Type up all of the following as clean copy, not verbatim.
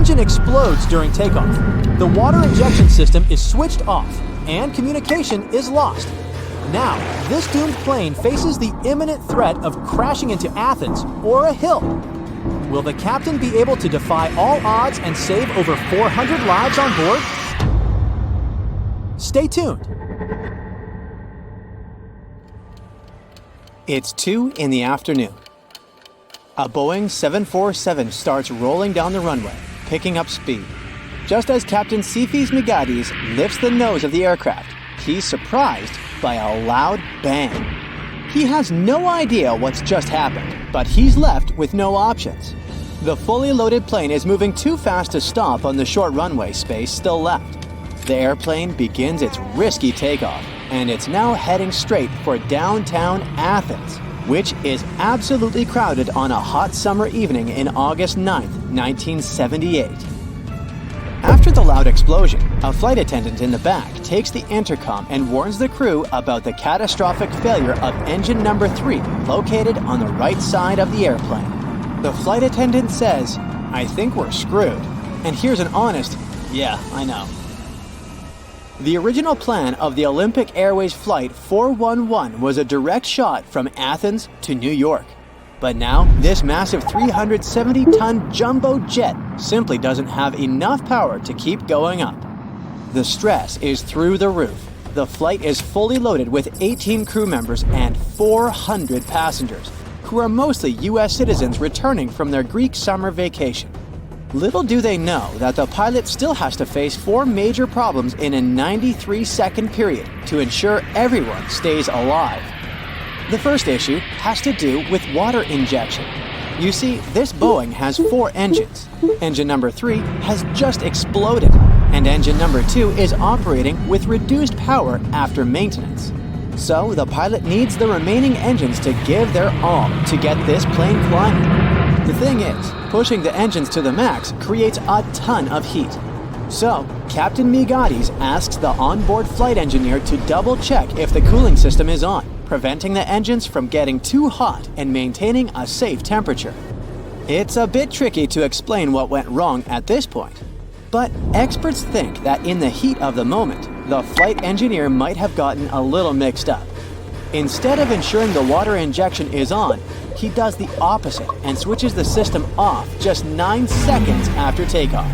engine explodes during takeoff. The water injection system is switched off, and communication is lost. Now, this doomed plane faces the imminent threat of crashing into Athens or a hill. Will the captain be able to defy all odds and save over 400 lives on board? Stay tuned. It's 2 in the afternoon. A Boeing 747 starts rolling down the runway, picking up speed. Just as Captain Sifis Megades lifts the nose of the aircraft, he's surprised by a loud bang. He has no idea what's just happened, but he's left with no options. The fully loaded plane is moving too fast to stop on the short runway space still left. The airplane begins its risky takeoff, and it's now heading straight for downtown Athens, which is absolutely crowded on a hot summer evening in August 9th, 1978. After the loud explosion, a flight attendant in the back takes the intercom and warns the crew about the catastrophic failure of engine number 3 located on the right side of the airplane. The flight attendant says, "I think we're screwed." And here's an honest, "Yeah, I know." The original plan of the Olympic Airways Flight 411 was a direct shot from Athens to New York. But now, this massive 370-ton jumbo jet simply doesn't have enough power to keep going up. The stress is through the roof. The flight is fully loaded with 18 crew members and 400 passengers, who are mostly U.S. citizens returning from their Greek summer vacation. Little do they know that the pilot still has to face 4 major problems in a 93-second period to ensure everyone stays alive. The first issue has to do with water injection. You see, this Boeing has 4 engines. Engine number 3 has just exploded, and engine number 2 is operating with reduced power after maintenance. So the pilot needs the remaining engines to give their all to get this plane climbing. The thing is, pushing the engines to the max creates a ton of heat. So, Captain Megades asks the onboard flight engineer to double-check if the cooling system is on, preventing the engines from getting too hot and maintaining a safe temperature. It's a bit tricky to explain what went wrong at this point, but experts think that in the heat of the moment, the flight engineer might have gotten a little mixed up. Instead of ensuring the water injection is on, he does the opposite and switches the system off just 9 seconds after takeoff.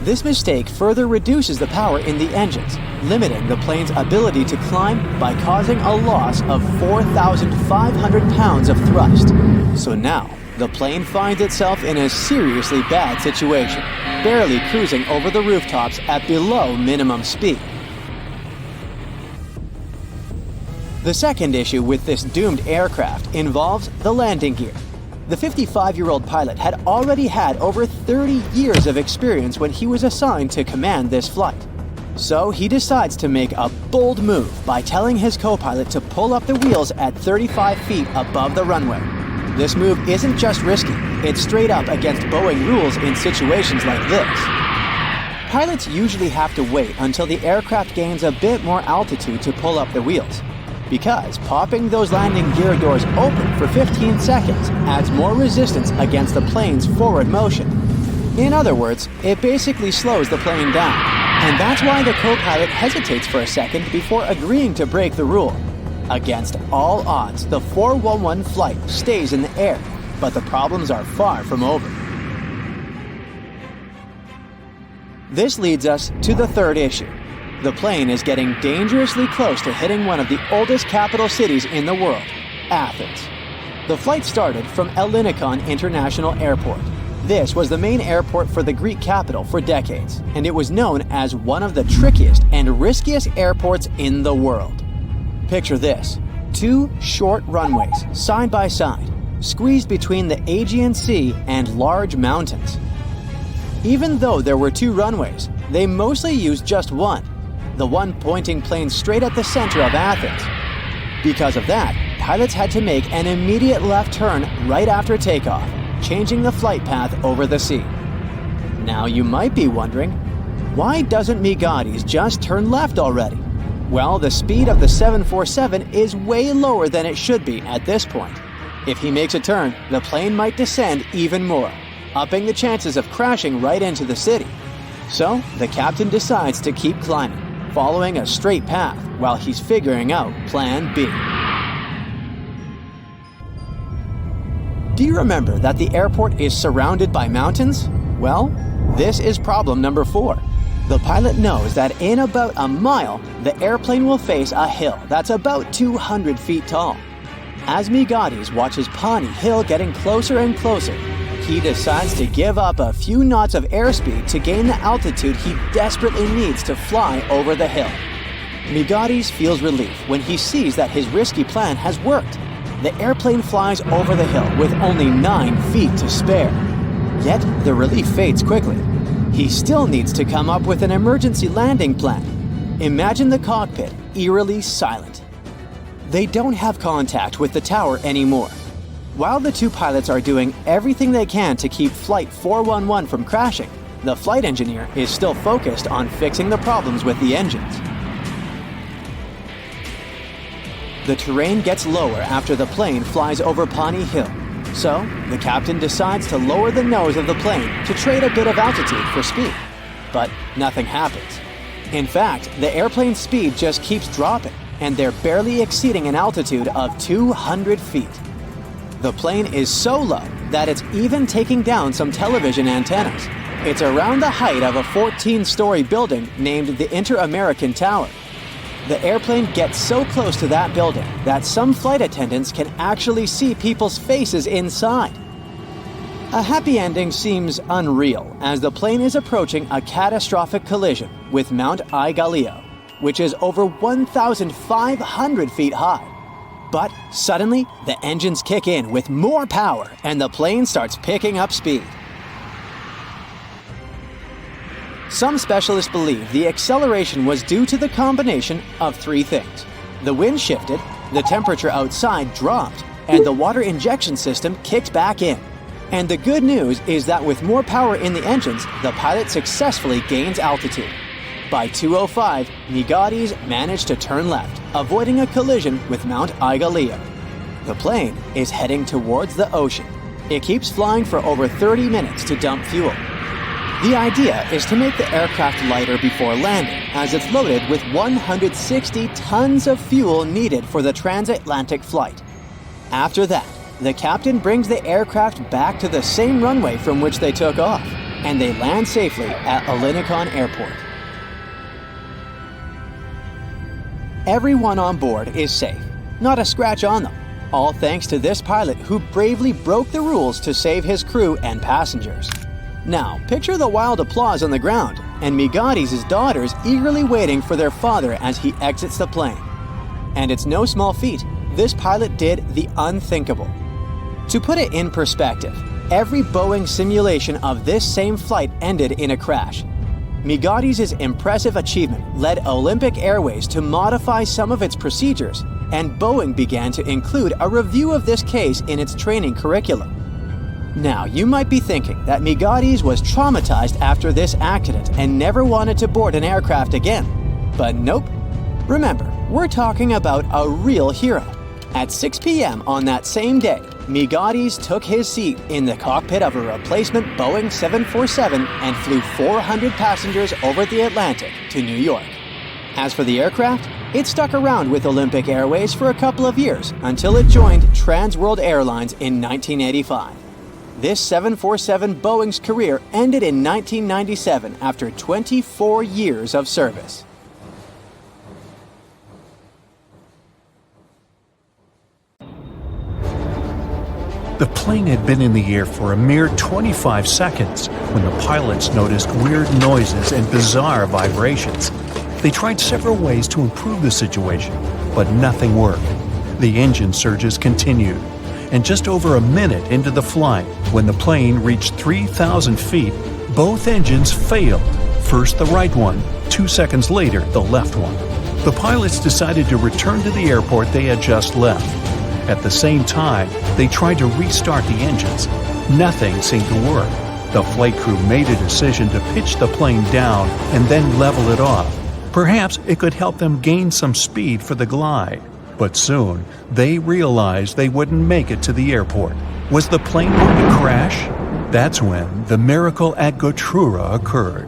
This mistake further reduces the power in the engines, limiting the plane's ability to climb by causing a loss of 4,500 pounds of thrust. So now, the plane finds itself in a seriously bad situation, barely cruising over the rooftops at below minimum speed. The second issue with this doomed aircraft involves the landing gear. The 55-year-old pilot had already had over 30 years of experience when he was assigned to command this flight. So he decides to make a bold move by telling his co-pilot to pull up the wheels at 35 feet above the runway. This move isn't just risky, it's straight up against Boeing rules in situations like this. Pilots usually have to wait until the aircraft gains a bit more altitude to pull up the wheels, because popping those landing gear doors open for 15 seconds adds more resistance against the plane's forward motion. In other words, it basically slows the plane down, and that's why the co-pilot hesitates for a second before agreeing to break the rule. Against all odds, the 411 flight stays in the air, but the problems are far from over. This leads us to the third issue. The plane is getting dangerously close to hitting one of the oldest capital cities in the world, Athens. The flight started from Ellinikon International Airport. This was the main airport for the Greek capital for decades, and it was known as one of the trickiest and riskiest airports in the world. Picture this: 2 short runways, side by side, squeezed between the Aegean Sea and large mountains. Even though there were 2 runways, they mostly used just one, the one pointing planes straight at the center of Athens. Because of that, pilots had to make an immediate left turn right after takeoff, changing the flight path over the sea. Now you might be wondering, why doesn't Megades just turn left already? Well, the speed of the 747 is way lower than it should be at this point. If he makes a turn, the plane might descend even more. upping the chances of crashing right into the city. So, the captain decides to keep climbing, following a straight path while he's figuring out Plan B. Do you remember that the airport is surrounded by mountains? Well, this is problem number 4. The pilot knows that in about a mile, the airplane will face a hill that's about 200 feet tall. As Migades watches Pawnee Hill getting closer and closer, he decides to give up a few knots of airspeed to gain the altitude he desperately needs to fly over the hill. Migades feels relief when he sees that his risky plan has worked. The airplane flies over the hill with only 9 feet to spare. Yet, the relief fades quickly. He still needs to come up with an emergency landing plan. Imagine the cockpit eerily silent. They don't have contact with the tower anymore. While the two pilots are doing everything they can to keep Flight 411 from crashing, the flight engineer is still focused on fixing the problems with the engines. The terrain gets lower after the plane flies over Pawnee Hill, so the captain decides to lower the nose of the plane to trade a bit of altitude for speed. But nothing happens. In fact, the airplane's speed just keeps dropping, and they're barely exceeding an altitude of 200 feet. The plane is so low that it's even taking down some television antennas. It's around the height of a 14-story building named the Inter-American Tower. The airplane gets so close to that building that some flight attendants can actually see people's faces inside. A happy ending seems unreal as the plane is approaching a catastrophic collision with Mount Aigaleo, which is over 1,500 feet high. But suddenly, the engines kick in with more power and the plane starts picking up speed. Some specialists believe the acceleration was due to the combination of 3 things. The wind shifted, the temperature outside dropped, and the water injection system kicked back in. And the good news is that with more power in the engines, the pilot successfully gains altitude. By 2:05, Migades managed to turn left, avoiding a collision with Mount Aigaleo. The plane is heading towards the ocean. It keeps flying for over 30 minutes to dump fuel. The idea is to make the aircraft lighter before landing, as it's loaded with 160 tons of fuel needed for the transatlantic flight. After that, the captain brings the aircraft back to the same runway from which they took off, and they land safely at Alinicon Airport. Everyone on board is safe, not a scratch on them, all thanks to this pilot who bravely broke the rules to save his crew and passengers. Now, picture the wild applause on the ground, and Migades' daughters eagerly waiting for their father as he exits the plane. And it's no small feat, this pilot did the unthinkable. To put it in perspective, every Boeing simulation of this same flight ended in a crash. Migades' impressive achievement led Olympic Airways to modify some of its procedures, and Boeing began to include a review of this case in its training curriculum. Now, you might be thinking that Migades was traumatized after this accident and never wanted to board an aircraft again. But nope. Remember, we're talking about a real hero. At 6 p.m. on that same day, Migades took his seat in the cockpit of a replacement Boeing 747 and flew 400 passengers over the Atlantic to New York. As for the aircraft, it stuck around with Olympic Airways for a couple of years until it joined Trans World Airlines in 1985. This 747 Boeing's career ended in 1997 after 24 years of service. The plane had been in the air for a mere 25 seconds when the pilots noticed weird noises and bizarre vibrations. They tried several ways to improve the situation, but nothing worked. The engine surges continued, and just over a minute into the flight, when the plane reached 3,000 feet, both engines failed. First the right one, 2 seconds later the left one. The pilots decided to return to the airport they had just left. At the same time, they tried to restart the engines. Nothing seemed to work. The flight crew made a decision to pitch the plane down and then level it off. Perhaps it could help them gain some speed for the glide. But soon, they realized they wouldn't make it to the airport. Was the plane going to crash? That's when the miracle at Gotrura occurred.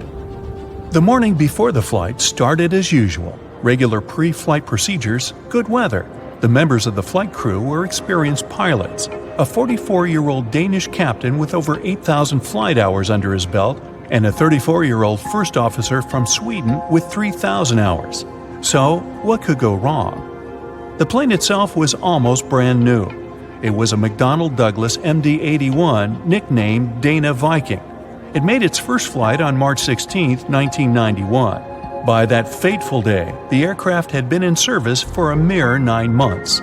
The morning before the flight started as usual. Regular pre-flight procedures, good weather. The members of the flight crew were experienced pilots. A 44-year-old Danish captain with over 8,000 flight hours under his belt, and a 34-year-old first officer from Sweden with 3,000 hours. So, what could go wrong? The plane itself was almost brand new. It was a McDonnell Douglas MD-81 nicknamed Dana Viking. It made its first flight on March 16, 1991. By that fateful day, the aircraft had been in service for a mere 9 months.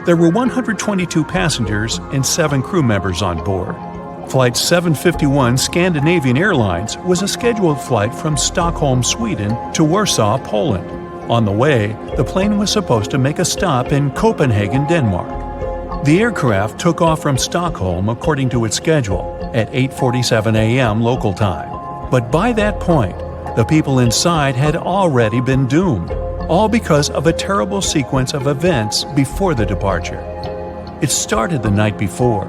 There were 122 passengers and 7 crew members on board. Flight 751 Scandinavian Airlines was a scheduled flight from Stockholm, Sweden to Warsaw, Poland. On the way, the plane was supposed to make a stop in Copenhagen, Denmark. The aircraft took off from Stockholm according to its schedule at 8:47 a.m. local time. But by that point, the people inside had already been doomed, all because of a terrible sequence of events before the departure. It started the night before.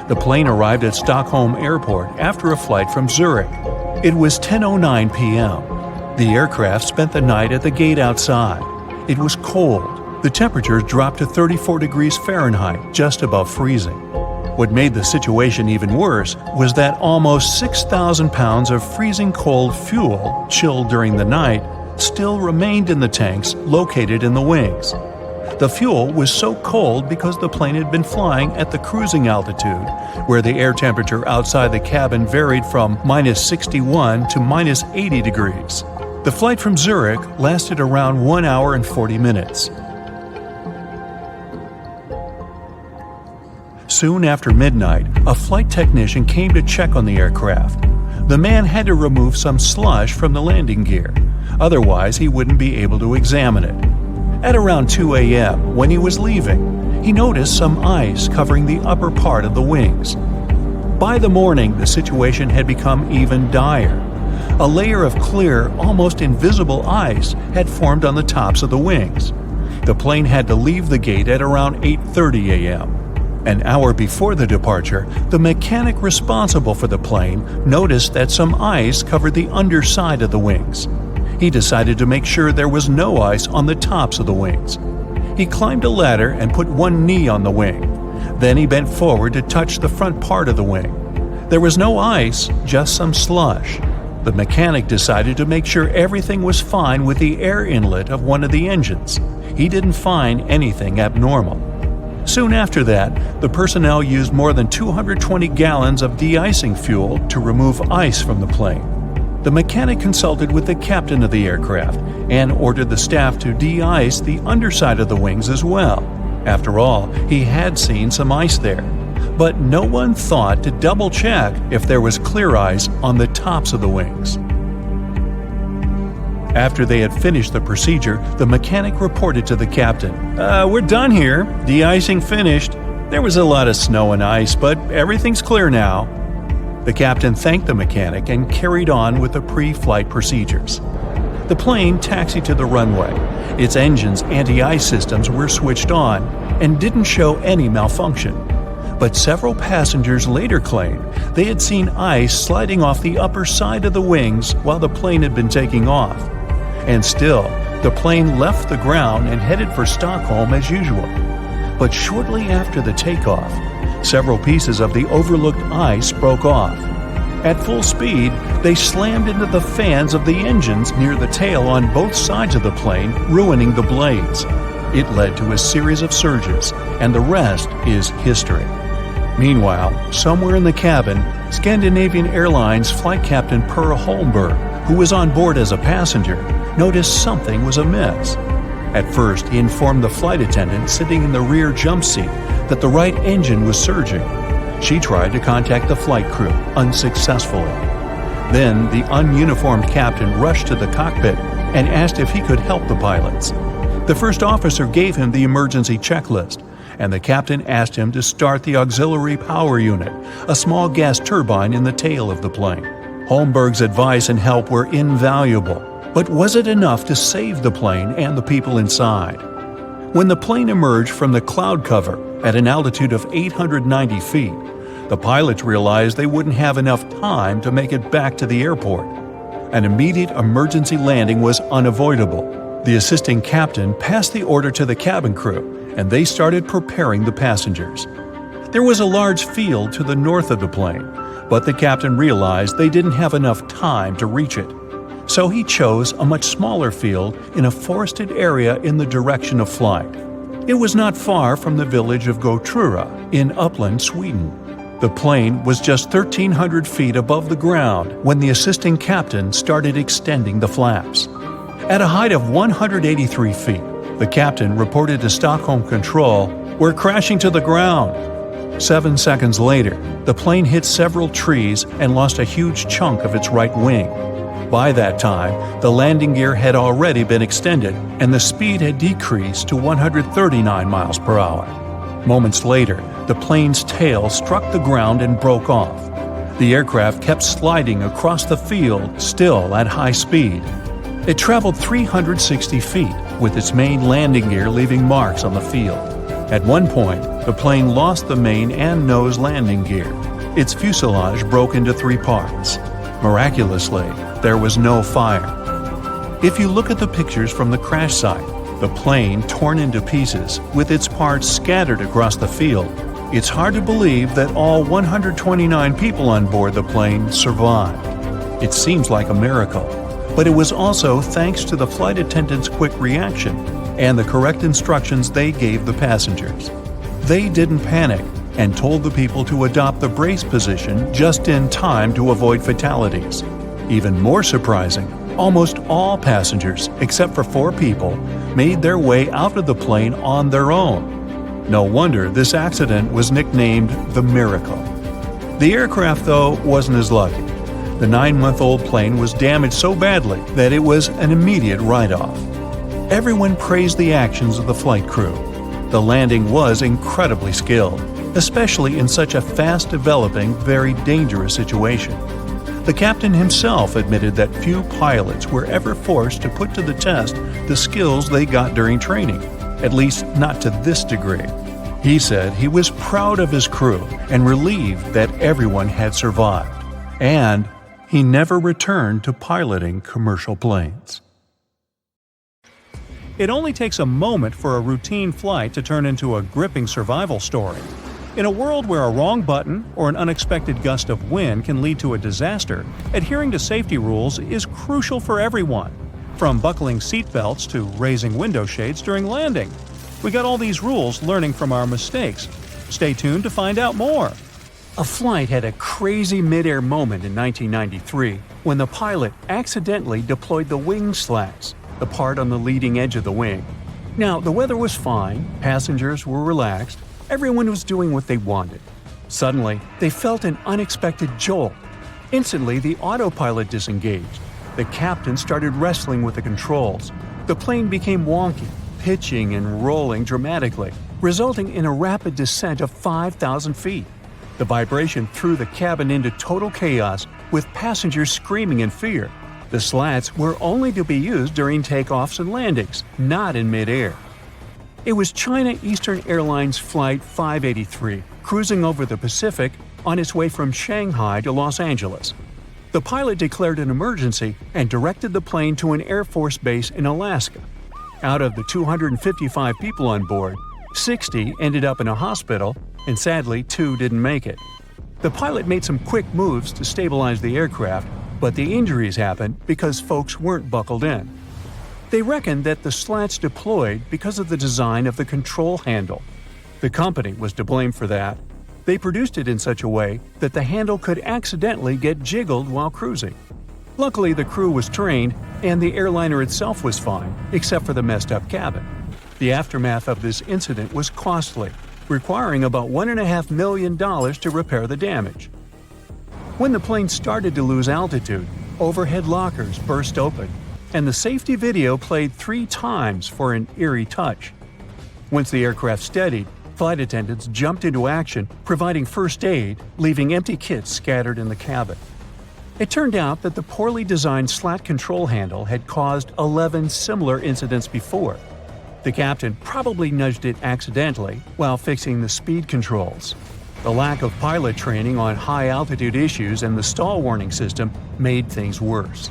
The plane arrived at Stockholm Airport after a flight from Zurich. It was 10:09 p.m. The aircraft spent the night at the gate outside. It was cold. The temperature dropped to 34 degrees Fahrenheit, just above freezing. What made the situation even worse was that almost 6,000 pounds of freezing cold fuel, chilled during the night, still remained in the tanks located in the wings. The fuel was so cold because the plane had been flying at the cruising altitude, where the air temperature outside the cabin varied from -61 to -80 degrees. The flight from Zurich lasted around 1 hour and 40 minutes. Soon after midnight, a flight technician came to check on the aircraft. The man had to remove some slush from the landing gear. Otherwise, he wouldn't be able to examine it. At around 2 a.m., when he was leaving, he noticed some ice covering the upper part of the wings. By the morning, the situation had become even dire. A layer of clear, almost invisible ice had formed on the tops of the wings. The plane had to leave the gate at around 8:30 a.m. An hour before the departure, the mechanic responsible for the plane noticed that some ice covered the underside of the wings. He decided to make sure there was no ice on the tops of the wings. He climbed a ladder and put one knee on the wing. Then he bent forward to touch the front part of the wing. There was no ice, just some slush. The mechanic decided to make sure everything was fine with the air inlet of one of the engines. He didn't find anything abnormal. Soon after that, the personnel used more than 220 gallons of de-icing fuel to remove ice from the plane. The mechanic consulted with the captain of the aircraft and ordered the staff to de-ice the underside of the wings as well. After all, he had seen some ice there. But no one thought to double-check if there was clear ice on the tops of the wings. After they had finished the procedure, the mechanic reported to the captain, "We're done here. De-icing finished. There was a lot of snow and ice, but everything's clear now." The captain thanked the mechanic and carried on with the pre-flight procedures. The plane taxied to the runway. Its engine's anti-ice systems were switched on and didn't show any malfunction. But several passengers later claimed they had seen ice sliding off the upper side of the wings while the plane had been taking off. And still, the plane left the ground and headed for Stockholm as usual. But shortly after the takeoff, several pieces of the overlooked ice broke off. At full speed, they slammed into the fans of the engines near the tail on both sides of the plane, ruining the blades. It led to a series of surges, and the rest is history. Meanwhile, somewhere in the cabin, Scandinavian Airlines flight captain Per Holmberg, who was on board as a passenger, noticed something was amiss. At first, he informed the flight attendant sitting in the rear jump seat that the right engine was surging. She tried to contact the flight crew, unsuccessfully. Then, the ununiformed captain rushed to the cockpit and asked if he could help the pilots. The first officer gave him the emergency checklist, and the captain asked him to start the auxiliary power unit, a small gas turbine in the tail of the plane. Holmberg's advice and help were invaluable, but was it enough to save the plane and the people inside? When the plane emerged from the cloud cover at an altitude of 890 feet, The pilots realized they wouldn't have enough time to make it back to the airport. An immediate emergency landing was unavoidable. The assisting captain passed the order to the cabin crew, and they started preparing the passengers. There was a large field to the north of the plane, but the captain realized they didn't have enough time to reach it. So he chose a much smaller field in a forested area in the direction of flight. It was not far from the village of Gotrura in Uppland, Sweden. The plane was just 1,300 feet above the ground when the assisting captain started extending the flaps. At a height of 183 feet, the captain reported to Stockholm Control, "We're crashing to the ground." 7 seconds later, the plane hit several trees and lost a huge chunk of its right wing. By that time, the landing gear had already been extended and the speed had decreased to 139 miles per hour. Moments later, the plane's tail struck the ground and broke off. The aircraft kept sliding across the field, still at high speed. It traveled 360 feet, with its main landing gear leaving marks on the field. At one point, the plane lost the main and nose landing gear. Its fuselage broke into 3 parts. Miraculously, there was no fire. If you look at the pictures from the crash site, the plane torn into pieces, with its parts scattered across the field, it's hard to believe that all 129 people on board the plane survived. It seems like a miracle, but it was also thanks to the flight attendants' quick reaction and the correct instructions they gave the passengers. They didn't panic and told the people to adopt the brace position just in time to avoid fatalities. Even more surprising, almost all passengers, except for 4 people, made their way out of the plane on their own. No wonder this accident was nicknamed the Miracle. The aircraft, though, wasn't as lucky. The 9-month-old plane was damaged so badly that it was an immediate write-off. Everyone praised the actions of the flight crew. The landing was incredibly skilled, especially in such a fast-developing, very dangerous situation. The captain himself admitted that few pilots were ever forced to put to the test the skills they got during training, at least not to this degree. He said he was proud of his crew and relieved that everyone had survived, and he never returned to piloting commercial planes. It only takes a moment for a routine flight to turn into a gripping survival story. In a world where a wrong button or an unexpected gust of wind can lead to a disaster, adhering to safety rules is crucial for everyone, from buckling seatbelts to raising window shades during landing. We got all these rules learning from our mistakes. Stay tuned to find out more. A flight had a crazy mid-air moment in 1993 when the pilot accidentally deployed the wing slats, the part on the leading edge of the wing. Now, the weather was fine, passengers were relaxed, everyone was doing what they wanted. Suddenly, they felt an unexpected jolt. Instantly, the autopilot disengaged. The captain started wrestling with the controls. The plane became wonky, pitching and rolling dramatically, resulting in a rapid descent of 5,000 feet. The vibration threw the cabin into total chaos, with passengers screaming in fear. The slats were only to be used during takeoffs and landings, not in midair. It was China Eastern Airlines Flight 583, cruising over the Pacific on its way from Shanghai to Los Angeles. The pilot declared an emergency and directed the plane to an Air Force base in Alaska. Out of the 255 people on board, 60 ended up in a hospital, and sadly 2 didn't make it. The pilot made some quick moves to stabilize the aircraft, but the injuries happened because folks weren't buckled in. They reckoned that the slats deployed because of the design of the control handle. The company was to blame for that. They produced it in such a way that the handle could accidentally get jiggled while cruising. Luckily, the crew was trained, and the airliner itself was fine, except for the messed-up cabin. The aftermath of this incident was costly, requiring about $1.5 million to repair the damage. When the plane started to lose altitude, overhead lockers burst open, and the safety video played 3 times for an eerie touch. Once the aircraft steadied, flight attendants jumped into action, providing first aid, leaving empty kits scattered in the cabin. It turned out that the poorly designed slat control handle had caused 11 similar incidents before. The captain probably nudged it accidentally while fixing the speed controls. The lack of pilot training on high-altitude issues and the stall warning system made things worse.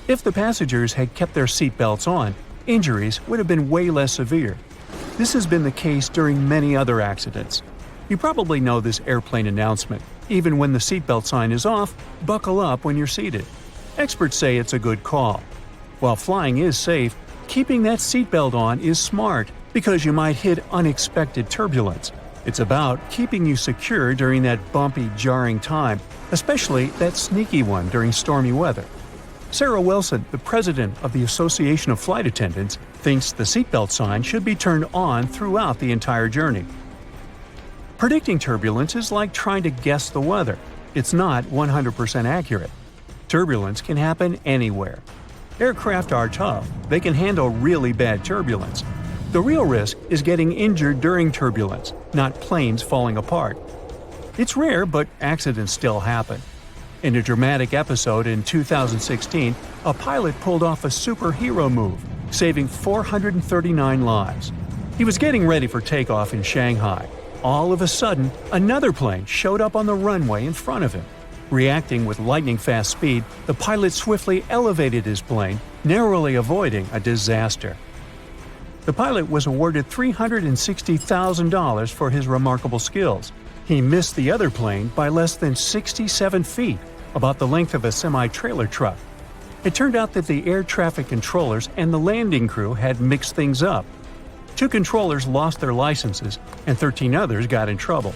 If the passengers had kept their seatbelts on, injuries would have been way less severe. This has been the case during many other accidents. You probably know this airplane announcement. Even when the seatbelt sign is off, buckle up when you're seated. Experts say it's a good call. While flying is safe, keeping that seatbelt on is smart because you might hit unexpected turbulence. It's about keeping you secure during that bumpy, jarring time, especially that sneaky one during stormy weather. Sarah Wilson, the president of the Association of Flight Attendants, thinks the seatbelt sign should be turned on throughout the entire journey. Predicting turbulence is like trying to guess the weather. It's not 100% accurate. Turbulence can happen anywhere. Aircraft are tough. They can handle really bad turbulence. The real risk is getting injured during turbulence, not planes falling apart. It's rare, but accidents still happen. In a dramatic episode in 2016, a pilot pulled off a superhero move, saving 439 lives. He was getting ready for takeoff in Shanghai. All of a sudden, another plane showed up on the runway in front of him. Reacting with lightning-fast speed, the pilot swiftly elevated his plane, narrowly avoiding a disaster. The pilot was awarded $360,000 for his remarkable skills. He missed the other plane by less than 67 feet, about the length of a semi-trailer truck. It turned out that the air traffic controllers and the landing crew had mixed things up. 2 controllers lost their licenses, and 13 others got in trouble.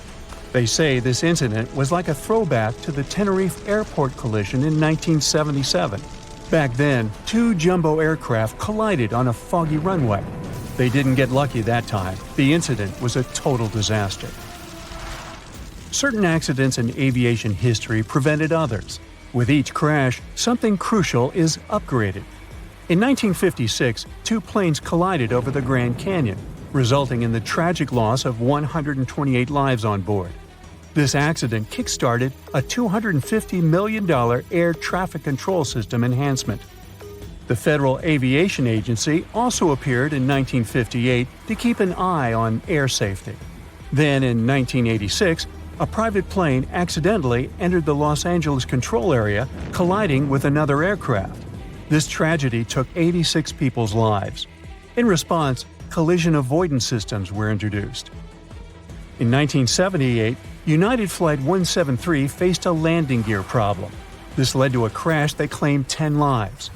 They say this incident was like a throwback to the Tenerife airport collision in 1977. Back then, 2 jumbo aircraft collided on a foggy runway. They didn't get lucky that time. The incident was a total disaster. Certain accidents in aviation history prevented others. With each crash, something crucial is upgraded. In 1956, 2 planes collided over the Grand Canyon, resulting in the tragic loss of 128 lives on board. This accident kick-started a $250 million air traffic control system enhancement. The Federal Aviation Agency also appeared in 1958 to keep an eye on air safety. Then in 1986, a private plane accidentally entered the Los Angeles control area, colliding with another aircraft. This tragedy took 86 people's lives. In response, collision avoidance systems were introduced. In 1978, United Flight 173 faced a landing gear problem. This led to a crash that claimed 10 lives.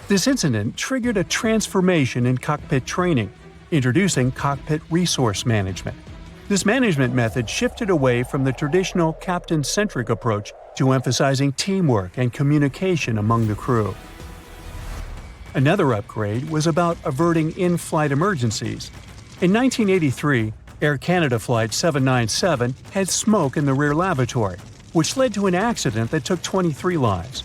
This incident triggered a transformation in cockpit training, introducing cockpit resource management. This management method shifted away from the traditional captain-centric approach to emphasizing teamwork and communication among the crew. Another upgrade was about averting in-flight emergencies. In 1983, Air Canada Flight 797 had smoke in the rear lavatory, which led to an accident that took 23 lives.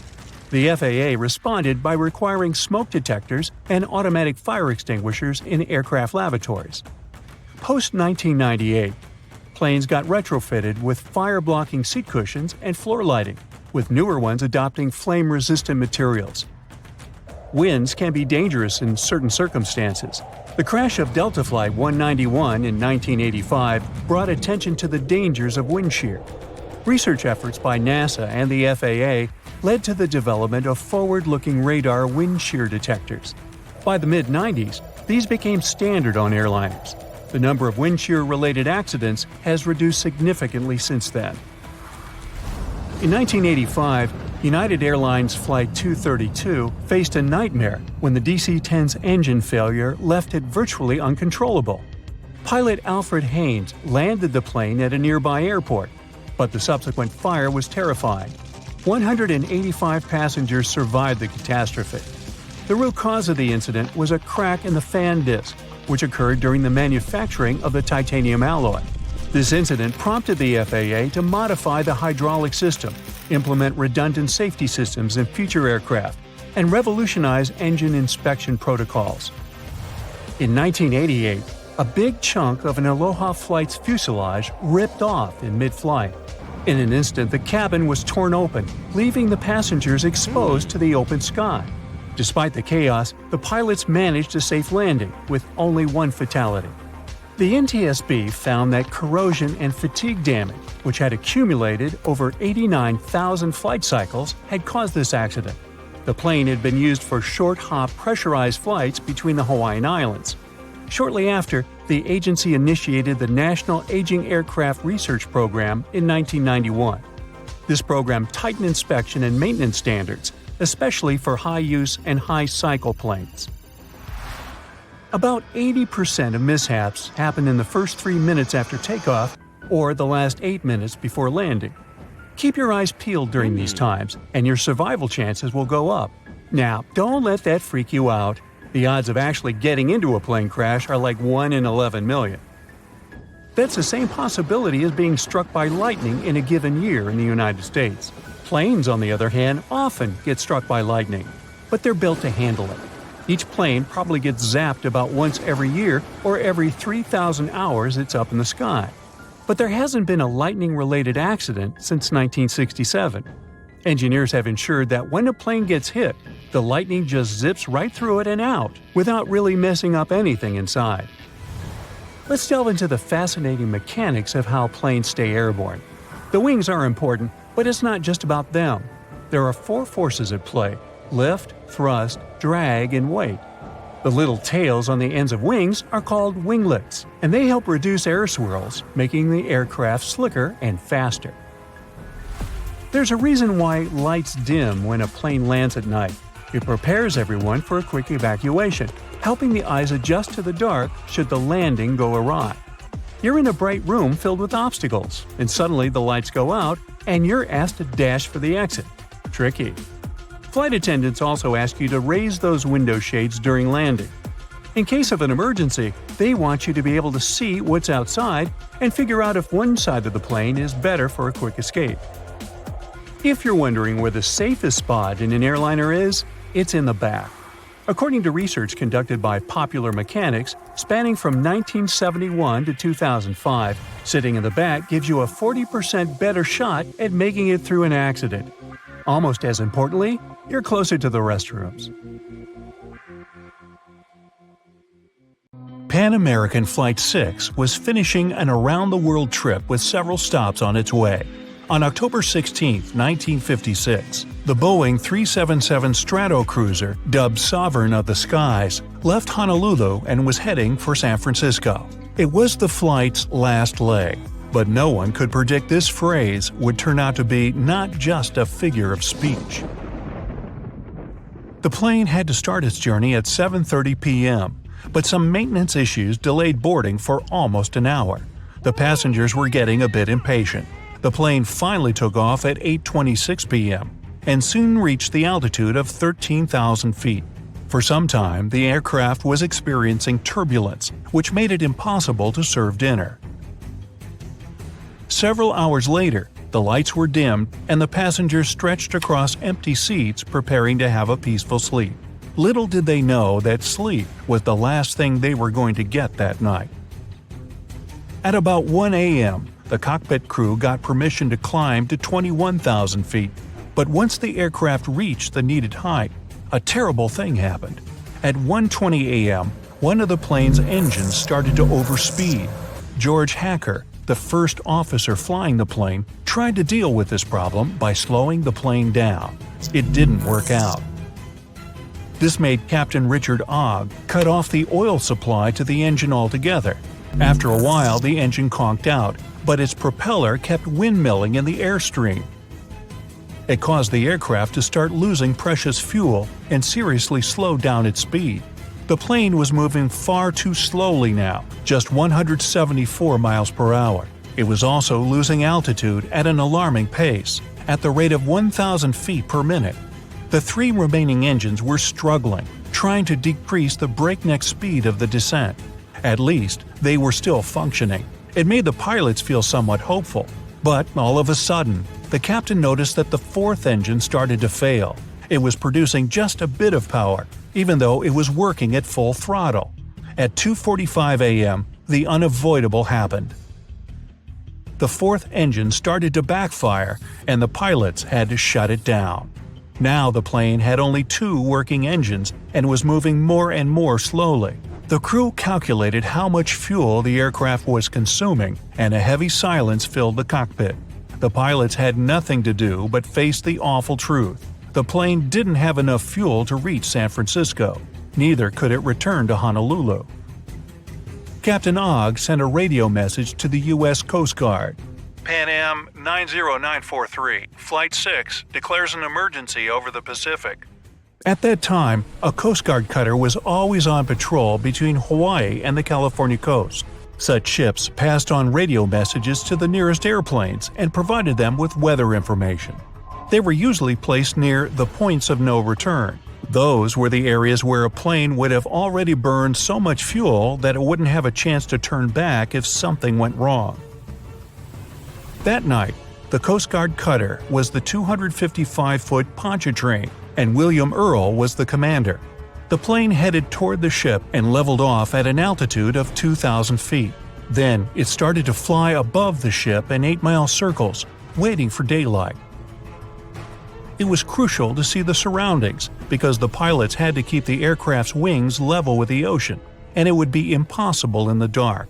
The FAA responded by requiring smoke detectors and automatic fire extinguishers in aircraft lavatories. Post-1998, planes got retrofitted with fire-blocking seat cushions and floor lighting, with newer ones adopting flame-resistant materials. Winds can be dangerous in certain circumstances. The crash of Delta Flight 191 in 1985 brought attention to the dangers of wind shear. Research efforts by NASA and the FAA led to the development of forward-looking radar wind shear detectors. By the mid-90s, these became standard on airliners. The number of wind shear-related accidents has reduced significantly since then. In 1985, United Airlines Flight 232 faced a nightmare when the DC-10's engine failure left it virtually uncontrollable. Pilot Alfred Haynes landed the plane at a nearby airport, but the subsequent fire was terrifying. 185 passengers survived the catastrophe. The root cause of the incident was a crack in the fan disc, which occurred during the manufacturing of the titanium alloy. This incident prompted the FAA to modify the hydraulic system, implement redundant safety systems in future aircraft, and revolutionize engine inspection protocols. In 1988, a big chunk of an Aloha flight's fuselage ripped off in mid-flight. In an instant, the cabin was torn open, leaving the passengers exposed to the open sky. Despite the chaos, the pilots managed a safe landing, with only one fatality. The NTSB found that corrosion and fatigue damage, which had accumulated over 89,000 flight cycles, had caused this accident. The plane had been used for short-hop pressurized flights between the Hawaiian Islands. Shortly after, the agency initiated the National Aging Aircraft Research Program in 1991. This program tightened inspection and maintenance standards, especially for high-use and high-cycle planes. About 80% of mishaps happen in the first 3 minutes after takeoff or the last 8 minutes before landing. Keep your eyes peeled during these times, and your survival chances will go up. Now, don't let that freak you out. The odds of actually getting into a plane crash are like 1 in 11 million. That's the same possibility as being struck by lightning in a given year in the United States. Planes, on the other hand, often get struck by lightning, but they're built to handle it. Each plane probably gets zapped about once every year or every 3,000 hours it's up in the sky. But there hasn't been a lightning-related accident since 1967. Engineers have ensured that when a plane gets hit, the lightning just zips right through it and out, without really messing up anything inside. Let's delve into the fascinating mechanics of how planes stay airborne. The wings are important, but it's not just about them. There are 4 forces at play: lift, thrust, drag, and weight. The little tails on the ends of wings are called winglets, and they help reduce air swirls, making the aircraft slicker and faster. There's a reason why lights dim when a plane lands at night. It prepares everyone for a quick evacuation, helping the eyes adjust to the dark should the landing go awry. You're in a bright room filled with obstacles, and suddenly the lights go out and you're asked to dash for the exit. Tricky. Flight attendants also ask you to raise those window shades during landing. In case of an emergency, they want you to be able to see what's outside and figure out if one side of the plane is better for a quick escape. If you're wondering where the safest spot in an airliner is, it's in the back. According to research conducted by Popular Mechanics, spanning from 1971 to 2005, sitting in the back gives you a 40% better shot at making it through an accident. Almost as importantly, you're closer to the restrooms. Pan American Flight 6 was finishing an around-the-world trip with several stops on its way. On October 16, 1956, the Boeing 377 Stratocruiser, dubbed Sovereign of the Skies, left Honolulu and was heading for San Francisco. It was the flight's last leg, but no one could predict this phrase would turn out to be not just a figure of speech. The plane had to start its journey at 7:30 p.m., but some maintenance issues delayed boarding for almost an hour. The passengers were getting a bit impatient. The plane finally took off at 8:26 p.m. and soon reached the altitude of 13,000 feet. For some time, the aircraft was experiencing turbulence, which made it impossible to serve dinner. Several hours later, the lights were dimmed and the passengers stretched across empty seats preparing to have a peaceful sleep. Little did they know that sleep was the last thing they were going to get that night. At about 1 a.m., the cockpit crew got permission to climb to 21,000 feet, but once the aircraft reached the needed height, a terrible thing happened. At 1:20 a.m., one of the plane's engines started to overspeed. George Hacker, the first officer flying the plane, tried to deal with this problem by slowing the plane down. It didn't work out. This made Captain Richard Ogg cut off the oil supply to the engine altogether. After a while, the engine conked out, but its propeller kept windmilling in the airstream. It caused the aircraft to start losing precious fuel and seriously slowed down its speed. The plane was moving far too slowly now, just 174 miles per hour. It was also losing altitude at an alarming pace, at the rate of 1,000 feet per minute. The 3 remaining engines were struggling, trying to decrease the breakneck speed of the descent. At least, they were still functioning. It made the pilots feel somewhat hopeful. But all of a sudden, the captain noticed that the 4th engine started to fail. It was producing just a bit of power, even though it was working at full throttle. At 2:45 a.m., the unavoidable happened. The 4th engine started to backfire, and the pilots had to shut it down. Now the plane had only 2 working engines and was moving more and more slowly. The crew calculated how much fuel the aircraft was consuming, and a heavy silence filled the cockpit. The pilots had nothing to do but face the awful truth. The plane didn't have enough fuel to reach San Francisco. Neither could it return to Honolulu. Captain Ogg sent a radio message to the U.S. Coast Guard. Pan Am 90943, Flight 6, declares an emergency over the Pacific. At that time, a Coast Guard cutter was always on patrol between Hawaii and the California coast. Such ships passed on radio messages to the nearest airplanes and provided them with weather information. They were usually placed near the points of no return. Those were the areas where a plane would have already burned so much fuel that it wouldn't have a chance to turn back if something went wrong. That night, the Coast Guard cutter was the 255-foot Pontchartrain, and William Earl was the commander. The plane headed toward the ship and leveled off at an altitude of 2,000 feet. Then it started to fly above the ship in 8-mile circles, waiting for daylight. It was crucial to see the surroundings because the pilots had to keep the aircraft's wings level with the ocean, and it would be impossible in the dark.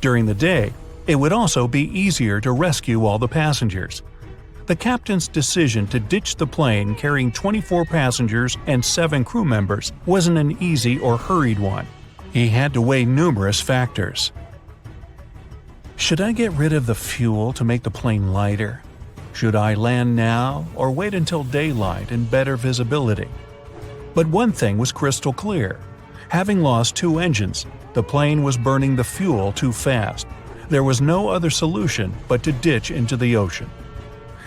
During the day, it would also be easier to rescue all the passengers. The captain's decision to ditch the plane carrying 24 passengers and 7 crew members wasn't an easy or hurried one. He had to weigh numerous factors. Should I get rid of the fuel to make the plane lighter? Should I land now or wait until daylight and better visibility? But one thing was crystal clear. Having lost 2 engines, the plane was burning the fuel too fast. There was no other solution but to ditch into the ocean.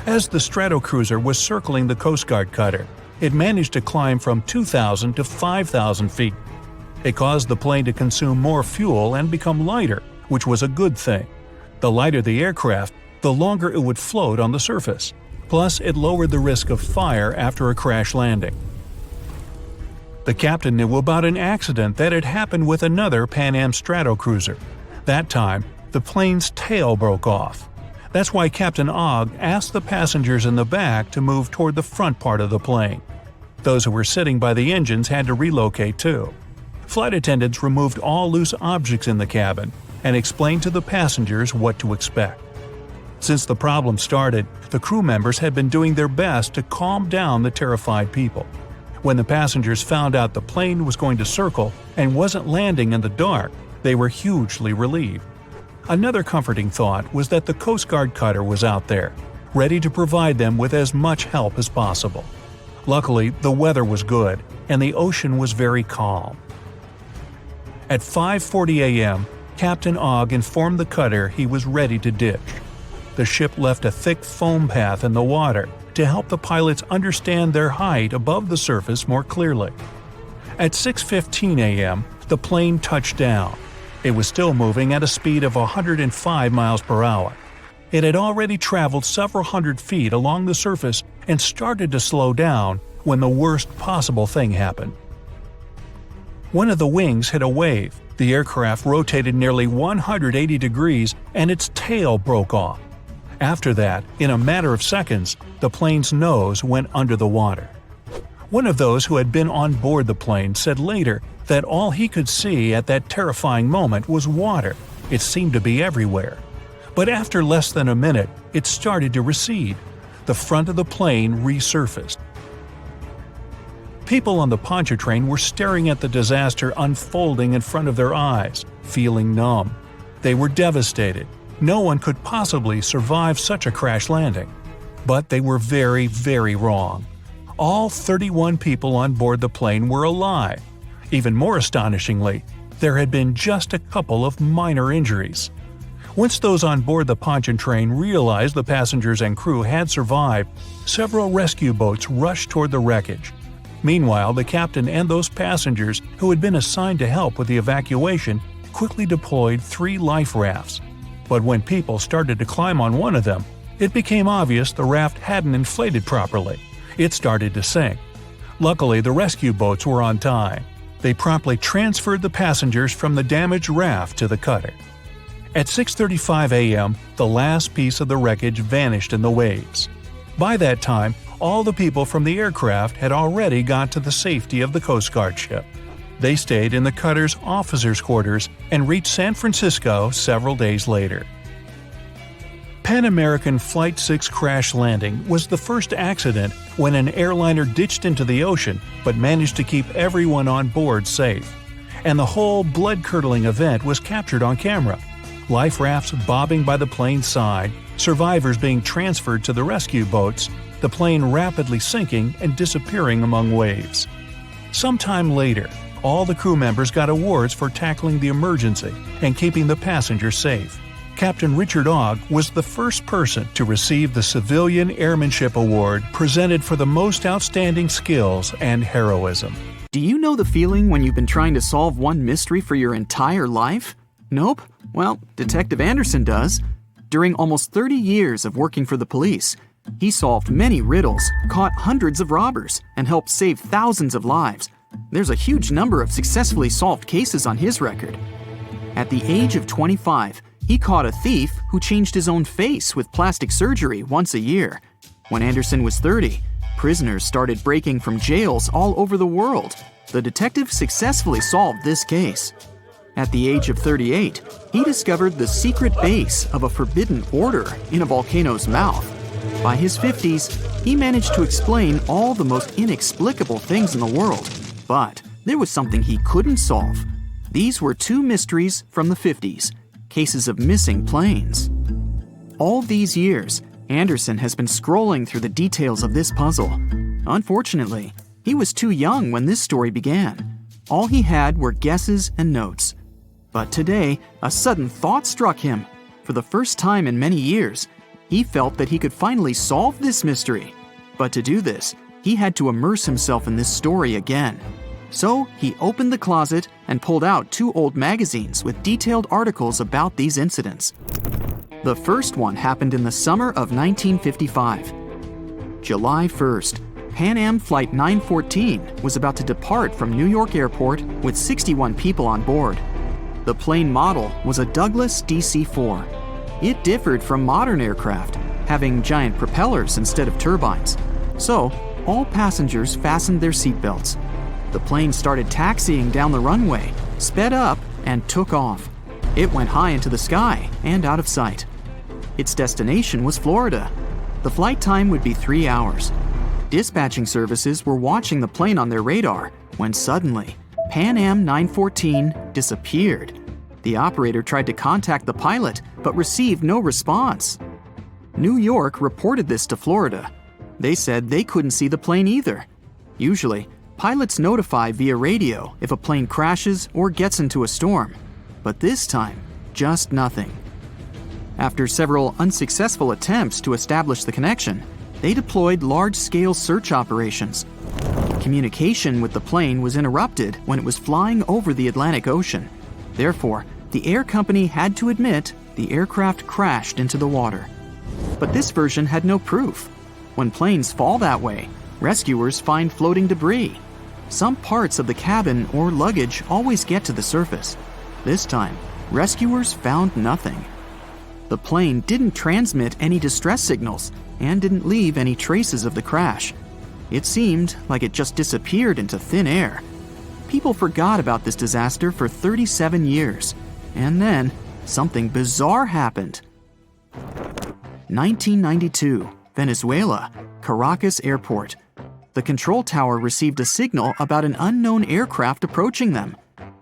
As the Stratocruiser was circling the Coast Guard cutter, it managed to climb from 2,000 to 5,000 feet. It caused the plane to consume more fuel and become lighter, which was a good thing. The lighter the aircraft, the longer it would float on the surface. Plus, it lowered the risk of fire after a crash landing. The captain knew about an accident that had happened with another Pan Am Stratocruiser. That time, the plane's tail broke off. That's why Captain Ogg asked the passengers in the back to move toward the front part of the plane. Those who were sitting by the engines had to relocate too. Flight attendants removed all loose objects in the cabin and explained to the passengers what to expect. Since the problem started, the crew members had been doing their best to calm down the terrified people. When the passengers found out the plane was going to circle and wasn't landing in the dark, they were hugely relieved. Another comforting thought was that the Coast Guard cutter was out there, ready to provide them with as much help as possible. Luckily, the weather was good, and the ocean was very calm. At 5:40 a.m., Captain Ogg informed the cutter he was ready to ditch. The ship left a thick foam path in the water to help the pilots understand their height above the surface more clearly. At 6:15 a.m., the plane touched down. It was still moving at a speed of 105 miles per hour. It had already traveled several hundred feet along the surface and started to slow down when the worst possible thing happened. One of the wings hit a wave. The aircraft rotated nearly 180 degrees and its tail broke off. After that, in a matter of seconds, the plane's nose went under the water. One of those who had been on board the plane said later that all he could see at that terrifying moment was water. It seemed to be everywhere. But after less than a minute, it started to recede. The front of the plane resurfaced. People on the Pontchartrain were staring at the disaster unfolding in front of their eyes, feeling numb. They were devastated. No one could possibly survive such a crash landing. But they were very, very wrong. All 31 people on board the plane were alive. Even more astonishingly, there had been just a couple of minor injuries. Once those on board the Pontchartrain realized the passengers and crew had survived, several rescue boats rushed toward the wreckage. Meanwhile, the captain and those passengers who had been assigned to help with the evacuation quickly deployed 3 life rafts. But when people started to climb on one of them, it became obvious the raft hadn't inflated properly. It started to sink. Luckily, the rescue boats were on time. They promptly transferred the passengers from the damaged raft to the cutter. At 6:35 a.m., the last piece of the wreckage vanished in the waves. By that time, all the people from the aircraft had already got to the safety of the Coast Guard ship. They stayed in the cutter's officers' quarters and reached San Francisco several days later. Pan American Flight 6 crash landing was the first accident when an airliner ditched into the ocean but managed to keep everyone on board safe. And the whole blood-curdling event was captured on camera. Life rafts bobbing by the plane's side, survivors being transferred to the rescue boats, the plane rapidly sinking and disappearing among waves. Sometime later, all the crew members got awards for tackling the emergency and keeping the passengers safe. Captain Richard Ogg was the first person to receive the Civilian Airmanship Award presented for the most outstanding skills and heroism. Do you know the feeling when you've been trying to solve one mystery for your entire life? Nope? Well, Detective Anderson does. During almost 30 years of working for the police, he solved many riddles, caught hundreds of robbers, and helped save thousands of lives. There's a huge number of successfully solved cases on his record. At the age of 25, he caught a thief who changed his own face with plastic surgery once a year. When Anderson was 30, prisoners started breaking from jails all over the world. The detective successfully solved this case. At the age of 38, he discovered the secret base of a forbidden order in a volcano's mouth. By his 50s, he managed to explain all the most inexplicable things in the world. But there was something he couldn't solve. These were two mysteries from the 50s. Cases of missing planes. All these years, Anderson has been scrolling through the details of this puzzle. Unfortunately, he was too young when this story began. All he had were guesses and notes. But today, a sudden thought struck him. For the first time in many years, he felt that he could finally solve this mystery. But to do this, he had to immerse himself in this story again. So he opened the closet and pulled out 2 old magazines with detailed articles about these incidents. The first one happened in the summer of 1955. July 1st, Pan Am Flight 914 was about to depart from New York Airport with 61 people on board. The plane model was a Douglas DC-4. It differed from modern aircraft, having giant propellers instead of turbines. So, all passengers fastened their seatbelts. The plane started taxiing down the runway, sped up, and took off. It went high into the sky and out of sight. Its destination was Florida. The flight time would be 3 hours. Dispatching services were watching the plane on their radar when suddenly, Pan Am 914 disappeared. The operator tried to contact the pilot but received no response. New York reported this to Florida. They said they couldn't see the plane either. Usually, pilots notify via radio if a plane crashes or gets into a storm. But this time, just nothing. After several unsuccessful attempts to establish the connection, they deployed large-scale search operations. Communication with the plane was interrupted when it was flying over the Atlantic Ocean. Therefore, the air company had to admit the aircraft crashed into the water. But this version had no proof. When planes fall that way, rescuers find floating debris. Some parts of the cabin or luggage always get to the surface. This time, rescuers found nothing. The plane didn't transmit any distress signals and didn't leave any traces of the crash. It seemed like it just disappeared into thin air. People forgot about this disaster for 37 years. And then, something bizarre happened. 1992, Venezuela, Caracas Airport. The control tower received a signal about an unknown aircraft approaching them.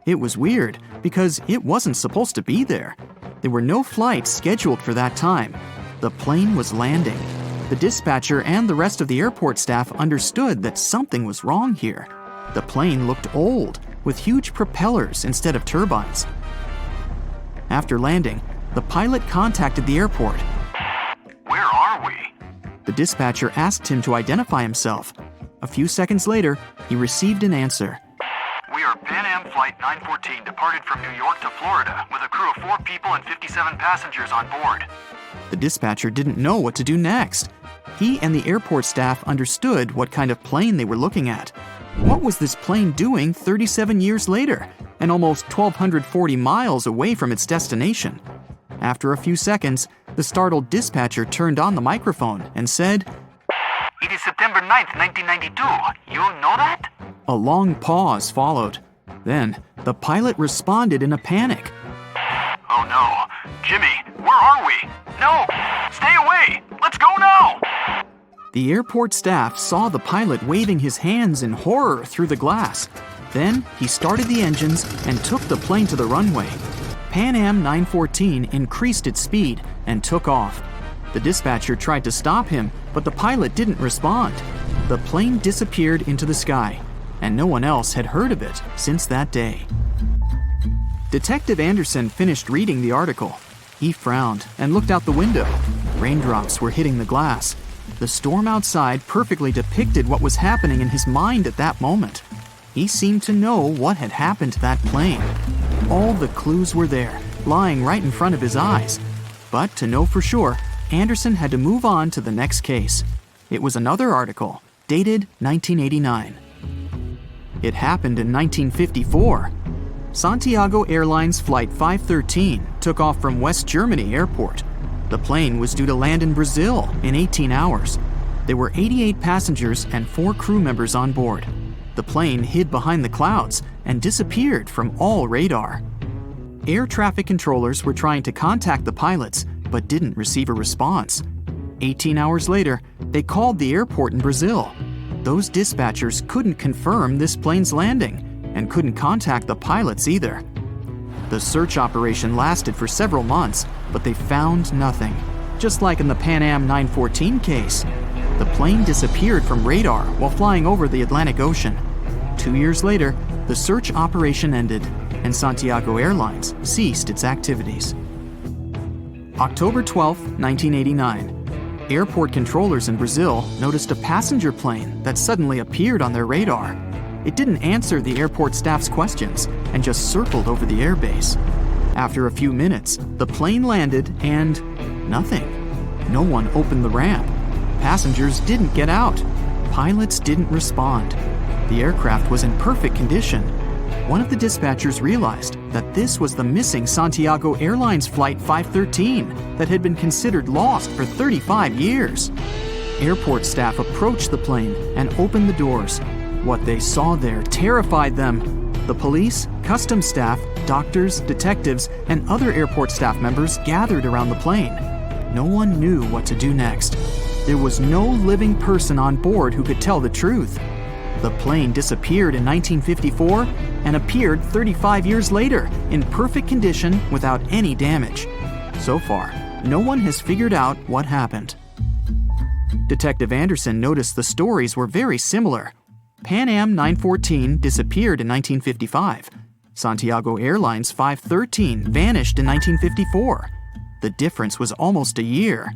It was weird because it wasn't supposed to be there. There were no flights scheduled for that time. The plane was landing. The dispatcher and the rest of the airport staff understood that something was wrong here. The plane looked old, with huge propellers instead of turbines. After landing, the pilot contacted the airport. Where are we? The dispatcher asked him to identify himself. A few seconds later, he received an answer. We are Pan Am Flight 914 departed from New York to Florida with a crew of 4 people and 57 passengers on board. The dispatcher didn't know what to do next. He and the airport staff understood what kind of plane they were looking at. What was this plane doing 37 years later and almost 1,240 miles away from its destination? After a few seconds, the startled dispatcher turned on the microphone and said, It is September 9th, 1992. You know that? A long pause followed. Then, the pilot responded in a panic. Oh no. Jimmy, where are we? No! Stay away! Let's go now! The airport staff saw the pilot waving his hands in horror through the glass. Then, he started the engines and took the plane to the runway. Pan Am 914 increased its speed and took off. The dispatcher tried to stop him, but the pilot didn't respond. The plane disappeared into the sky, and no one else had heard of it since that day. Detective Anderson finished reading the article. He frowned and looked out the window. Raindrops were hitting the glass. The storm outside perfectly depicted what was happening in his mind at that moment. He seemed to know what had happened to that plane. All the clues were there, lying right in front of his eyes. But to know for sure, Anderson had to move on to the next case. It was another article, dated 1989. It happened in 1954. Santiago Airlines Flight 513 took off from West Germany Airport. The plane was due to land in Brazil in 18 hours. There were 88 passengers and 4 crew members on board. The plane hid behind the clouds and disappeared from all radar. Air traffic controllers were trying to contact the pilots, but didn't receive a response. 18 hours later, they called the airport in Brazil. Those dispatchers couldn't confirm this plane's landing and couldn't contact the pilots either. The search operation lasted for several months, but they found nothing. Just like in the Pan Am 914 case, the plane disappeared from radar while flying over the Atlantic Ocean. 2 years later, the search operation ended, and Santiago Airlines ceased its activities. October 12, 1989. Airport controllers in Brazil noticed a passenger plane that suddenly appeared on their radar. It didn't answer the airport staff's questions and just circled over the airbase. After a few minutes, the plane landed and nothing. No one opened the ramp. Passengers didn't get out. Pilots didn't respond. The aircraft was in perfect condition. One of the dispatchers realized that this was the missing Santiago Airlines Flight 513 that had been considered lost for 35 years. Airport staff approached the plane and opened the doors. What they saw there terrified them. The police, customs staff, doctors, detectives, and other airport staff members gathered around the plane. No one knew what to do next. There was no living person on board who could tell the truth. The plane disappeared in 1954 and appeared 35 years later in perfect condition without any damage. So far, no one has figured out what happened. Detective Anderson noticed the stories were very similar. Pan Am 914 disappeared in 1955. Santiago Airlines 513 vanished in 1954. The difference was almost a year.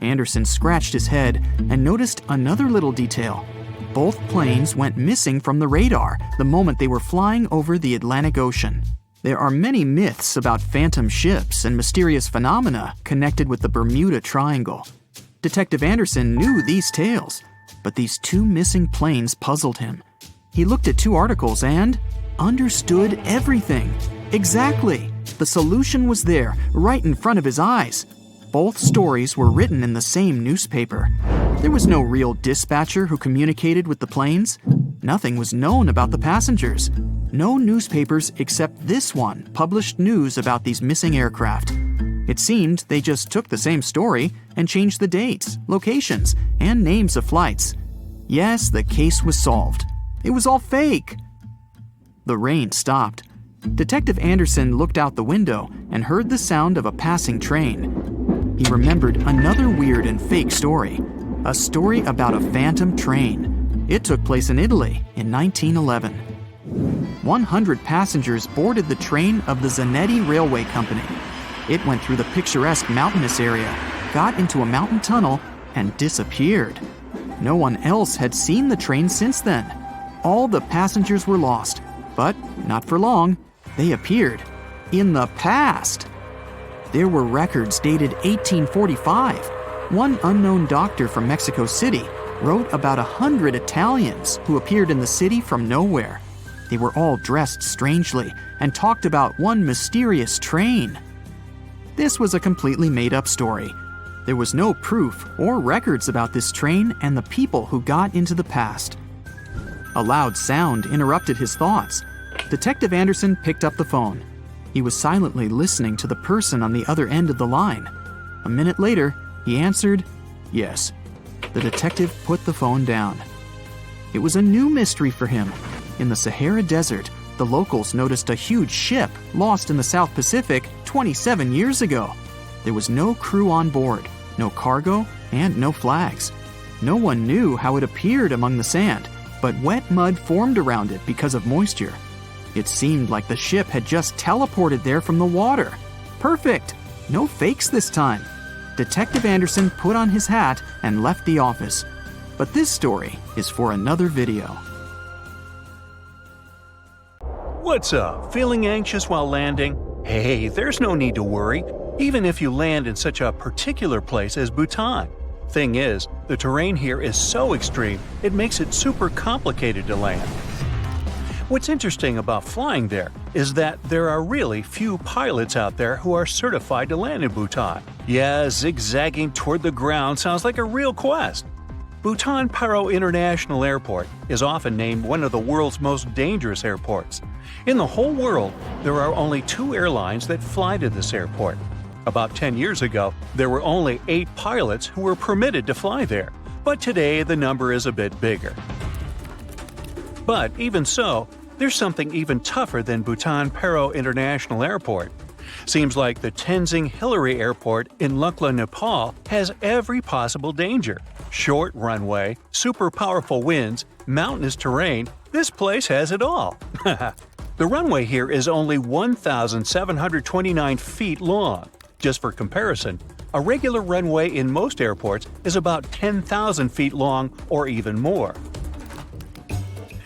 Anderson scratched his head and noticed another little detail. Both planes went missing from the radar the moment they were flying over the Atlantic Ocean. There are many myths about phantom ships and mysterious phenomena connected with the Bermuda Triangle. Detective Anderson knew these tales, but these 2 missing planes puzzled him. He looked at 2 articles and understood everything. Exactly. The solution was there, right in front of his eyes. Both stories were written in the same newspaper. There was no real dispatcher who communicated with the planes. Nothing was known about the passengers. No newspapers except this one published news about these missing aircraft. It seemed they just took the same story and changed the dates, locations, and names of flights. Yes, the case was solved. It was all fake. The rain stopped. Detective Anderson looked out the window and heard the sound of a passing train. He remembered another weird and fake story. A story about a phantom train. It took place in Italy in 1911. 100 passengers boarded the train of the Zanetti Railway Company. It went through the picturesque mountainous area, got into a mountain tunnel, and disappeared. No one else had seen the train since then. All the passengers were lost, but not for long. They appeared in the past. There were records dated 1845. One unknown doctor from Mexico City wrote about 100 Italians who appeared in the city from nowhere. They were all dressed strangely and talked about one mysterious train. This was a completely made-up story. There was no proof or records about this train and the people who got into the past. A loud sound interrupted his thoughts. Detective Anderson picked up the phone. He was silently listening to the person on the other end of the line. A minute later, he answered, "Yes." The detective put the phone down. It was a new mystery for him. In the Sahara Desert, the locals noticed a huge ship lost in the South Pacific 27 years ago. There was no crew on board, no cargo, and no flags. No one knew how it appeared among the sand, but wet mud formed around it because of moisture. It seemed like the ship had just teleported there from the water. Perfect! No fakes this time. Detective Anderson put on his hat and left the office. But this story is for another video. What's up? Feeling anxious while landing? Hey, there's no need to worry, even if you land in such a particular place as Bhutan. Thing is, the terrain here is so extreme, it makes it super complicated to land. What's interesting about flying there is that there are really few pilots out there who are certified to land in Bhutan. Yeah, zigzagging toward the ground sounds like a real quest. Bhutan Paro International Airport is often named one of the world's most dangerous airports. In the whole world, there are only 2 airlines that fly to this airport. About 10 years ago, there were only 8 pilots who were permitted to fly there, but today the number is a bit bigger. But even so, there's something even tougher than Bhutan Paro International Airport. Seems like the Tenzing Hillary Airport in Lukla, Nepal has every possible danger. Short runway, super powerful winds, mountainous terrain, this place has it all. The runway here is only 1,729 feet long. Just for comparison, a regular runway in most airports is about 10,000 feet long or even more.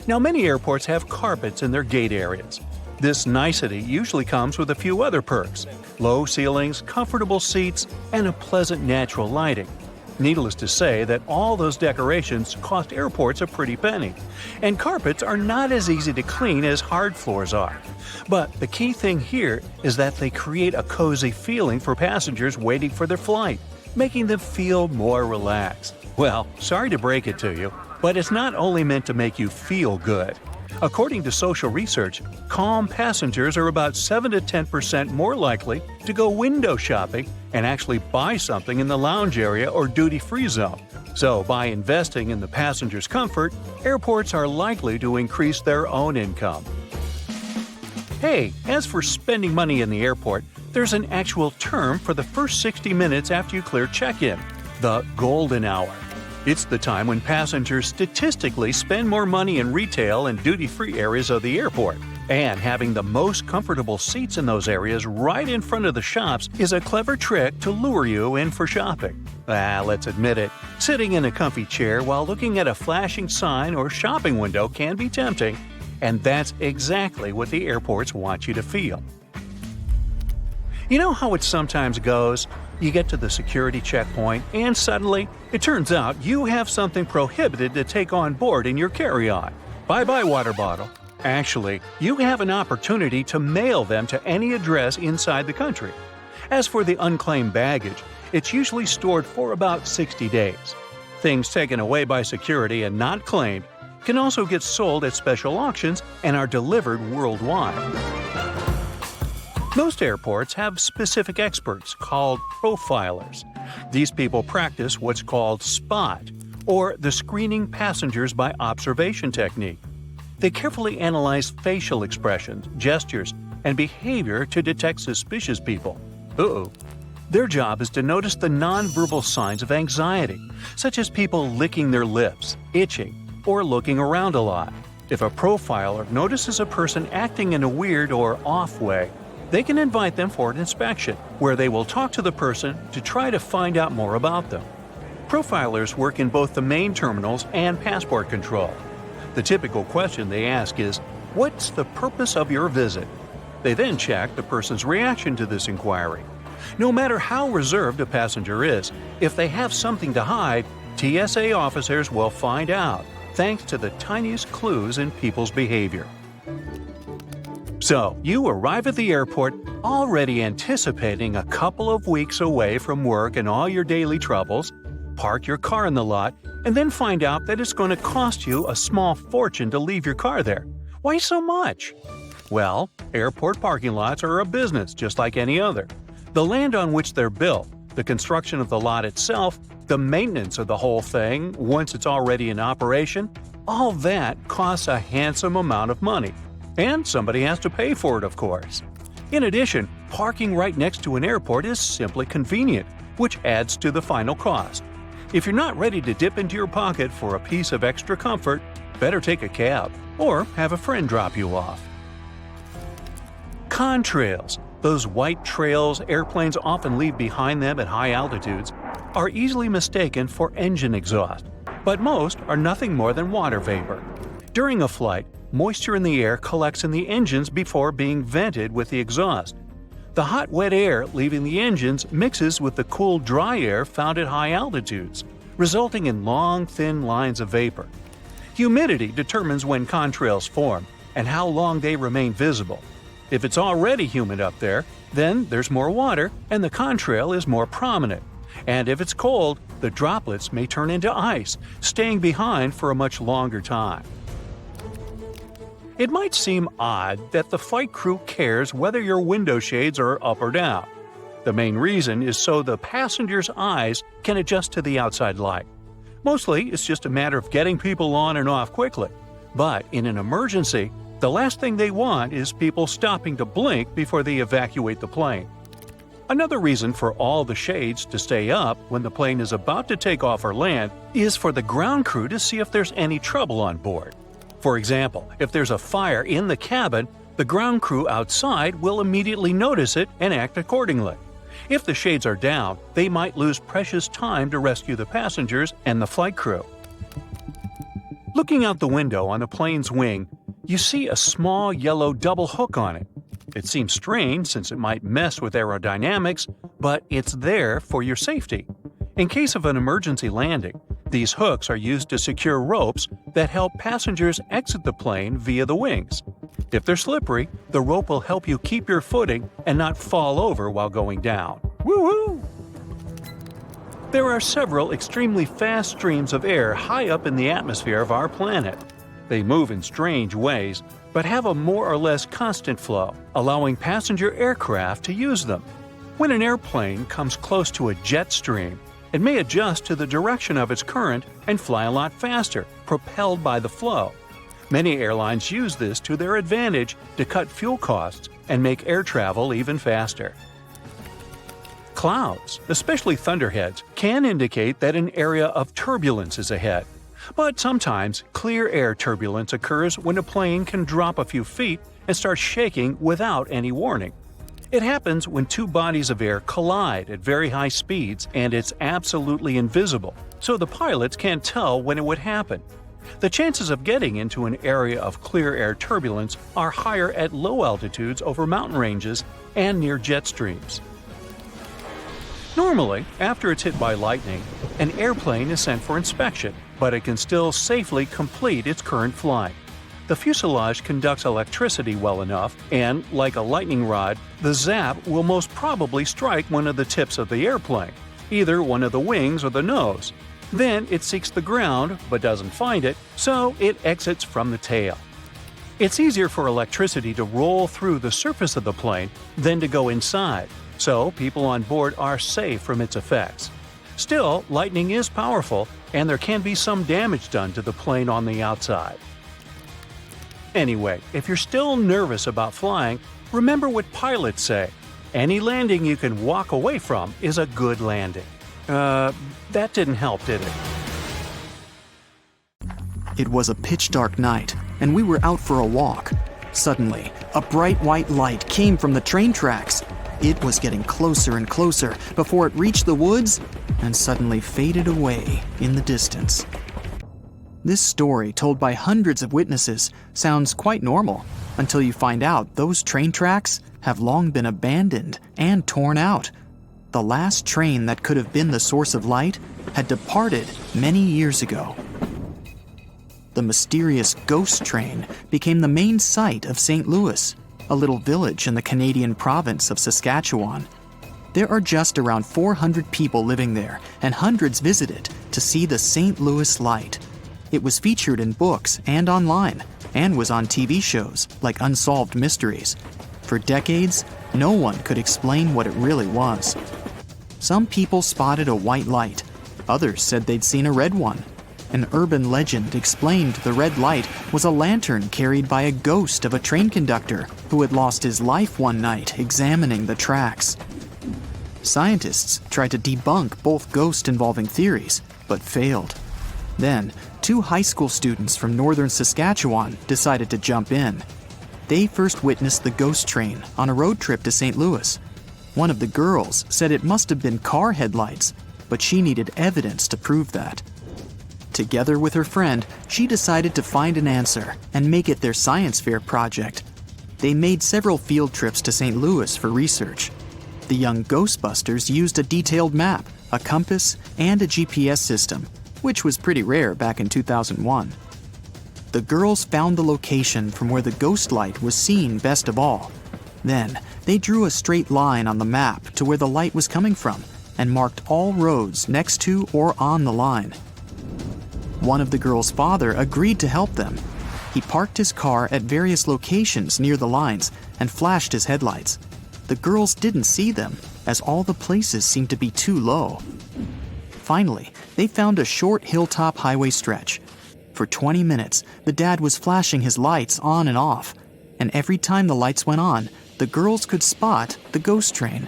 Now, many airports have carpets in their gate areas. This nicety usually comes with a few other perks: low ceilings, comfortable seats, and a pleasant natural lighting. Needless to say that all those decorations cost airports a pretty penny, and carpets are not as easy to clean as hard floors are. But the key thing here is that they create a cozy feeling for passengers waiting for their flight, making them feel more relaxed. Well, sorry to break it to you, but it's not only meant to make you feel good. According to social research, calm passengers are about 7 to 10% more likely to go window shopping and actually buy something in the lounge area or duty-free zone. So, by investing in the passenger's comfort, airports are likely to increase their own income. Hey, as for spending money in the airport, there's an actual term for the first 60 minutes after you clear check-in: the golden hour. It's the time when passengers statistically spend more money in retail and duty-free areas of the airport. And having the most comfortable seats in those areas right in front of the shops is a clever trick to lure you in for shopping. Let's admit it, sitting in a comfy chair while looking at a flashing sign or shopping window can be tempting, and that's exactly what the airports want you to feel. You know how it sometimes goes? You get to the security checkpoint, and suddenly, it turns out you have something prohibited to take on board in your carry-on. Bye-bye water bottle. Actually, you have an opportunity to mail them to any address inside the country. As for the unclaimed baggage, it's usually stored for about 60 days. Things taken away by security and not claimed can also get sold at special auctions and are delivered worldwide. Most airports have specific experts called profilers. These people practice what's called SPOT, or the screening passengers by observation technique. They carefully analyze facial expressions, gestures, and behavior to detect suspicious people. Their job is to notice the nonverbal signs of anxiety, such as people licking their lips, itching, or looking around a lot. If a profiler notices a person acting in a weird or off way, they can invite them for an inspection, where they will talk to the person to try to find out more about them. Profilers work in both the main terminals and passport control. The typical question they ask is, "What's the purpose of your visit?" They then check the person's reaction to this inquiry. No matter how reserved a passenger is, if they have something to hide, TSA officers will find out, thanks to the tiniest clues in people's behavior. So, you arrive at the airport already anticipating a couple of weeks away from work and all your daily troubles, park your car in the lot, and then find out that it's going to cost you a small fortune to leave your car there. Why so much? Well, airport parking lots are a business just like any other. The land on which they're built, the construction of the lot itself, the maintenance of the whole thing once it's already in operation, all that costs a handsome amount of money. And somebody has to pay for it, of course. In addition, parking right next to an airport is simply convenient, which adds to the final cost. If you're not ready to dip into your pocket for a piece of extra comfort, better take a cab or have a friend drop you off. Contrails, those white trails airplanes often leave behind them at high altitudes, are easily mistaken for engine exhaust, but most are nothing more than water vapor. During a flight, moisture in the air collects in the engines before being vented with the exhaust. The hot, wet air leaving the engines mixes with the cool, dry air found at high altitudes, resulting in long, thin lines of vapor. Humidity determines when contrails form and how long they remain visible. If it's already humid up there, then there's more water and the contrail is more prominent. And if it's cold, the droplets may turn into ice, staying behind for a much longer time. It might seem odd that the flight crew cares whether your window shades are up or down. The main reason is so the passenger's eyes can adjust to the outside light. Mostly, it's just a matter of getting people on and off quickly. But in an emergency, the last thing they want is people stopping to blink before they evacuate the plane. Another reason for all the shades to stay up when the plane is about to take off or land is for the ground crew to see if there's any trouble on board. For example, if there's a fire in the cabin, the ground crew outside will immediately notice it and act accordingly. If the shades are down, they might lose precious time to rescue the passengers and the flight crew. Looking out the window on a plane's wing, you see a small yellow double hook on it. It seems strange since it might mess with aerodynamics, but it's there for your safety. In case of an emergency landing, these hooks are used to secure ropes that help passengers exit the plane via the wings. If they're slippery, the rope will help you keep your footing and not fall over while going down. Woo-hoo! There are several extremely fast streams of air high up in the atmosphere of our planet. They move in strange ways, but have a more or less constant flow, allowing passenger aircraft to use them. When an airplane comes close to a jet stream, it may adjust to the direction of its current and fly a lot faster, propelled by the flow. Many airlines use this to their advantage to cut fuel costs and make air travel even faster. Clouds, especially thunderheads, can indicate that an area of turbulence is ahead. But sometimes, clear air turbulence occurs when a plane can drop a few feet and start shaking without any warning. It happens when two bodies of air collide at very high speeds and it's absolutely invisible, so the pilots can't tell when it would happen. The chances of getting into an area of clear air turbulence are higher at low altitudes over mountain ranges and near jet streams. Normally, after it's hit by lightning, an airplane is sent for inspection, but it can still safely complete its current flight. The fuselage conducts electricity well enough, and, like a lightning rod, the zap will most probably strike one of the tips of the airplane, either one of the wings or the nose. Then it seeks the ground, but doesn't find it, so it exits from the tail. It's easier for electricity to roll through the surface of the plane than to go inside, so people on board are safe from its effects. Still, lightning is powerful, and there can be some damage done to the plane on the outside. Anyway, if you're still nervous about flying, remember what pilots say. Any landing you can walk away from is a good landing. That didn't help, did it? It was a pitch-dark night, and we were out for a walk. Suddenly, a bright white light came from the train tracks. It was getting closer and closer before it reached the woods and suddenly faded away in the distance. This story, told by hundreds of witnesses, sounds quite normal until you find out those train tracks have long been abandoned and torn out. The last train that could have been the source of light had departed many years ago. The mysterious ghost train became the main site of St. Louis, a little village in the Canadian province of Saskatchewan. There are just around 400 people living there, and hundreds visit it to see the St. Louis light. It was featured in books and online, and was on TV shows like Unsolved Mysteries. For decades, no one could explain what it really was. Some people spotted a white light. Others said they'd seen a red one. An urban legend explained the red light was a lantern carried by a ghost of a train conductor who had lost his life one night examining the tracks. Scientists tried to debunk both ghost-involving theories, but failed. Then, 2 high school students from northern Saskatchewan decided to jump in. They first witnessed the ghost train on a road trip to St. Louis. One of the girls said it must have been car headlights, but she needed evidence to prove that. Together with her friend, she decided to find an answer and make it their science fair project. They made several field trips to St. Louis for research. The young Ghostbusters used a detailed map, a compass, and a GPS system, which was pretty rare back in 2001. The girls found the location from where the ghost light was seen best of all. Then, they drew a straight line on the map to where the light was coming from and marked all roads next to or on the line. One of the girls' father agreed to help them. He parked his car at various locations near the lines and flashed his headlights. The girls didn't see them, as all the places seemed to be too low. Finally, they found a short hilltop highway stretch. For 20 minutes, the dad was flashing his lights on and off, and every time the lights went on, the girls could spot the ghost train.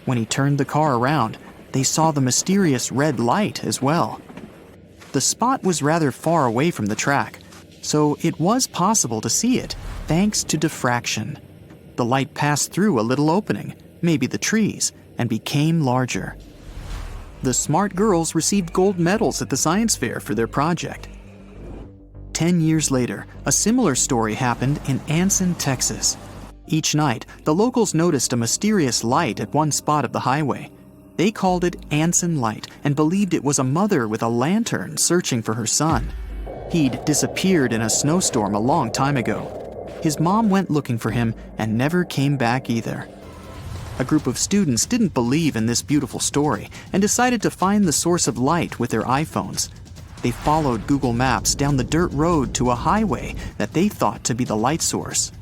When he turned the car around, they saw the mysterious red light as well. The spot was rather far away from the track, so it was possible to see it thanks to diffraction. The light passed through a little opening, maybe the trees, and became larger. The smart girls received gold medals at the science fair for their project. 10 years later, a similar story happened in Anson, Texas. Each night, the locals noticed a mysterious light at one spot of the highway. They called it Anson Light and believed it was a mother with a lantern searching for her son. He'd disappeared in a snowstorm a long time ago. His mom went looking for him and never came back either. A group of students didn't believe in this beautiful story and decided to find the source of light with their iPhones. They followed Google Maps down the dirt road to a highway that they thought to be the light source.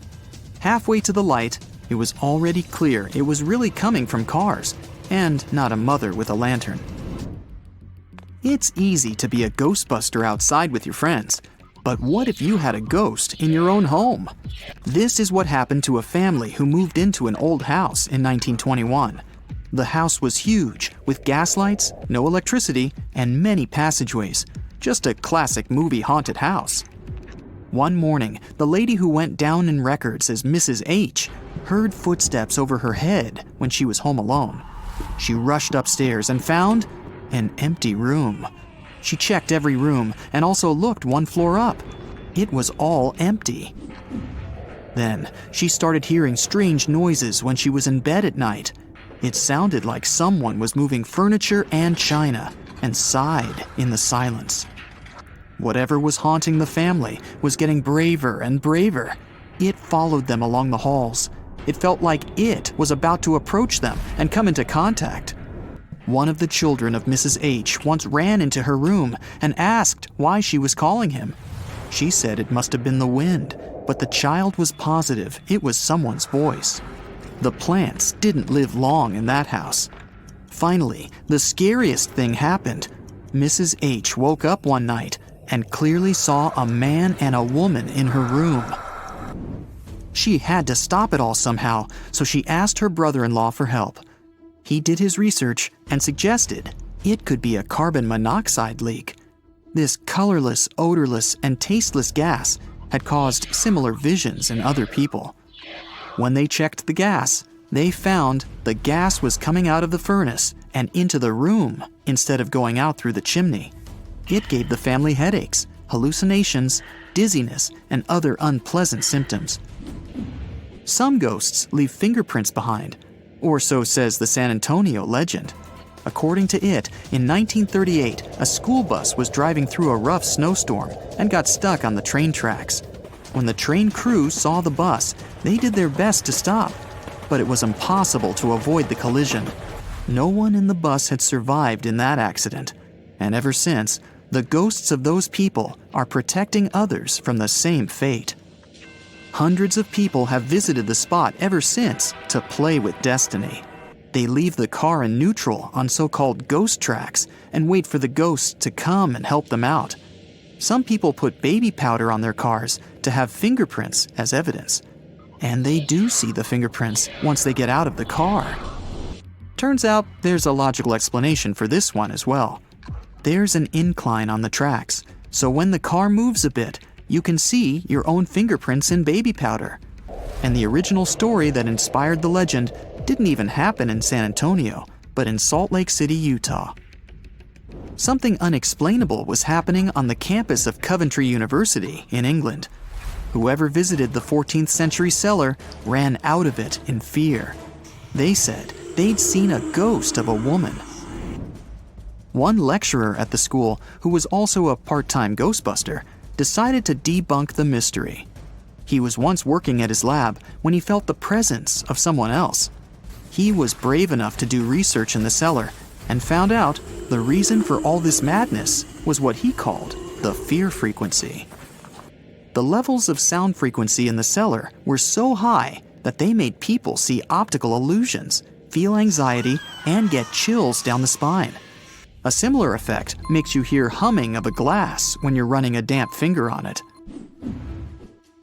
Halfway to the light, it was already clear it was really coming from cars, and not a mother with a lantern. It's easy to be a Ghostbuster outside with your friends, but what if you had a ghost in your own home? This is what happened to a family who moved into an old house in 1921. The house was huge, with gas lights, no electricity, and many passageways. Just a classic movie haunted house. One morning, the lady who went down in records as Mrs. H heard footsteps over her head when she was home alone. She rushed upstairs and found an empty room. She checked every room and also looked one floor up. It was all empty. Then, she started hearing strange noises when she was in bed at night. It sounded like someone was moving furniture and china and sighed in the silence. Whatever was haunting the family was getting braver and braver. It followed them along the halls. It felt like it was about to approach them and come into contact. One of the children of Mrs. H once ran into her room and asked why she was calling him. She said it must have been the wind, but the child was positive it was someone's voice. The plants didn't live long in that house. Finally, the scariest thing happened. Mrs. H woke up one night and clearly saw a man and a woman in her room. She had to stop it all somehow, so she asked her brother-in-law for help. He did his research and suggested it could be a carbon monoxide leak. This colorless, odorless, and tasteless gas had caused similar visions in other people. When they checked the gas, they found the gas was coming out of the furnace and into the room instead of going out through the chimney. It gave the family headaches, hallucinations, dizziness, and other unpleasant symptoms. Some ghosts leave fingerprints behind, or so says the San Antonio legend. According to it, in 1938, a school bus was driving through a rough snowstorm and got stuck on the train tracks. When the train crew saw the bus, they did their best to stop, but it was impossible to avoid the collision. No one in the bus had survived in that accident, and ever since, The ghosts of those people are protecting others from the same fate. Hundreds of people have visited the spot ever since to play with destiny. They leave the car in neutral on so-called ghost tracks and wait for the ghosts to come and help them out. Some people put baby powder on their cars to have fingerprints as evidence. And they do see the fingerprints once they get out of the car. Turns out there's a logical explanation for this one as well. There's an incline on the tracks, so when the car moves a bit, you can see your own fingerprints in baby powder. And the original story that inspired the legend didn't even happen in San Antonio, but in Salt Lake City, Utah. Something unexplainable was happening on the campus of Coventry University in England. Whoever visited the 14th century cellar ran out of it in fear. They said they'd seen a ghost of a woman. One lecturer at the school, who was also a part-time ghostbuster, decided to debunk the mystery. He was once working at his lab when he felt the presence of someone else. He was brave enough to do research in the cellar and found out the reason for all this madness was what he called the fear frequency. The levels of sound frequency in the cellar were so high that they made people see optical illusions, feel anxiety, and get chills down the spine. A similar effect makes you hear humming of a glass when you're running a damp finger on it.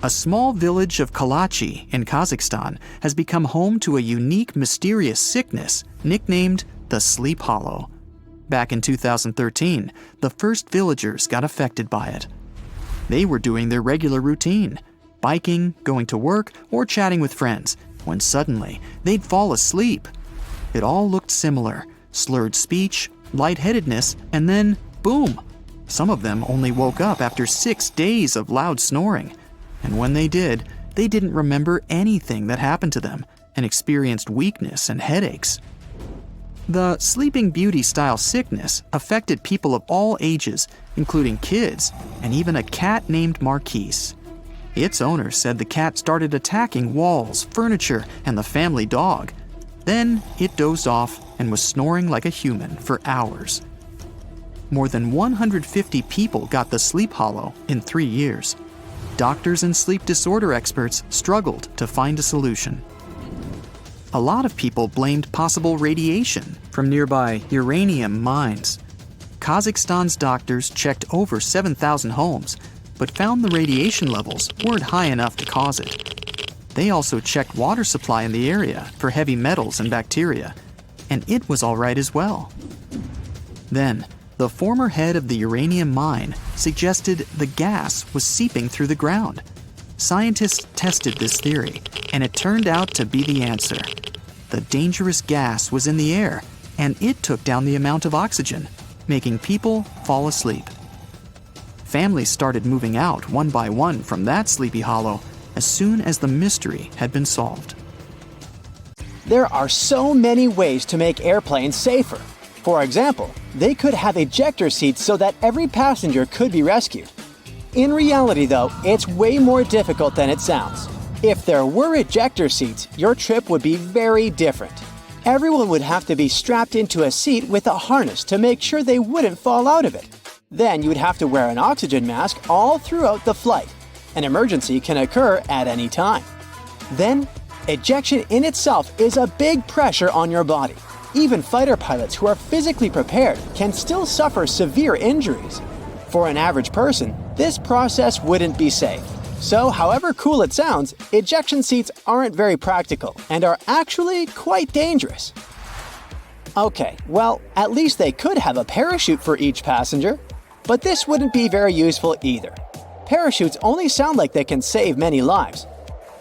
A small village of Kalachi in Kazakhstan has become home to a unique, mysterious sickness nicknamed the Sleep Hollow. Back in 2013, the first villagers got affected by it. They were doing their regular routine, biking, going to work, or chatting with friends, when suddenly they'd fall asleep. It all looked similar: slurred speech, lightheadedness, and then boom! Some of them only woke up after 6 days of loud snoring. And when they did, they didn't remember anything that happened to them and experienced weakness and headaches. The Sleeping Beauty-style sickness affected people of all ages, including kids, and even a cat named Marquise. Its owner said the cat started attacking walls, furniture, and the family dog. Then it dozed off and was snoring like a human for hours. More than 150 people got the Sleep Hollow in 3 years. Doctors and sleep disorder experts struggled to find a solution. A lot of people blamed possible radiation from nearby uranium mines. Kazakhstan's doctors checked over 7,000 homes, but found the radiation levels weren't high enough to cause it. They also checked water supply in the area for heavy metals and bacteria, and it was all right as well. Then, the former head of the uranium mine suggested the gas was seeping through the ground. Scientists tested this theory, and it turned out to be the answer. The dangerous gas was in the air, and it took down the amount of oxygen, making people fall asleep. Families started moving out one by one from that Sleepy Hollow as soon as the mystery had been solved. There are so many ways to make airplanes safer. For example, they could have ejector seats so that every passenger could be rescued. In reality, though, it's way more difficult than it sounds. If there were ejector seats, your trip would be very different. Everyone would have to be strapped into a seat with a harness to make sure they wouldn't fall out of it. Then you would have to wear an oxygen mask all throughout the flight. An emergency can occur at any time. Then, ejection in itself is a big pressure on your body. Even fighter pilots who are physically prepared can still suffer severe injuries. For an average person, this process wouldn't be safe. So, however cool it sounds, ejection seats aren't very practical and are actually quite dangerous. Okay, well, at least they could have a parachute for each passenger. But this wouldn't be very useful either. Parachutes only sound like they can save many lives.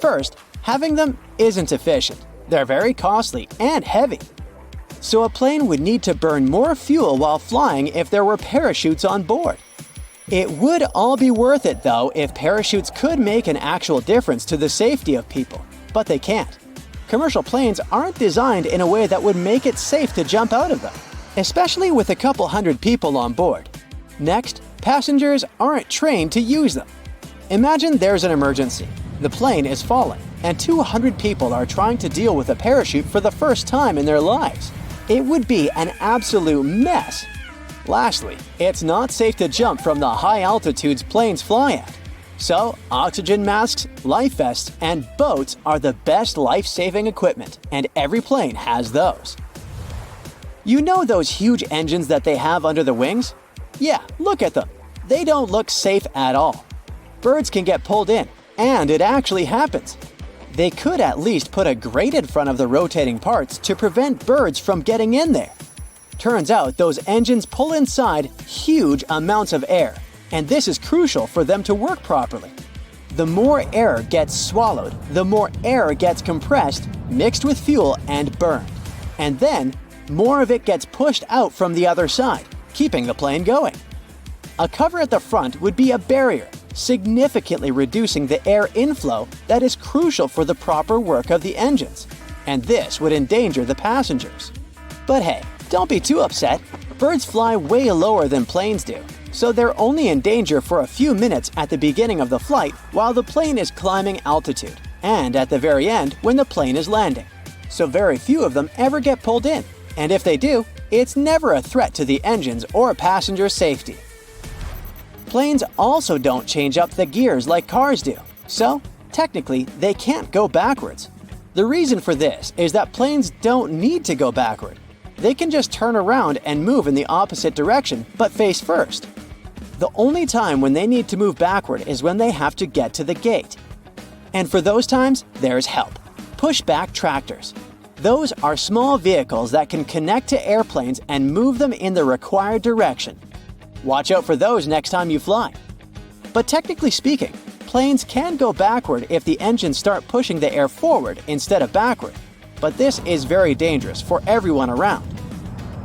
First, having them isn't efficient. They're very costly and heavy. So a plane would need to burn more fuel while flying if there were parachutes on board. It would all be worth it, though, if parachutes could make an actual difference to the safety of people, but they can't. Commercial planes aren't designed in a way that would make it safe to jump out of them, especially with a couple hundred people on board. Next, passengers aren't trained to use them. Imagine there's an emergency. The plane is falling, and 200 people are trying to deal with a parachute for the first time in their lives. It would be an absolute mess. Lastly, it's not safe to jump from the high altitudes planes fly at. So, oxygen masks, life vests, and boats are the best life-saving equipment, and every plane has those. You know those huge engines that they have under the wings? Yeah, look at them. They don't look safe at all. Birds can get pulled in, and it actually happens. They could at least put a grate in front of the rotating parts to prevent birds from getting in there. Turns out those engines pull inside huge amounts of air, and this is crucial for them to work properly. The more air gets swallowed, the more air gets compressed, mixed with fuel, and burned. And then, more of it gets pushed out from the other side, keeping the plane going. A cover at the front would be a barrier, significantly reducing the air inflow that is crucial for the proper work of the engines. And this would endanger the passengers. But hey, don't be too upset. Birds fly way lower than planes do, so they're only in danger for a few minutes at the beginning of the flight while the plane is climbing altitude, and at the very end when the plane is landing. So very few of them ever get pulled in, and if they do, it's never a threat to the engines or passenger safety. Planes also don't change up the gears like cars do, so technically they can't go backwards. The reason for this is that planes don't need to go backward. They can just turn around and move in the opposite direction, but face first. The only time when they need to move backward is when they have to get to the gate. And for those times, there's help. Pushback tractors. Those are small vehicles that can connect to airplanes and move them in the required direction. Watch out for those next time you fly. But technically speaking, planes can go backward if the engines start pushing the air forward instead of backward. But this is very dangerous for everyone around.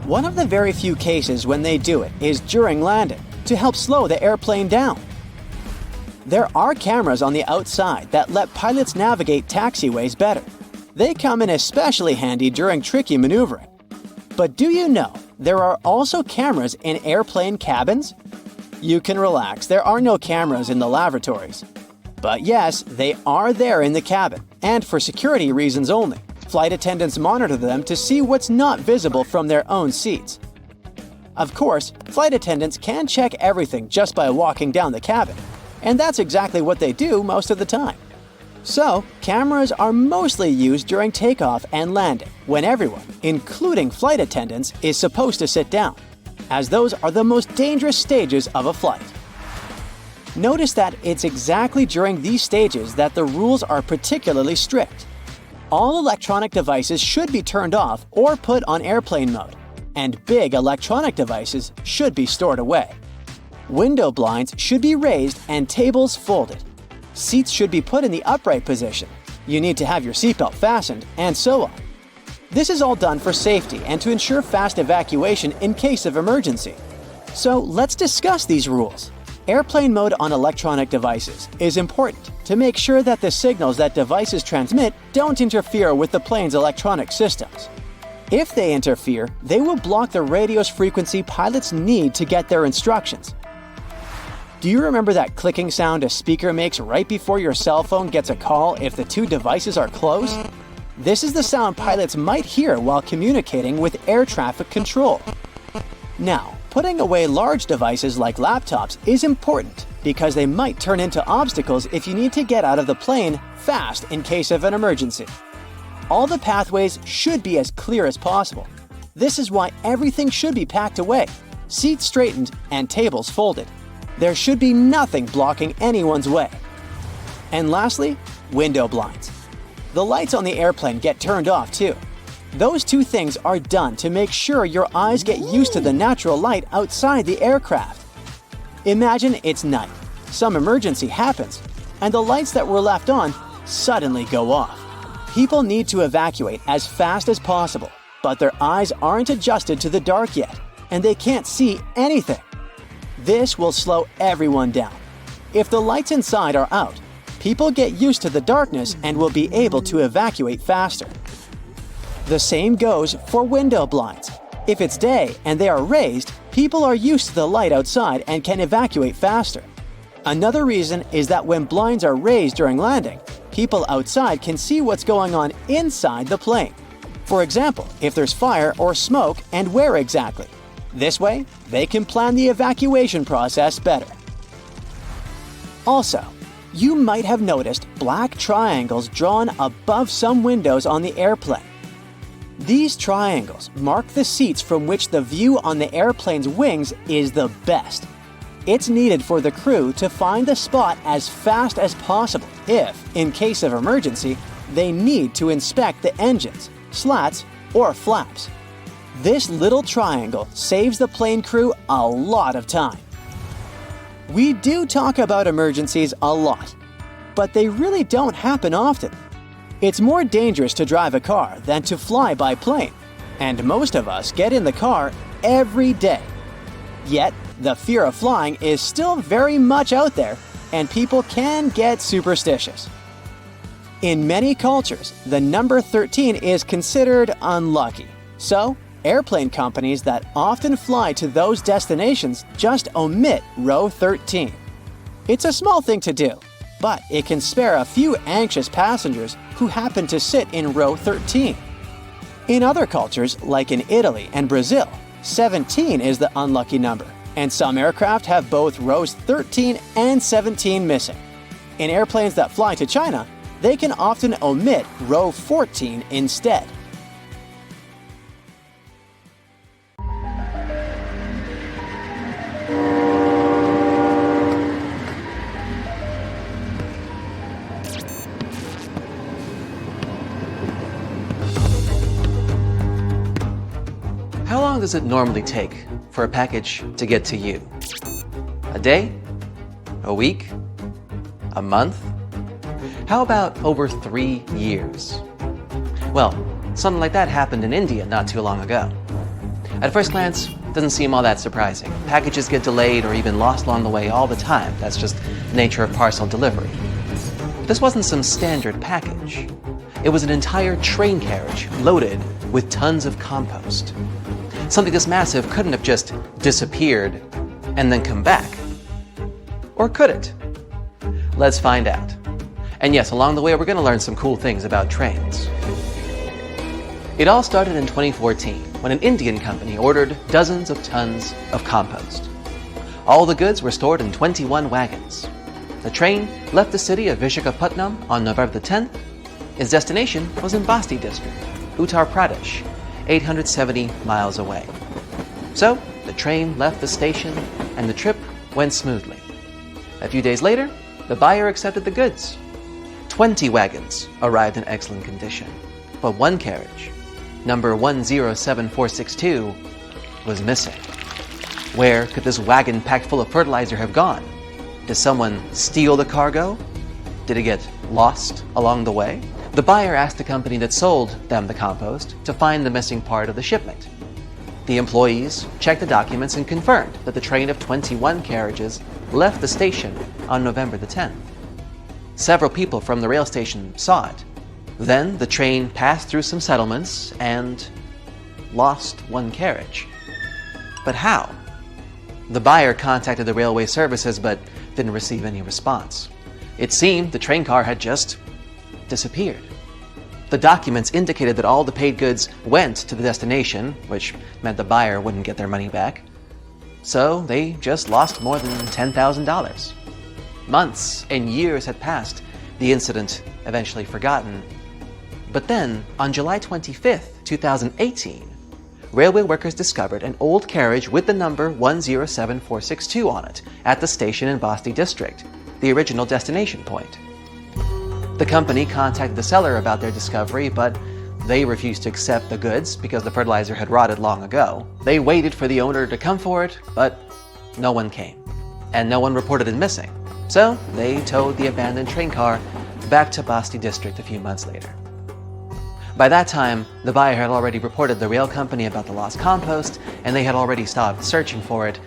One of the very few cases when they do it is during landing, to help slow the airplane down. There are cameras on the outside that let pilots navigate taxiways better. They come in especially handy during tricky maneuvering. But do you know there are also cameras in airplane cabins? You can relax, there are no cameras in the lavatories. But yes, they are there in the cabin, and for security reasons only. Flight attendants monitor them to see what's not visible from their own seats. Of course, flight attendants can check everything just by walking down the cabin, and that's exactly what they do most of the time. So, cameras are mostly used during takeoff and landing, when everyone, including flight attendants, is supposed to sit down, as those are the most dangerous stages of a flight. Notice that it's exactly during these stages that the rules are particularly strict. All electronic devices should be turned off or put on airplane mode, and big electronic devices should be stored away. Window blinds should be raised and tables folded. Seats should be put in the upright position. You need to have your seatbelt fastened, and so on. This is all done for safety and to ensure fast evacuation in case of emergency. So let's discuss these rules. Airplane mode on electronic devices is important to make sure that the signals that devices transmit don't interfere with the plane's electronic systems. If they interfere, they will block the radio's frequency pilots need to get their instructions. Do you remember that clicking sound a speaker makes right before your cell phone gets a call if the two devices are close? This is the sound pilots might hear while communicating with air traffic control. Now, putting away large devices like laptops is important because they might turn into obstacles if you need to get out of the plane fast in case of an emergency. All the pathways should be as clear as possible. This is why everything should be packed away, seats straightened, and tables folded. There should be nothing blocking anyone's way. And lastly, window blinds. The lights on the airplane get turned off too. Those two things are done to make sure your eyes get used to the natural light outside the aircraft. Imagine it's night, some emergency happens, and the lights that were left on suddenly go off. People need to evacuate as fast as possible, but their eyes aren't adjusted to the dark yet, and they can't see anything. This will slow everyone down. If the lights inside are out, people get used to the darkness and will be able to evacuate faster. The same goes for window blinds. If it's day and they are raised, people are used to the light outside and can evacuate faster. Another reason is that when blinds are raised during landing, people outside can see what's going on inside the plane. For example, if there's fire or smoke and where exactly. This way, they can plan the evacuation process better. Also, you might have noticed black triangles drawn above some windows on the airplane. These triangles mark the seats from which the view on the airplane's wings is the best. It's needed for the crew to find the spot as fast as possible if, in case of emergency, they need to inspect the engines, slats, or flaps. This little triangle saves the plane crew a lot of time. We do talk about emergencies a lot, but they really don't happen often. It's more dangerous to drive a car than to fly by plane, and most of us get in the car every day. Yet, the fear of flying is still very much out there, and people can get superstitious. In many cultures, the number 13 is considered unlucky, so airplane companies that often fly to those destinations just omit row 13. It's a small thing to do, but it can spare a few anxious passengers who happen to sit in row 13. In other cultures, like in Italy and Brazil, 17 is the unlucky number, and some aircraft have both rows 13 and 17 missing. In airplanes that fly to China, they can often omit row 14 instead. How long does it normally take for a package to get to you? A day? A week? A month? How about over 3 years? Well, something like that happened in India not too long ago. At first glance, it doesn't seem all that surprising. Packages get delayed or even lost along the way all the time. That's just the nature of parcel delivery. This wasn't some standard package. It was an entire train carriage loaded with tons of compost. Something this massive couldn't have just disappeared and then come back. Or could it? Let's find out. And yes, along the way we're going to learn some cool things about trains. It all started in 2014 when an Indian company ordered dozens of tons of compost. All the goods were stored in 21 wagons. The train left the city of Visakhapatnam on November the 10th. Its destination was in Basti district, Uttar Pradesh, 870 miles away. So, the train left the station and the trip went smoothly. A few days later, the buyer accepted the goods. 20 wagons arrived in excellent condition, but one carriage, number 107462, was missing. Where could this wagon packed full of fertilizer have gone? Did someone steal the cargo? Did it get lost along the way? The buyer asked the company that sold them the compost to find the missing part of the shipment. The employees checked the documents and confirmed that the train of 21 carriages left the station on November the 10th. Several people from the rail station saw it. Then the train passed through some settlements and lost one carriage. But how? The buyer contacted the railway services but didn't receive any response. It seemed the train car had just disappeared. The documents indicated that all the paid goods went to the destination, which meant the buyer wouldn't get their money back. So they just lost more than $10,000. Months and years had passed, the incident eventually forgotten. But then, on July 25th, 2018, railway workers discovered an old carriage with the number 107462 on it at the station in Basti district, the original destination point. The company contacted the seller about their discovery, but they refused to accept the goods because the fertilizer had rotted long ago. They waited for the owner to come for it, but no one came, and no one reported it missing. So they towed the abandoned train car back to Basti district a few months later. By that time, the buyer had already reported the rail company about the lost compost, and they had already stopped searching for it,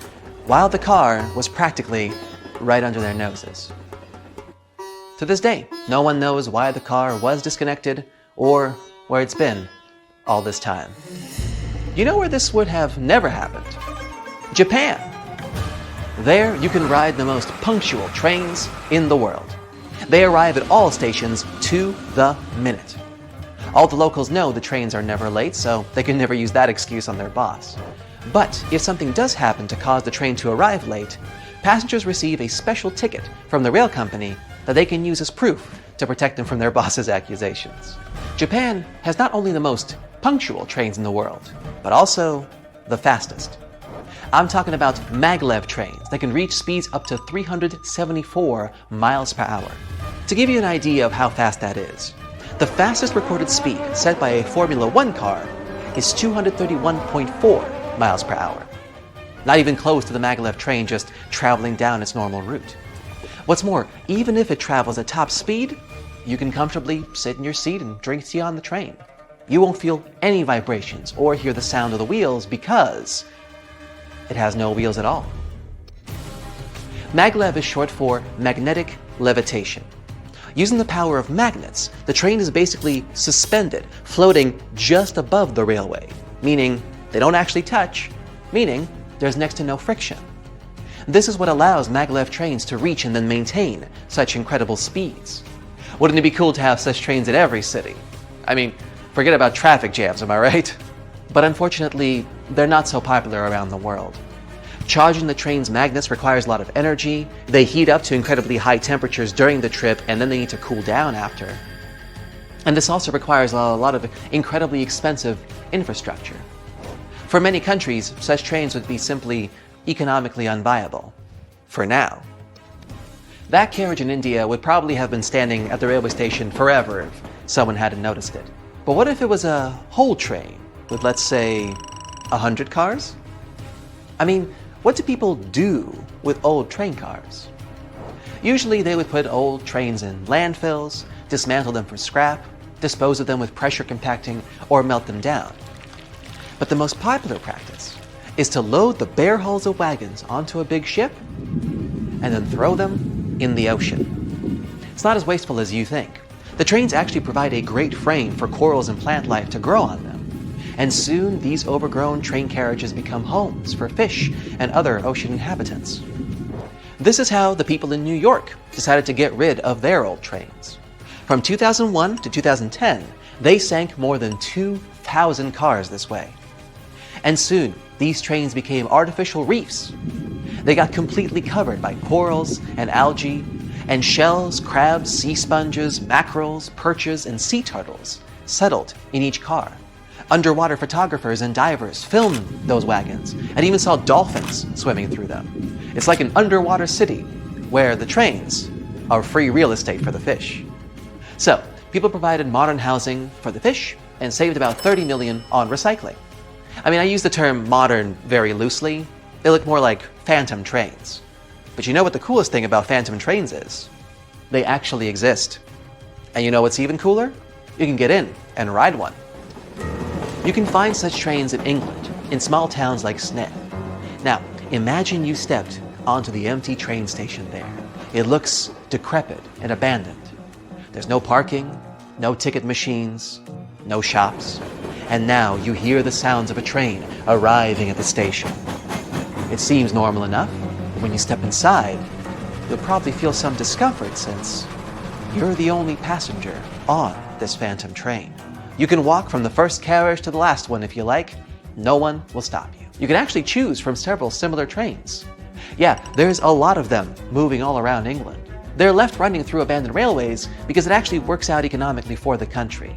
while the car was practically right under their noses. To this day, no one knows why the car was disconnected or where it's been all this time. You know where this would have never happened? Japan. There, you can ride the most punctual trains in the world. They arrive at all stations to the minute. All the locals know the trains are never late, so they can never use that excuse on their boss. But if something does happen to cause the train to arrive late, passengers receive a special ticket from the rail company that they can use as proof to protect them from their boss's accusations. Japan has not only the most punctual trains in the world, but also the fastest. I'm talking about maglev trains that can reach speeds up to 374 miles per hour. To give you an idea of how fast that is, the fastest recorded speed set by a Formula One car is 231.4 miles per hour. Not even close to the maglev train just traveling down its normal route. What's more, even if it travels at top speed, you can comfortably sit in your seat and drink tea on the train. You won't feel any vibrations or hear the sound of the wheels because it has no wheels at all. Maglev is short for magnetic levitation. Using the power of magnets, the train is basically suspended, floating just above the railway, meaning they don't actually touch, meaning there's next to no friction. This is what allows maglev trains to reach and then maintain such incredible speeds. Wouldn't it be cool to have such trains in every city? I mean, forget about traffic jams, am I right? But unfortunately, they're not so popular around the world. Charging the train's magnets requires a lot of energy. They heat up to incredibly high temperatures during the trip, and then they need to cool down after. And this also requires a lot of incredibly expensive infrastructure. For many countries, such trains would be simply economically unviable. For now. That carriage in India would probably have been standing at the railway station forever if someone hadn't noticed it. But what if it was a whole train with, let's say, 100 cars? I mean, what do people do with old train cars? Usually they would put old trains in landfills, dismantle them for scrap, dispose of them with pressure compacting, or melt them down. But the most popular practice is to load the bare hulls of wagons onto a big ship and then throw them in the ocean. It's not as wasteful as you think. The trains actually provide a great frame for corals and plant life to grow on them. And soon these overgrown train carriages become homes for fish and other ocean inhabitants. This is how the people in New York decided to get rid of their old trains. From 2001 to 2010, they sank more than 2,000 cars this way. And soon, these trains became artificial reefs. They got completely covered by corals and algae, and shells, crabs, sea sponges, mackerels, perches, and sea turtles settled in each car. Underwater photographers and divers filmed those wagons and even saw dolphins swimming through them. It's like an underwater city where the trains are free real estate for the fish. So, people provided modern housing for the fish and saved about $30 million on recycling. I mean, I use the term modern very loosely. They look more like phantom trains. But you know what the coolest thing about phantom trains is? They actually exist. And you know what's even cooler? You can get in and ride one. You can find such trains in England, in small towns like Sneyd. Now, imagine you stepped onto the empty train station there. It looks decrepit and abandoned. There's no parking, no ticket machines, no shops. And now you hear the sounds of a train arriving at the station. It seems normal enough, but when you step inside, you'll probably feel some discomfort since you're the only passenger on this phantom train. You can walk from the first carriage to the last one if you like. No one will stop you. You can actually choose from several similar trains. Yeah, there's a lot of them moving all around England. They're left running through abandoned railways because it actually works out economically for the country.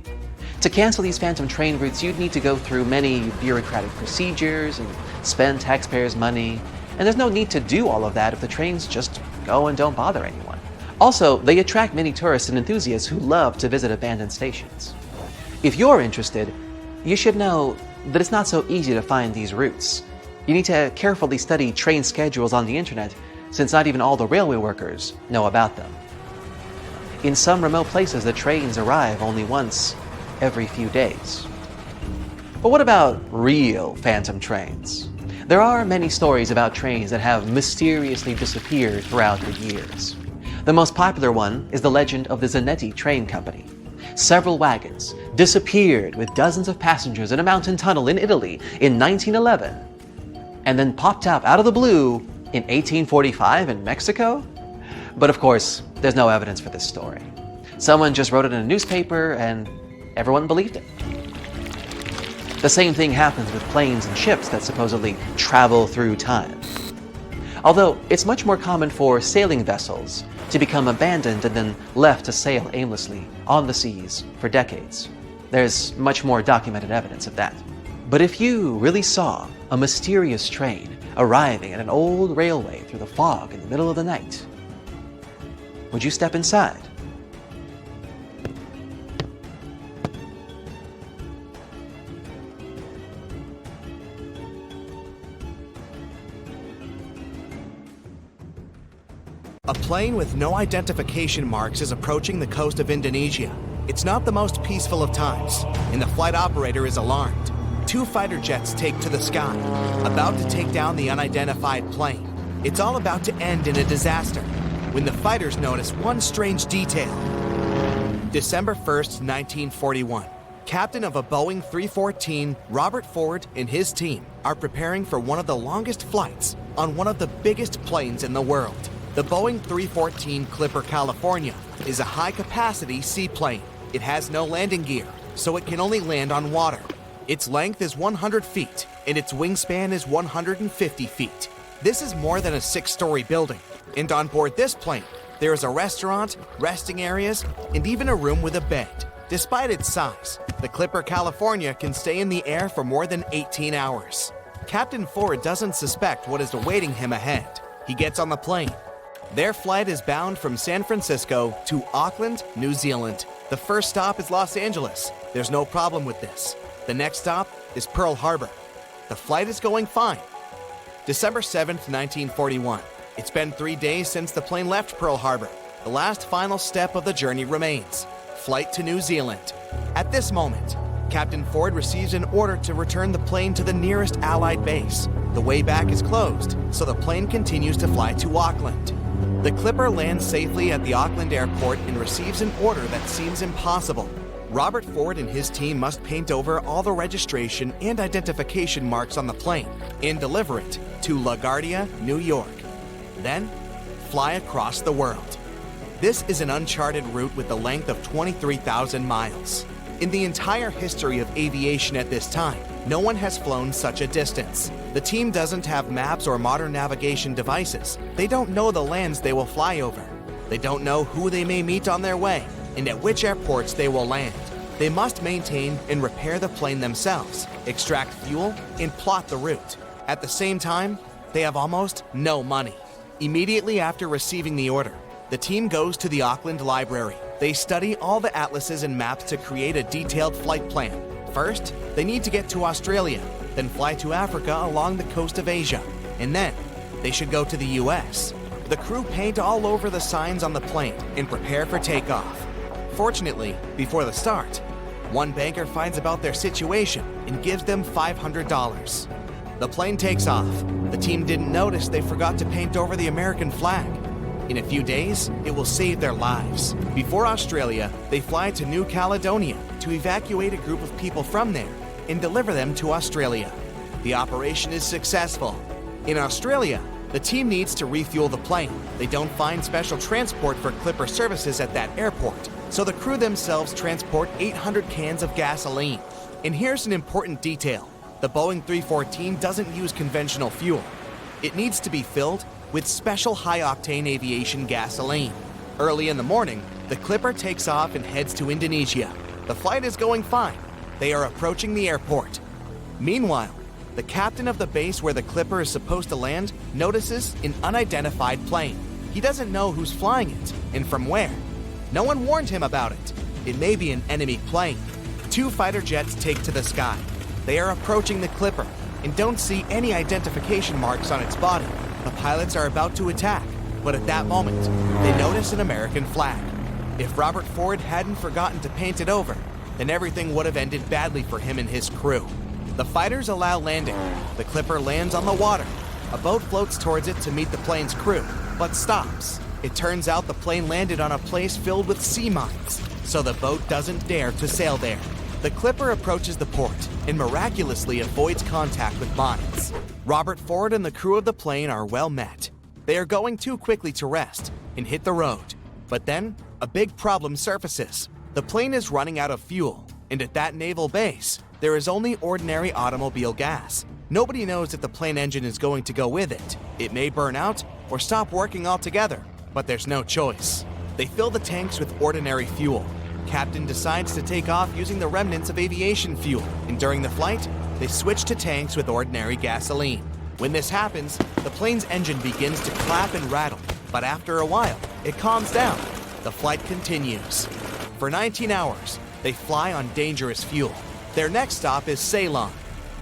To cancel these phantom train routes, you'd need to go through many bureaucratic procedures and spend taxpayers' money. And there's no need to do all of that if the trains just go and don't bother anyone. Also, they attract many tourists and enthusiasts who love to visit abandoned stations. If you're interested, you should know that it's not so easy to find these routes. You need to carefully study train schedules on the internet, since not even all the railway workers know about them. In some remote places, the trains arrive only once every few days. But what about real phantom trains? There are many stories about trains that have mysteriously disappeared throughout the years. The most popular one is the legend of the Zanetti Train Company. Several wagons disappeared with dozens of passengers in a mountain tunnel in Italy in 1911, and then popped up out of the blue in 1845 in Mexico? But of course, there's no evidence for this story. Someone just wrote it in a newspaper and everyone believed it. The same thing happens with planes and ships that supposedly travel through time. Although it's much more common for sailing vessels to become abandoned and then left to sail aimlessly on the seas for decades. There's much more documented evidence of that. But if you really saw a mysterious train arriving at an old railway through the fog in the middle of the night, would you step inside? A plane with no identification marks is approaching the coast of Indonesia. It's not the most peaceful of times, and the flight operator is alarmed. 2 fighter jets take to the sky, about to take down the unidentified plane. It's all about to end in a disaster, when the fighters notice one strange detail. December 1st, 1941. Captain of a Boeing 314, Robert Ford and his team are preparing for one of the longest flights on one of the biggest planes in the world. The Boeing 314 Clipper California is a high-capacity seaplane. It has no landing gear, so it can only land on water. Its length is 100 feet, and its wingspan is 150 feet. This is more than a 6-story building, and on board this plane, there is a restaurant, resting areas, and even a room with a bed. Despite its size, the Clipper California can stay in the air for more than 18 hours. Captain Ford doesn't suspect what is awaiting him ahead. He gets on the plane. Their flight is bound from San Francisco to Auckland, New Zealand. The first stop is Los Angeles. There's no problem with this. The next stop is Pearl Harbor. The flight is going fine. December 7th, 1941. It's been 3 days since the plane left Pearl Harbor. The last final step of the journey remains: flight to New Zealand. At this moment, Captain Ford receives an order to return the plane to the nearest Allied base. The way back is closed, so the plane continues to fly to Auckland. The Clipper lands safely at the Auckland airport and receives an order that seems impossible. Robert Ford and his team must paint over all the registration and identification marks on the plane and deliver it to LaGuardia, New York. Then, fly across the world. This is an uncharted route with a length of 23,000 miles. In the entire history of aviation at this time, no one has flown such a distance. The team doesn't have maps or modern navigation devices. They don't know the lands they will fly over. They don't know who they may meet on their way and at which airports they will land. They must maintain and repair the plane themselves, extract fuel, and plot the route. At the same time, they have almost no money. Immediately after receiving the order, the team goes to the Auckland Library. They study all the atlases and maps to create a detailed flight plan. First, they need to get to Australia, then fly to Africa along the coast of Asia, and then they should go to the US. The crew paint all over the signs on the plane and prepare for takeoff. Fortunately, before the start, one banker finds about their situation and gives them $500. The plane takes off. The team didn't notice they forgot to paint over the American flag. In a few days, it will save their lives. Before Australia, they fly to New Caledonia to evacuate a group of people from there and deliver them to Australia. The operation is successful. In Australia, the team needs to refuel the plane. They don't find special transport for Clipper services at that airport, so the crew themselves transport 800 cans of gasoline. And here's an important detail. The Boeing 314 doesn't use conventional fuel. It needs to be filled with special high-octane aviation gasoline. Early in the morning, the Clipper takes off and heads to Indonesia. The flight is going fine. They are approaching the airport. Meanwhile, the captain of the base where the Clipper is supposed to land notices an unidentified plane. He doesn't know who's flying it and from where. No one warned him about it. It may be an enemy plane. 2 fighter jets take to the sky. They are approaching the Clipper and don't see any identification marks on its body. The pilots are about to attack, but at that moment, they notice an American flag. If Robert Ford hadn't forgotten to paint it over, then everything would have ended badly for him and his crew. The fighters allow landing. The Clipper lands on the water. A boat floats towards it to meet the plane's crew, but stops. It turns out the plane landed on a place filled with sea mines, so the boat doesn't dare to sail there. The Clipper approaches the port and miraculously avoids contact with mines. Robert Ford and the crew of the plane are well met. They are going too quickly to rest and hit the road. But then, a big problem surfaces. The plane is running out of fuel, And at that naval base, there is only ordinary automobile gas. Nobody knows if the plane engine is going to go with it. It may burn out or stop working altogether, but there's no choice. They fill the tanks with ordinary fuel. Captain decides to take off using the remnants of aviation fuel, and during the flight, they switch to tanks with ordinary gasoline. When this happens, the plane's engine begins to clap and rattle, but after a while, it calms down. The flight continues. For 19 hours, they fly on dangerous fuel. Their next stop is Ceylon.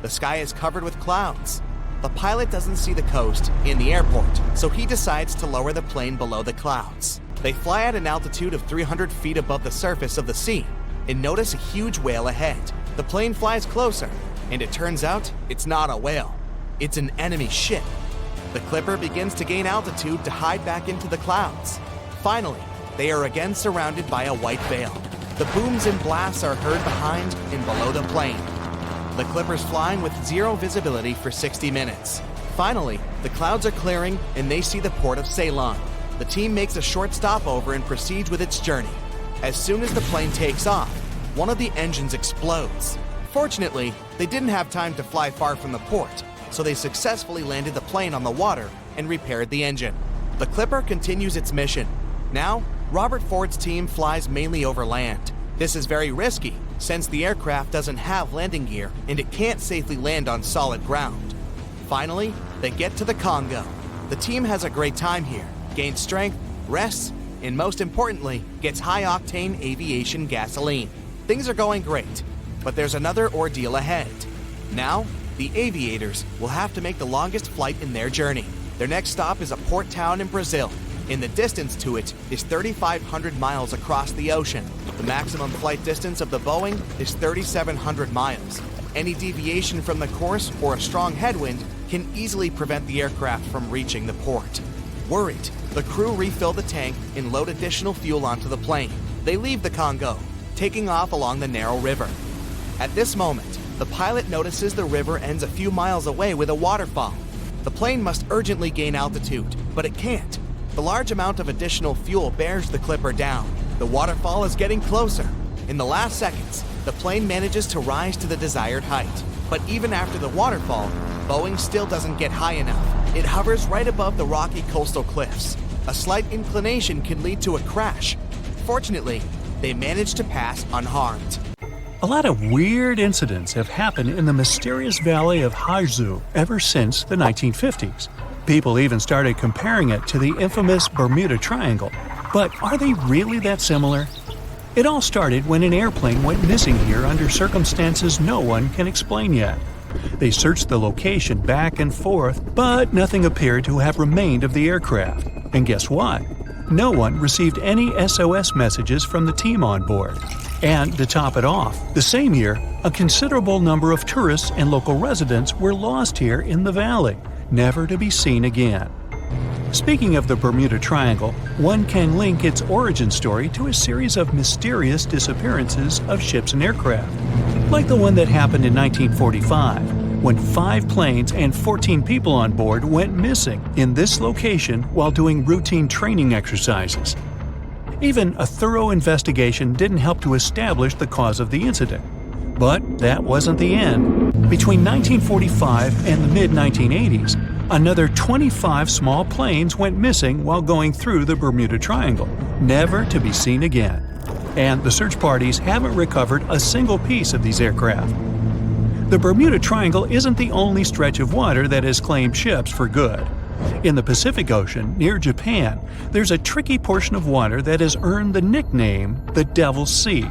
The sky is covered with clouds. The pilot doesn't see the coast in the airport, so he decides to lower the plane below the clouds. They fly at an altitude of 300 feet above the surface of the sea and notice a huge whale ahead. The plane flies closer, and it turns out it's not a whale. It's an enemy ship. The Clipper begins to gain altitude to hide back into the clouds. Finally, they are again surrounded by a white veil. The booms and blasts are heard behind and below the plane. The Clipper's flying with zero visibility for 60 minutes. Finally, the clouds are clearing and they see the port of Ceylon. The team makes a short stopover and proceeds with its journey. As soon as the plane takes off, one of the engines explodes. Fortunately, they didn't have time to fly far from the port, so they successfully landed the plane on the water and repaired the engine. The Clipper continues its mission. Now, Robert Ford's team flies mainly over land. This is very risky, since the aircraft doesn't have landing gear and it can't safely land on solid ground. Finally, they get to the Congo. The team has a great time here, gains strength, rests, and most importantly, gets high-octane aviation gasoline. Things are going great, but there's another ordeal ahead. Now, the aviators will have to make the longest flight in their journey. Their next stop is a port town in Brazil, and the distance to it is 3,500 miles across the ocean. The maximum flight distance of the Boeing is 3,700 miles. Any deviation from the course or a strong headwind can easily prevent the aircraft from reaching the port. Worried, the crew refill the tank and load additional fuel onto the plane. They leave the Congo, taking off along the narrow river. At this moment, the pilot notices the river ends a few miles away with a waterfall. The plane must urgently gain altitude, but it can't. The large amount of additional fuel bears the Clipper down. The waterfall is getting closer. In the last seconds, the plane manages to rise to the desired height. But even after the waterfall, Boeing still doesn't get high enough. It hovers right above the rocky coastal cliffs. A slight inclination can lead to a crash. Fortunately, they manage to pass unharmed. A lot of weird incidents have happened in the mysterious valley of Haizu ever since the 1950s. People even started comparing it to the infamous Bermuda Triangle. But are they really that similar? It all started when an airplane went missing here under circumstances no one can explain yet. They searched the location back and forth, but nothing appeared to have remained of the aircraft. And guess what? No one received any SOS messages from the team on board. And to top it off, the same year, a considerable number of tourists and local residents were lost here in the valley, never to be seen again. Speaking of the Bermuda Triangle, one can link its origin story to a series of mysterious disappearances of ships and aircraft, like the one that happened in 1945, when 5 planes and 14 people on board went missing in this location while doing routine training exercises. Even a thorough investigation didn't help to establish the cause of the incident. But that wasn't the end. Between 1945 and the mid-1980s, another 25 small planes went missing while going through the Bermuda Triangle, never to be seen again. And the search parties haven't recovered a single piece of these aircraft. The Bermuda Triangle isn't the only stretch of water that has claimed ships for good. In the Pacific Ocean, near Japan, there's a tricky portion of water that has earned the nickname the Devil's Sea.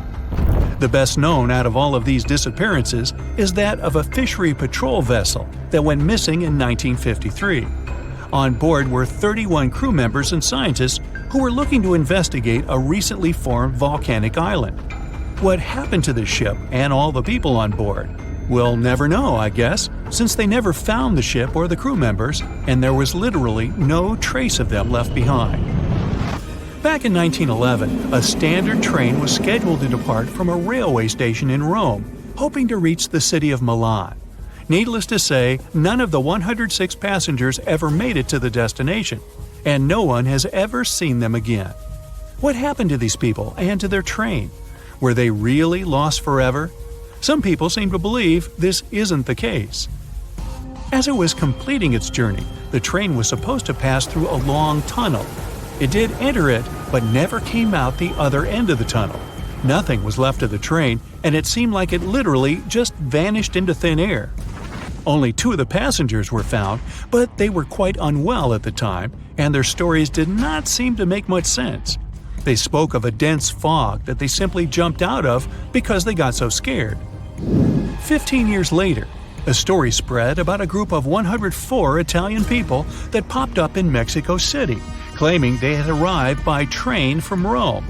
The best known out of all of these disappearances is that of a fishery patrol vessel that went missing in 1953. On board were 31 crew members and scientists who were looking to investigate a recently formed volcanic island. What happened to the ship and all the people on board? We'll never know, I guess, since they never found the ship or the crew members, and there was literally no trace of them left behind. Back in 1911, a standard train was scheduled to depart from a railway station in Rome, hoping to reach the city of Milan. Needless to say, none of the 106 passengers ever made it to the destination, and no one has ever seen them again. What happened to these people and to their train? Were they really lost forever? Some people seem to believe this isn't the case. As it was completing its journey, the train was supposed to pass through a long tunnel. It did enter it, but never came out the other end of the tunnel. Nothing was left of the train, and it seemed like it literally just vanished into thin air. Only 2 of the passengers were found, but they were quite unwell at the time, and their stories did not seem to make much sense. They spoke of a dense fog that they simply jumped out of because they got so scared. 15 years later, a story spread about a group of 104 Italian people that popped up in Mexico City, claiming they had arrived by train from Rome.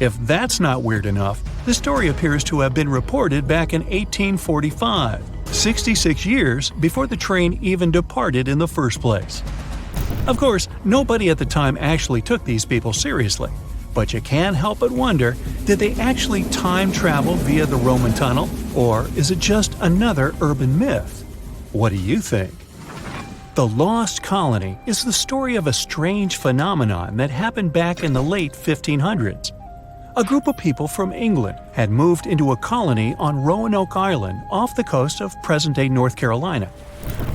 If that's not weird enough, the story appears to have been reported back in 1845, 66 years before the train even departed in the first place. Of course, nobody at the time actually took these people seriously, but you can't help but wonder, did they actually time travel via the Roman tunnel, or is it just another urban myth? What do you think? The Lost Colony is the story of a strange phenomenon that happened back in the late 1500s. A group of people from England had moved into a colony on Roanoke Island off the coast of present-day North Carolina.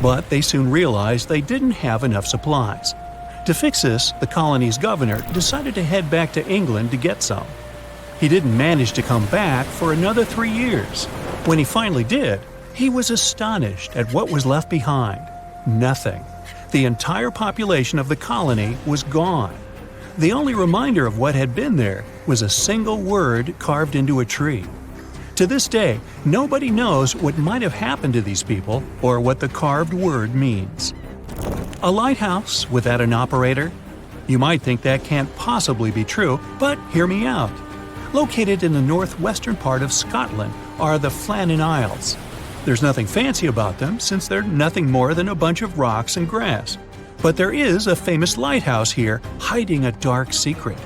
But they soon realized they didn't have enough supplies. To fix this, the colony's governor decided to head back to England to get some. He didn't manage to come back for another 3 years. When he finally did, he was astonished at what was left behind. Nothing. The entire population of the colony was gone. The only reminder of what had been there was a single word carved into a tree. To this day, nobody knows what might have happened to these people or what the carved word means. A lighthouse without an operator? You might think that can't possibly be true, but hear me out. Located in the northwestern part of Scotland are the Flannan Isles. There's nothing fancy about them since they're nothing more than a bunch of rocks and grass. But there is a famous lighthouse here hiding a dark secret.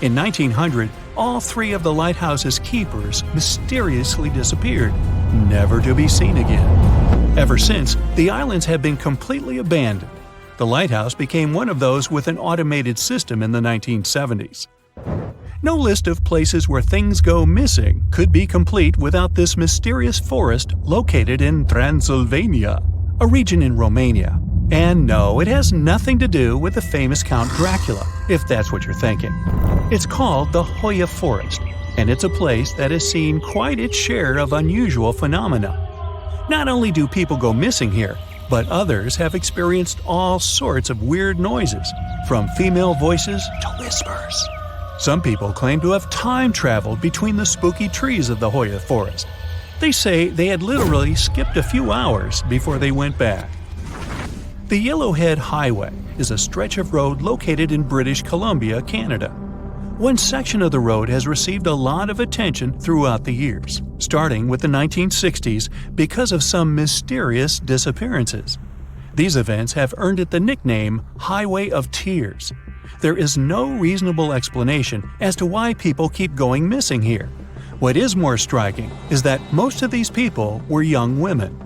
In 1900, all 3 of the lighthouse's keepers mysteriously disappeared, never to be seen again. Ever since, the islands have been completely abandoned. The lighthouse became one of those with an automated system in the 1970s. No list of places where things go missing could be complete without this mysterious forest located in Transylvania, a region in Romania. And no, it has nothing to do with the famous Count Dracula, if that's what you're thinking. It's called the Hoya Forest, and it's a place that has seen quite its share of unusual phenomena. Not only do people go missing here, but others have experienced all sorts of weird noises, from female voices to whispers. Some people claim to have time traveled between the spooky trees of the Hoya Forest. They say they had literally skipped a few hours before they went back. The Yellowhead Highway is a stretch of road located in British Columbia, Canada. One section of the road has received a lot of attention throughout the years, starting with the 1960s because of some mysterious disappearances. These events have earned it the nickname Highway of Tears. There is no reasonable explanation as to why people keep going missing here. What is more striking is that most of these people were young women.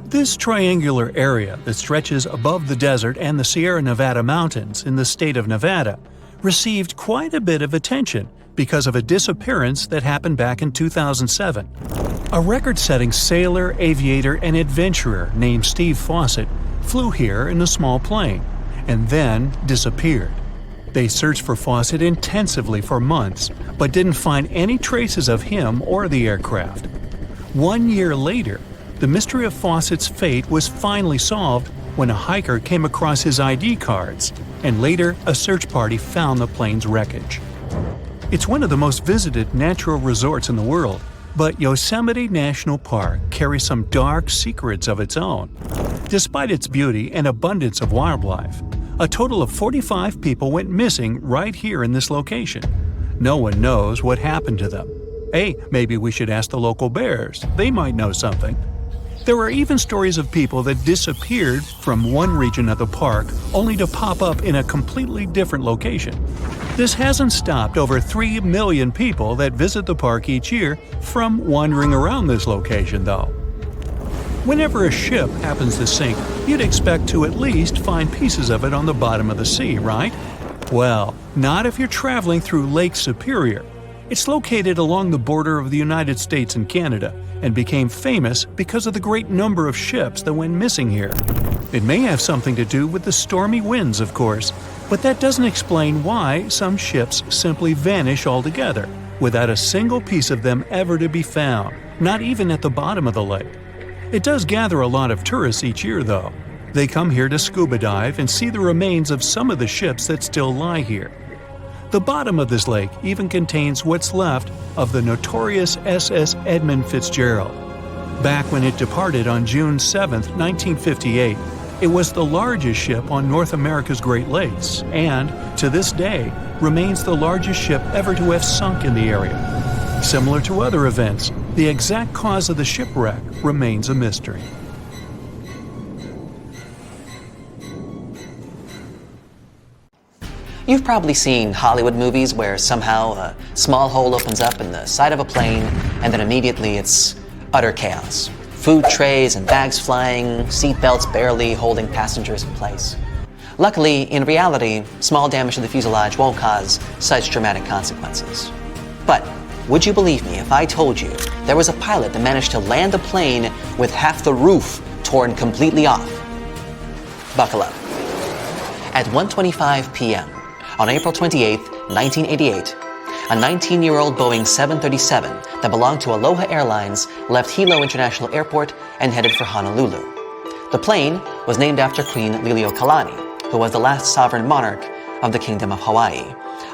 This triangular area that stretches above the desert and the Sierra Nevada mountains in the state of Nevada received quite a bit of attention because of a disappearance that happened back in 2007. A record-setting sailor, aviator, and adventurer named Steve Fawcett flew here in a small plane and then disappeared. They searched for Fawcett intensively for months, but didn't find any traces of him or the aircraft. 1 year later, the mystery of Fawcett's fate was finally solved when a hiker came across his ID cards, and later a search party found the plane's wreckage. It's one of the most visited natural resorts in the world, but Yosemite National Park carries some dark secrets of its own. Despite its beauty and abundance of wildlife, a total of 45 people went missing right here in this location. No one knows what happened to them. Hey, maybe we should ask the local bears. They might know something. There are even stories of people that disappeared from one region of the park only to pop up in a completely different location. This hasn't stopped over 3 million people that visit the park each year from wandering around this location, though. Whenever a ship happens to sink, you'd expect to at least find pieces of it on the bottom of the sea, right? Well, not if you're traveling through Lake Superior. It's located along the border of the United States and Canada and became famous because of the great number of ships that went missing here. It may have something to do with the stormy winds, of course, but that doesn't explain why some ships simply vanish altogether, without a single piece of them ever to be found, not even at the bottom of the lake. It does gather a lot of tourists each year, though. They come here to scuba dive and see the remains of some of the ships that still lie here. The bottom of this lake even contains what's left of the notorious SS Edmund Fitzgerald. Back when it departed on June 7, 1958, it was the largest ship on North America's Great Lakes and, to this day, remains the largest ship ever to have sunk in the area. Similar to other events, the exact cause of the shipwreck remains a mystery. You've probably seen Hollywood movies where somehow a small hole opens up in the side of a plane and then immediately it's utter chaos. Food trays and bags flying, seatbelts barely holding passengers in place. Luckily, in reality, small damage to the fuselage won't cause such dramatic consequences. But would you believe me if I told you there was a pilot that managed to land a plane with half the roof torn completely off? Buckle up. At 1:25 p.m. on April 28, 1988, a 19-year-old Boeing 737 that belonged to Aloha Airlines left Hilo International Airport and headed for Honolulu. The plane was named after Queen Liliuokalani, who was the last sovereign monarch of the Kingdom of Hawaii.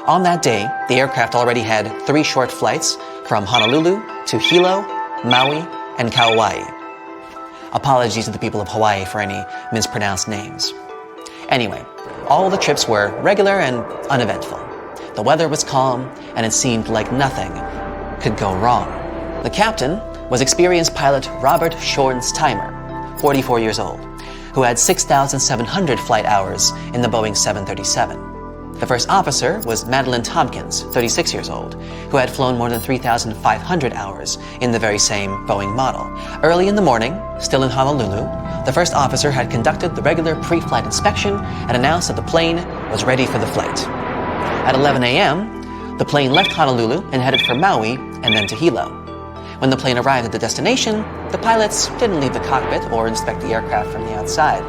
On that day, the aircraft already had 3 short flights from Honolulu to Hilo, Maui, and Kauai. Apologies to the people of Hawaii for any mispronounced names. Anyway, all the trips were regular and uneventful. The weather was calm, and it seemed like nothing could go wrong. The captain was experienced pilot Robert Schornsteimer, 44 years old, who had 6,700 flight hours in the Boeing 737. The first officer was Madeline Tompkins, 36 years old, who had flown more than 3,500 hours in the very same Boeing model. Early in the morning, still in Honolulu, the first officer had conducted the regular pre-flight inspection and announced that the plane was ready for the flight. At 11 a.m., the plane left Honolulu and headed for Maui and then to Hilo. When the plane arrived at the destination, the pilots didn't leave the cockpit or inspect the aircraft from the outside.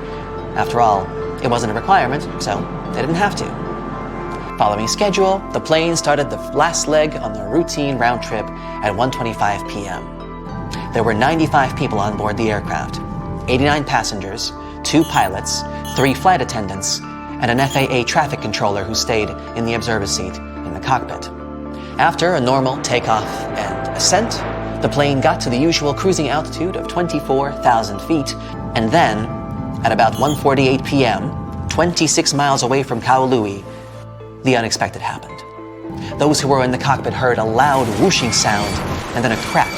After all, it wasn't a requirement, so they didn't have to. Following schedule, the plane started the last leg on the routine round trip at 1:25 p.m. There were 95 people on board the aircraft, 89 passengers, 2 pilots, 3 flight attendants, and an FAA traffic controller who stayed in the observer seat in the cockpit. After a normal takeoff and ascent, the plane got to the usual cruising altitude of 24,000 feet, and then, at about 1:48 p.m., 26 miles away from Kaului, the unexpected happened. Those who were in the cockpit heard a loud whooshing sound and then a crack,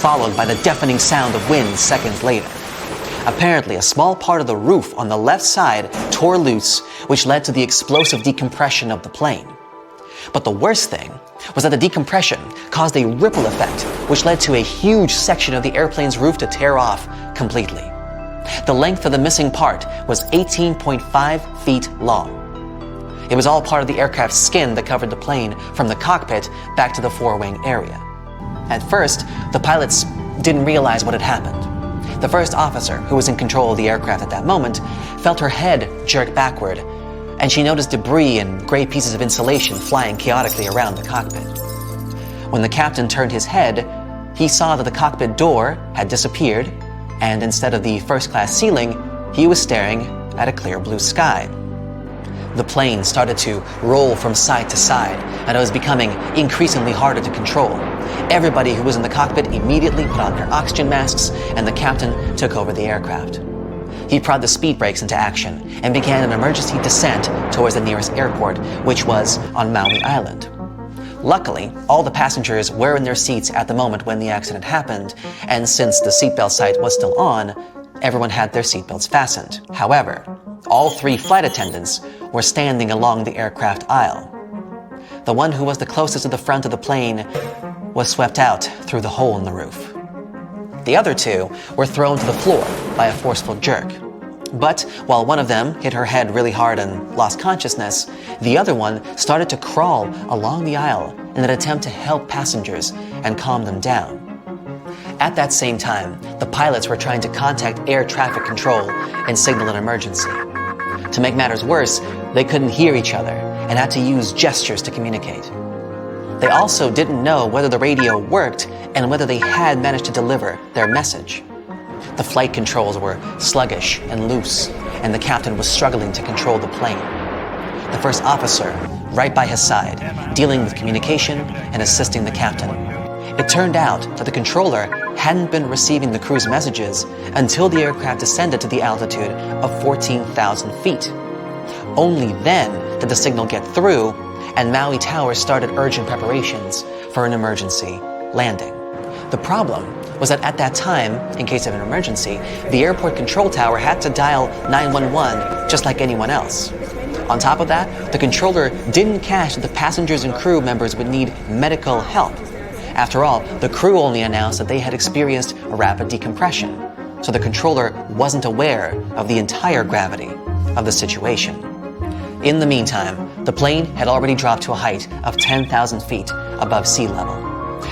followed by the deafening sound of wind seconds later. Apparently, a small part of the roof on the left side tore loose, which led to the explosive decompression of the plane. But the worst thing was that the decompression caused a ripple effect, which led to a huge section of the airplane's roof to tear off completely. The length of the missing part was 18.5 feet long. It was all part of the aircraft's skin that covered the plane from the cockpit back to the forewing area. At first, the pilots didn't realize what had happened. The first officer, who was in control of the aircraft at that moment, felt her head jerk backward, and she noticed debris and gray pieces of insulation flying chaotically around the cockpit. When the captain turned his head, he saw that the cockpit door had disappeared, and instead of the first-class ceiling, he was staring at a clear blue sky. The plane started to roll from side to side, and it was becoming increasingly harder to control. Everybody who was in the cockpit immediately put on their oxygen masks, and the captain took over the aircraft. He prodded the speed brakes into action and began an emergency descent towards the nearest airport, which was on Maui Island. Luckily, all the passengers were in their seats at the moment when the accident happened, and since the seatbelt sight was still on, everyone had their seatbelts fastened. However, all 3 flight attendants were standing along the aircraft aisle. The one who was the closest to the front of the plane was swept out through the hole in the roof. The other 2 were thrown to the floor by a forceful jerk. But while one of them hit her head really hard and lost consciousness, the other one started to crawl along the aisle in an attempt to help passengers and calm them down. At that same time, the pilots were trying to contact air traffic control and signal an emergency. To make matters worse, they couldn't hear each other and had to use gestures to communicate. They also didn't know whether the radio worked and whether they had managed to deliver their message. The flight controls were sluggish and loose, and the captain was struggling to control the plane. The first officer, right by his side, dealing with communication and assisting the captain. It turned out that the controller hadn't been receiving the crew's messages until the aircraft descended to the altitude of 14,000 feet. Only then did the signal get through, and Maui Tower started urgent preparations for an emergency landing. The problem was that at that time, in case of an emergency, the airport control tower had to dial 911 just like anyone else. On top of that, the controller didn't catch that the passengers and crew members would need medical help. After all, the crew only announced that they had experienced a rapid decompression, so the controller wasn't aware of the entire gravity of the situation. In the meantime, the plane had already dropped to a height of 10,000 feet above sea level.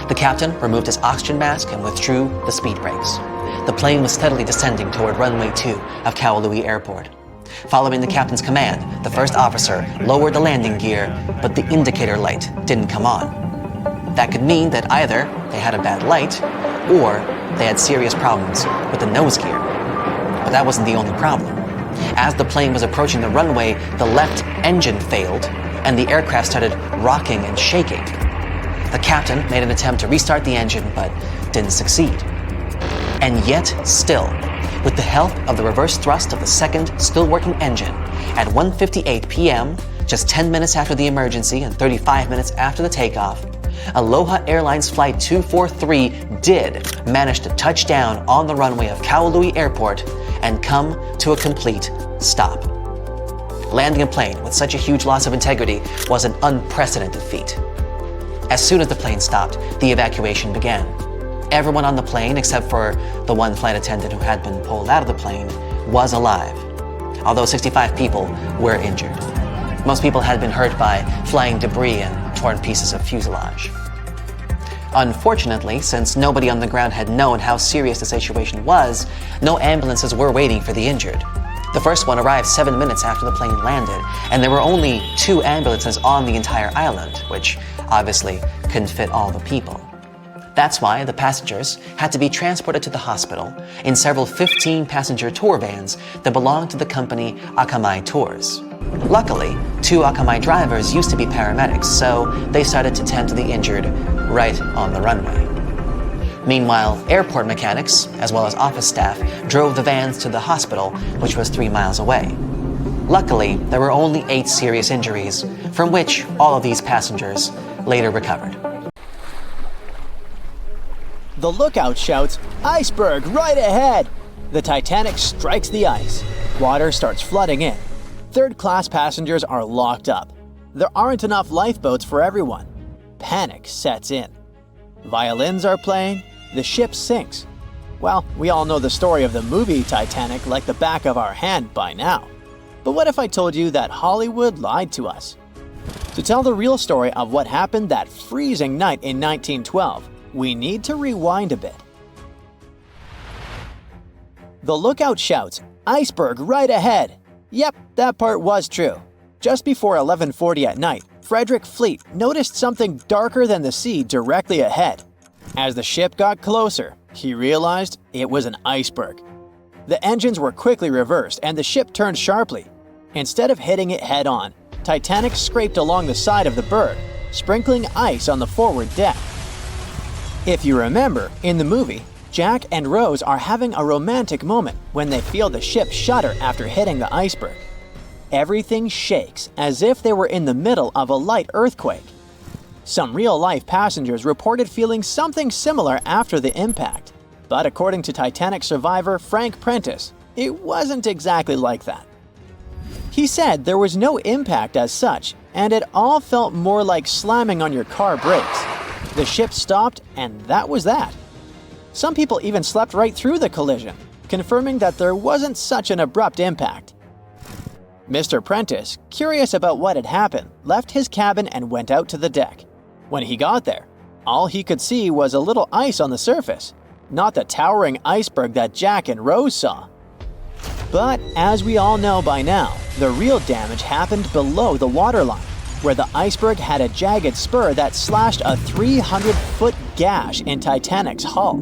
The captain removed his oxygen mask and withdrew the speed brakes. The plane was steadily descending toward runway 2 of Kahului Airport. Following the captain's command, the first officer lowered the landing gear, but the indicator light didn't come on. That could mean that either they had a bad light, or they had serious problems with the nose gear. But that wasn't the only problem. As the plane was approaching the runway, the left engine failed, and the aircraft started rocking and shaking. The captain made an attempt to restart the engine, but didn't succeed. And yet, still, with the help of the reverse thrust of the second, still working engine, at 1:58 p.m., just 10 minutes after the emergency and 35 minutes after the takeoff, Aloha Airlines Flight 243 did manage to touch down on the runway of Kahului Airport and come to a complete stop. Landing a plane with such a huge loss of integrity was an unprecedented feat. As soon as the plane stopped, the evacuation began. Everyone on the plane, except for the one flight attendant who had been pulled out of the plane, was alive, although 65 people were injured. Most people had been hurt by flying debris and torn pieces of fuselage. Unfortunately, since nobody on the ground had known how serious the situation was, no ambulances were waiting for the injured. The first one arrived 7 minutes after the plane landed, and there were only 2 ambulances on the entire island, which obviously couldn't fit all the people. That's why the passengers had to be transported to the hospital in several 15-passenger tour vans that belonged to the company Akamai Tours. Luckily, 2 Akamai drivers used to be paramedics, so they started to tend to the injured right on the runway. Meanwhile, airport mechanics, as well as office staff, drove the vans to the hospital, which was 3 miles away. Luckily, there were only 8 serious injuries, from which all of these passengers later recovered. The lookout shouts, "Iceberg right ahead!" The Titanic strikes the ice. Water starts flooding in. Third-class passengers are locked up. There aren't enough lifeboats for everyone. Panic sets in. Violins are playing. The ship sinks. Well, we all know the story of the movie Titanic like the back of our hand by now. But what if I told you that Hollywood lied to us? To tell the real story of what happened that freezing night in 1912, we need to rewind a bit. The lookout shouts, "Iceberg right ahead!" Yep, that part was true. Just before 11:40 at night, Frederick Fleet noticed something darker than the sea directly ahead. As the ship got closer, he realized it was an iceberg. The engines were quickly reversed and the ship turned sharply. Instead of hitting it head-on, Titanic scraped along the side of the berg, sprinkling ice on the forward deck. If you remember, in the movie, Jack and Rose are having a romantic moment when they feel the ship shudder after hitting the iceberg. Everything shakes as if they were in the middle of a light earthquake. Some real-life passengers reported feeling something similar after the impact, but according to Titanic survivor Frank Prentice, it wasn't exactly like that. He said there was no impact as such, and it all felt more like slamming on your car brakes. The ship stopped, and that was that. Some people even slept right through the collision. confirming that there wasn't such an abrupt impact. Mr. Prentice, curious about what had happened, left his cabin and went out to the deck. When he got there, all he could see was a little ice on the surface, not the towering iceberg that Jack and Rose saw. But as we all know by now, the real damage happened below the waterline, where the iceberg had a jagged spur that slashed a 300-foot gash in Titanic's hull.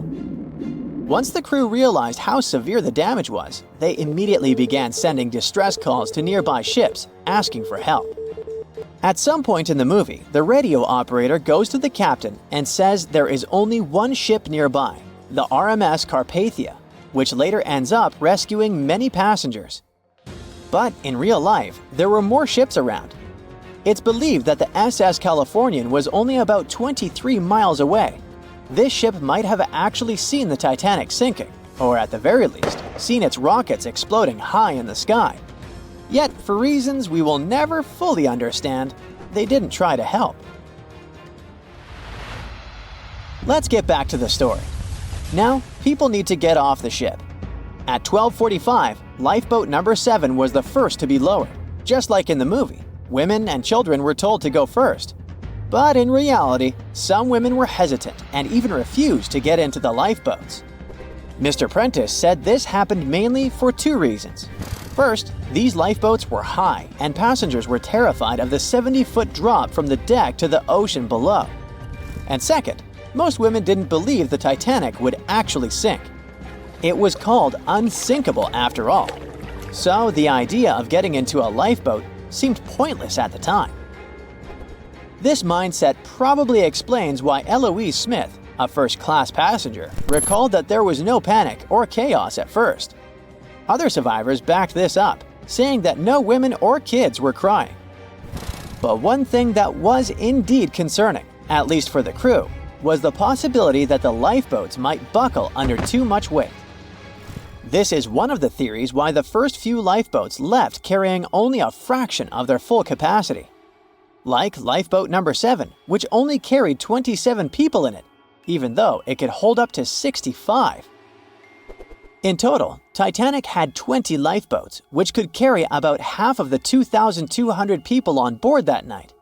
Once the crew realized how severe the damage was, they immediately began sending distress calls to nearby ships, asking for help. At some point in the movie, the radio operator goes to the captain and says there is only one ship nearby, the RMS Carpathia, which later ends up rescuing many passengers. But in real life, there were more ships around. It's believed that the SS Californian was only about 23 miles away. This ship might have actually seen the Titanic sinking, or at the very least, seen its rockets exploding high in the sky. Yet, for reasons we will never fully understand, they didn't try to help. Let's get back to the story. Now, people need to get off the ship. At 12:45, lifeboat number 7 was the first to be lowered. Just like in the movie, women and children were told to go first. But in reality, some women were hesitant and even refused to get into the lifeboats. Mr. Prentice said this happened mainly for 2 reasons. First, these lifeboats were high and passengers were terrified of the 70-foot drop from the deck to the ocean below. And second, most women didn't believe the Titanic would actually sink. It was called unsinkable after all. So the idea of getting into a lifeboat seemed pointless at the time. This mindset probably explains why Eloise Smith, a first-class passenger, recalled that there was no panic or chaos at first. Other survivors backed this up, saying that no women or kids were crying. But one thing that was indeed concerning, at least for the crew, was the possibility that the lifeboats might buckle under too much weight. This is one of the theories why the first few lifeboats left carrying only a fraction of their full capacity. Like lifeboat number 7, which only carried 27 people in it, even though it could hold up to 65. In total, Titanic had 20 lifeboats, which could carry about half of the 2,200 people on board that night.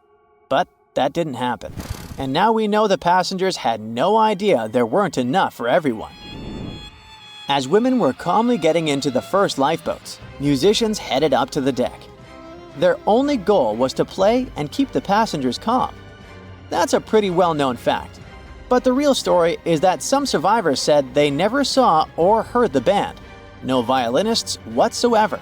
But that didn't happen. And now we know the passengers had no idea there weren't enough for everyone. As women were calmly getting into the first lifeboats, musicians headed up to the deck. Their only goal was to play and keep the passengers calm. That's a pretty well-known fact. But the real story is that some survivors said they never saw or heard the band. No violinists whatsoever.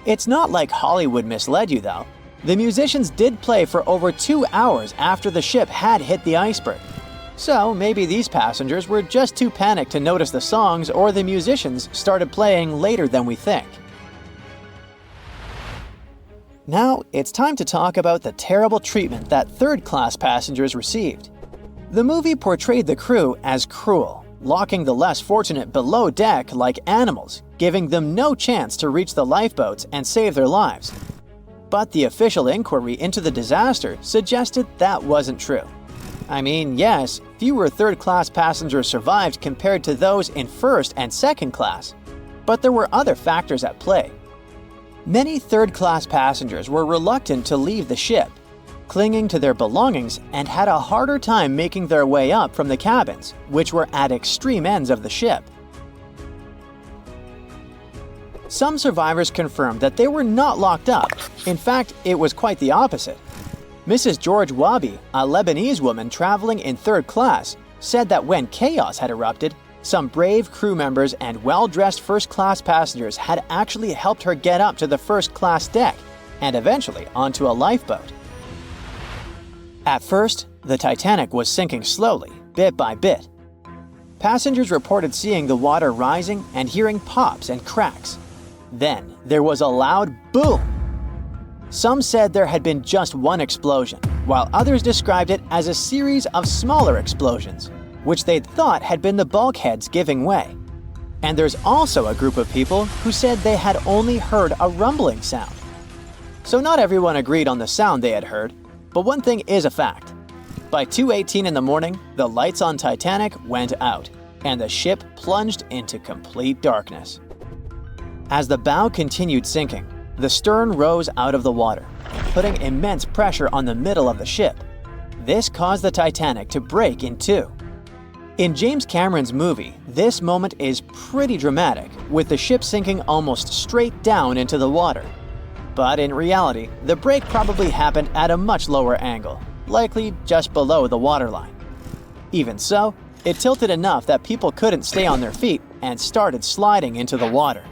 It's not like Hollywood misled you though. The musicians did play for over 2 hours after the ship had hit the iceberg. So maybe these passengers were just too panicked to notice the songs, or the musicians started playing later than we think. Now, it's time to talk about the terrible treatment that third-class passengers received. The movie portrayed the crew as cruel, locking the less fortunate below deck like animals, giving them no chance to reach the lifeboats and save their lives. But the official inquiry into the disaster suggested that wasn't true. I mean, yes, fewer third-class passengers survived compared to those in first and second class, but there were other factors at play. Many third-class passengers were reluctant to leave the ship, clinging to their belongings, and had a harder time making their way up from the cabins, which were at extreme ends of the ship. Some survivors confirmed that they were not locked up. In fact, it was quite the opposite. Mrs. George Wabi, a Lebanese woman traveling in third class, said that when chaos had erupted, some brave crew members and well-dressed first-class passengers had actually helped her get up to the first-class deck and eventually onto a lifeboat. At first, the Titanic was sinking slowly, bit by bit. Passengers reported seeing the water rising and hearing pops and cracks. Then, there was a loud boom. Some said there had been just one explosion, while others described it as a series of smaller explosions, which they'd thought had been the bulkheads giving way. And there's also a group of people who said they had only heard a rumbling sound. So not everyone agreed on the sound they had heard, but one thing is a fact. By 2:18 in the morning, the lights on Titanic went out, and the ship plunged into complete darkness. As the bow continued sinking, the stern rose out of the water, putting immense pressure on the middle of the ship. This caused the Titanic to break in two. In James Cameron's movie, this moment is pretty dramatic, with the ship sinking almost straight down into the water. But in reality, the break probably happened at a much lower angle, likely just below the waterline. Even so, it tilted enough that people couldn't stay on their feet and started sliding into the water.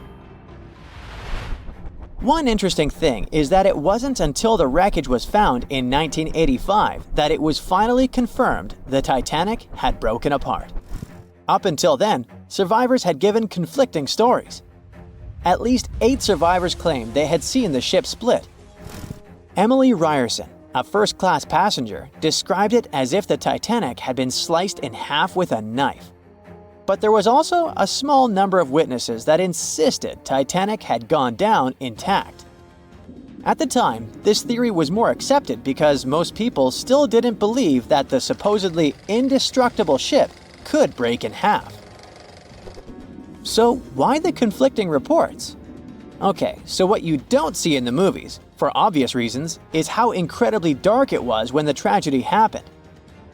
One interesting thing is that it wasn't until the wreckage was found in 1985 that it was finally confirmed the Titanic had broken apart. Up until then, survivors had given conflicting stories. At least 8 survivors claimed they had seen the ship split. Emily Ryerson, a first-class passenger, described it as if the Titanic had been sliced in half with a knife. But there was also a small number of witnesses that insisted Titanic had gone down intact. At the time, this theory was more accepted because most people still didn't believe that the supposedly indestructible ship could break in half. So why the conflicting reports? Okay, so what you don't see in the movies, for obvious reasons, is how incredibly dark it was when the tragedy happened.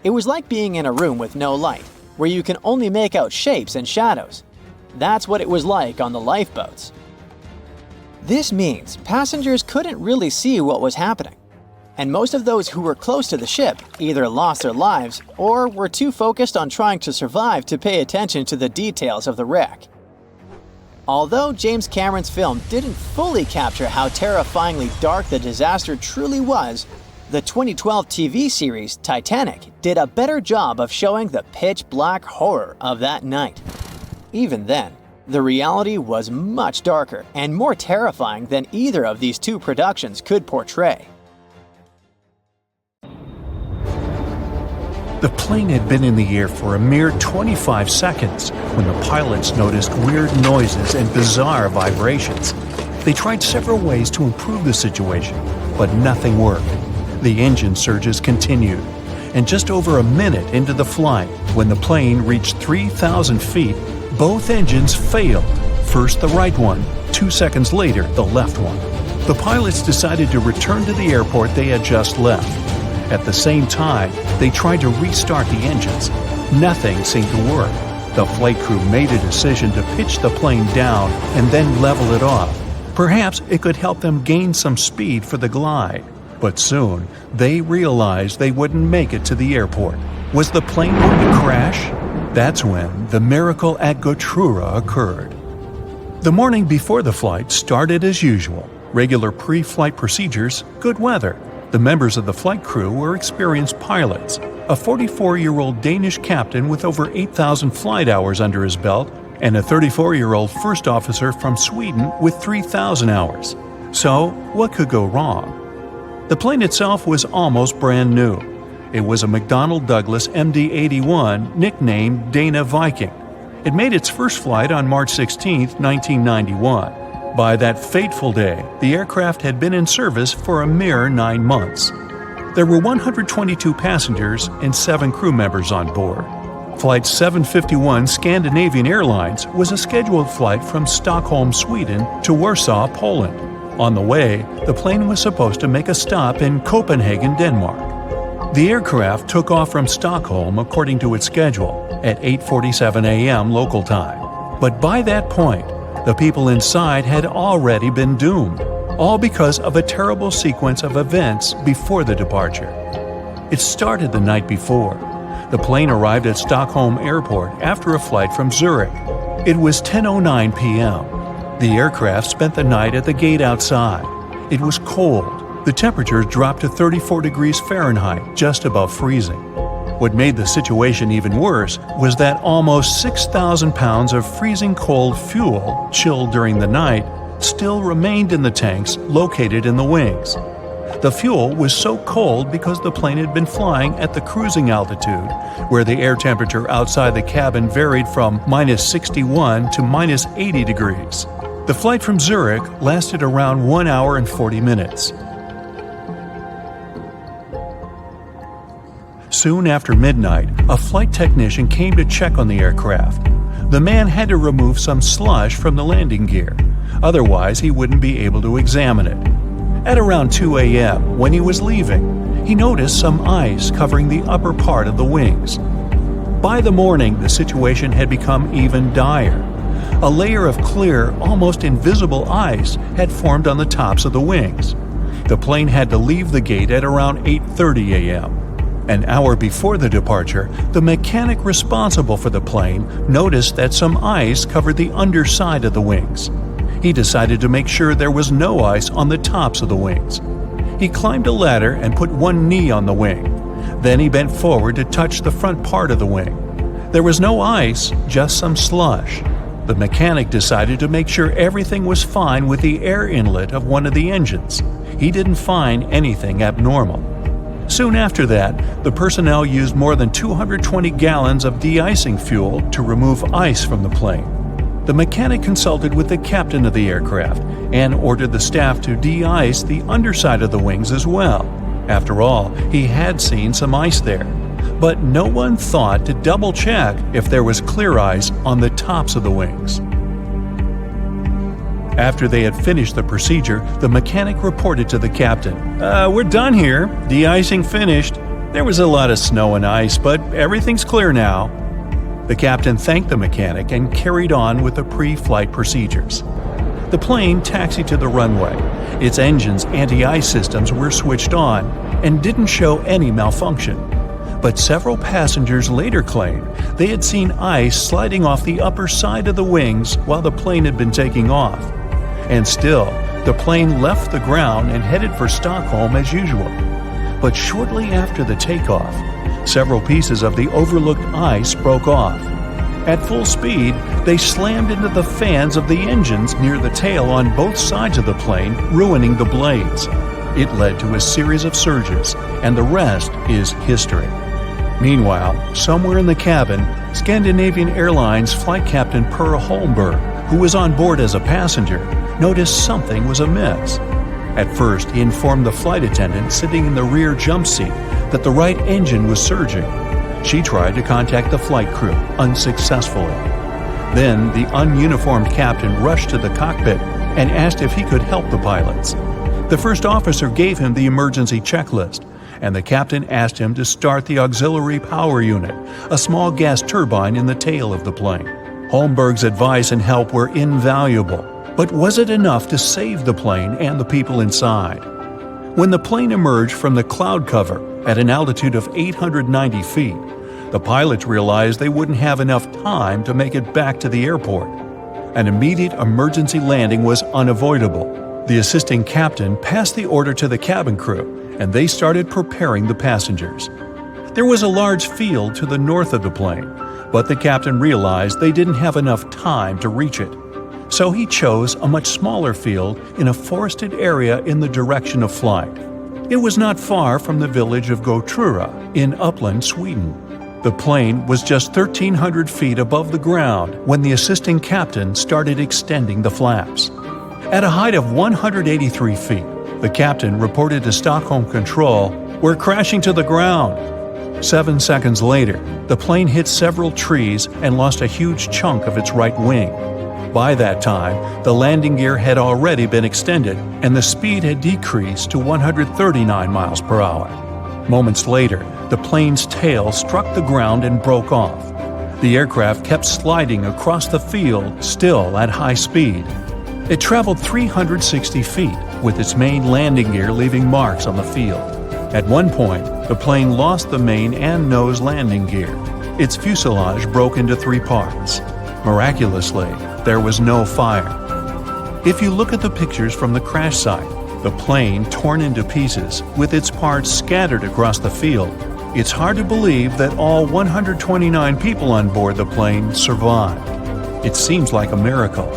It was like being in a room with no light, where you can only make out shapes and shadows. That's what it was like on the lifeboats. This means passengers couldn't really see what was happening, and most of those who were close to the ship either lost their lives or were too focused on trying to survive to pay attention to the details of the wreck. Although James Cameron's film didn't fully capture how terrifyingly dark the disaster truly was, the 2012 TV series Titanic did a better job of showing the pitch-black horror of that night. Even then, the reality was much darker and more terrifying than either of these two productions could portray. The plane had been in the air for a mere 25 seconds when the pilots noticed weird noises and bizarre vibrations. They tried several ways to improve the situation, but nothing worked. The engine surges continued, and just over a minute into the flight, when the plane reached 3,000 feet, both engines failed. First the right one, 2 seconds later the left one. The pilots decided to return to the airport they had just left. At the same time, they tried to restart the engines. Nothing seemed to work. The flight crew made a decision to pitch the plane down and then level it off. Perhaps it could help them gain some speed for the glide. But soon, they realized they wouldn't make it to the airport. Was the plane going to crash? That's when the miracle at Gotrura occurred. The morning before the flight started as usual. Regular pre-flight procedures, good weather. The members of the flight crew were experienced pilots. A 44-year-old Danish captain with over 8,000 flight hours under his belt, and a 34-year-old first officer from Sweden with 3,000 hours. So, what could go wrong? The plane itself was almost brand new. It was a McDonnell Douglas MD-81 nicknamed Dana Viking. It made its first flight on March 16, 1991. By that fateful day, the aircraft had been in service for a mere 9 months. There were 122 passengers and 7 crew members on board. Flight 751 Scandinavian Airlines was a scheduled flight from Stockholm, Sweden to Warsaw, Poland. On the way, the plane was supposed to make a stop in Copenhagen, Denmark. The aircraft took off from Stockholm according to its schedule at 8:47 a.m. local time. But by that point, the people inside had already been doomed, all because of a terrible sequence of events before the departure. It started the night before. The plane arrived at Stockholm Airport after a flight from Zurich. It was 10:09 p.m. The aircraft spent the night at the gate outside. It was cold. The temperature dropped to 34 degrees Fahrenheit, just above freezing. What made the situation even worse was that almost 6,000 pounds of freezing cold fuel, chilled during the night, still remained in the tanks located in the wings. The fuel was so cold because the plane had been flying at the cruising altitude, where the air temperature outside the cabin varied from -61 to -80 degrees. The flight from Zurich lasted around 1 hour and 40 minutes. Soon after midnight, a flight technician came to check on the aircraft. The man had to remove some slush from the landing gear, otherwise he wouldn't be able to examine it. At around 2 a.m., when he was leaving, he noticed some ice covering the upper part of the wings. By the morning, the situation had become even dire. A layer of clear, almost invisible ice had formed on the tops of the wings. The plane had to leave the gate at around 8:30 a.m. An hour before the departure, the mechanic responsible for the plane noticed that some ice covered the underside of the wings. He decided to make sure there was no ice on the tops of the wings. He climbed a ladder and put one knee on the wing. Then he bent forward to touch the front part of the wing. There was no ice, just some slush. The mechanic decided to make sure everything was fine with the air inlet of one of the engines. He didn't find anything abnormal. Soon after that, the personnel used more than 220 gallons of de-icing fuel to remove ice from the plane. The mechanic consulted with the captain of the aircraft and ordered the staff to de-ice the underside of the wings as well. After all, he had seen some ice there. But no one thought to double-check if there was clear ice on the tops of the wings. After they had finished the procedure, the mechanic reported to the captain, "We're done here. De-icing finished. There was a lot of snow and ice, but everything's clear now." The captain thanked the mechanic and carried on with the pre-flight procedures. The plane taxied to the runway. Its engine's anti-ice systems were switched on and didn't show any malfunction. But several passengers later claimed they had seen ice sliding off the upper side of the wings while the plane had been taking off. And still, the plane left the ground and headed for Stockholm as usual. But shortly after the takeoff, several pieces of the overlooked ice broke off. At full speed, they slammed into the fans of the engines near the tail on both sides of the plane, ruining the blades. It led to a series of surges, and the rest is history. Meanwhile, somewhere in the cabin, Scandinavian Airlines flight captain Per Holmberg, who was on board as a passenger, noticed something was amiss. At first, he informed the flight attendant sitting in the rear jump seat that the right engine was surging. She tried to contact the flight crew, unsuccessfully. Then, the ununiformed captain rushed to the cockpit and asked if he could help the pilots. The first officer gave him the emergency checklist, and the captain asked him to start the auxiliary power unit, a small gas turbine in the tail of the plane. Holmberg's advice and help were invaluable, but was it enough to save the plane and the people inside? When the plane emerged from the cloud cover at an altitude of 890 feet, the pilots realized they wouldn't have enough time to make it back to the airport. An immediate emergency landing was unavoidable. The assisting captain passed the order to the cabin crew, and they started preparing the passengers. There was a large field to the north of the plane, but the captain realized they didn't have enough time to reach it. So he chose a much smaller field in a forested area in the direction of flight. It was not far from the village of Gotrura in Uppland, Sweden. The plane was just 1,300 feet above the ground when the assisting captain started extending the flaps. At a height of 183 feet, the captain reported to Stockholm Control, "We're crashing to the ground." 7 seconds later, the plane hit several trees and lost a huge chunk of its right wing. By that time, the landing gear had already been extended and the speed had decreased to 139 miles per hour. Moments later, the plane's tail struck the ground and broke off. The aircraft kept sliding across the field, still at high speed. It traveled 360 feet, with its main landing gear leaving marks on the field. At one point, the plane lost the main and nose landing gear. Its fuselage broke into 3 parts. Miraculously, there was no fire. If you look at the pictures from the crash site, the plane torn into pieces with its parts scattered across the field, it's hard to believe that all 129 people on board the plane survived. It seems like a miracle,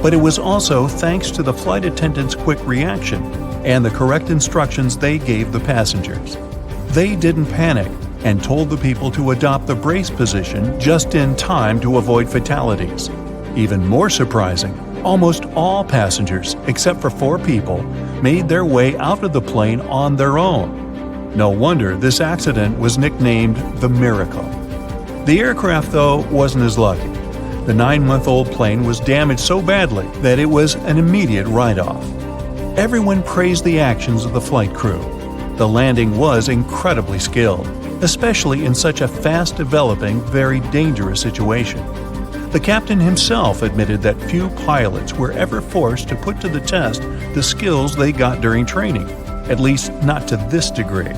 but it was also thanks to the flight attendants' quick reaction and the correct instructions they gave the passengers. They didn't panic and told the people to adopt the brace position just in time to avoid fatalities. Even more surprising, almost all passengers, except for 4 people, made their way out of the plane on their own. No wonder this accident was nicknamed the Miracle. The aircraft, though, wasn't as lucky. The 9-month-old plane was damaged so badly that it was an immediate write-off. Everyone praised the actions of the flight crew. The landing was incredibly skilled, especially in such a fast-developing, very dangerous situation. The captain himself admitted that few pilots were ever forced to put to the test the skills they got during training, at least not to this degree.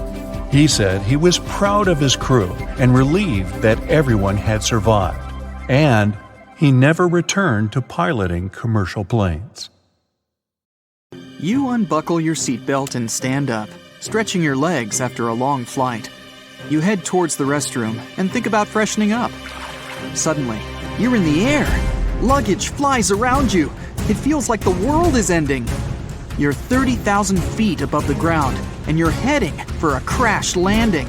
He said he was proud of his crew and relieved that everyone had survived, and he never returned to piloting commercial planes. You unbuckle your seatbelt and stand up, stretching your legs after a long flight. You head towards the restroom and think about freshening up. Suddenly, you're in the air. Luggage flies around you. It feels like the world is ending. You're 30,000 feet above the ground, and you're heading for a crash landing.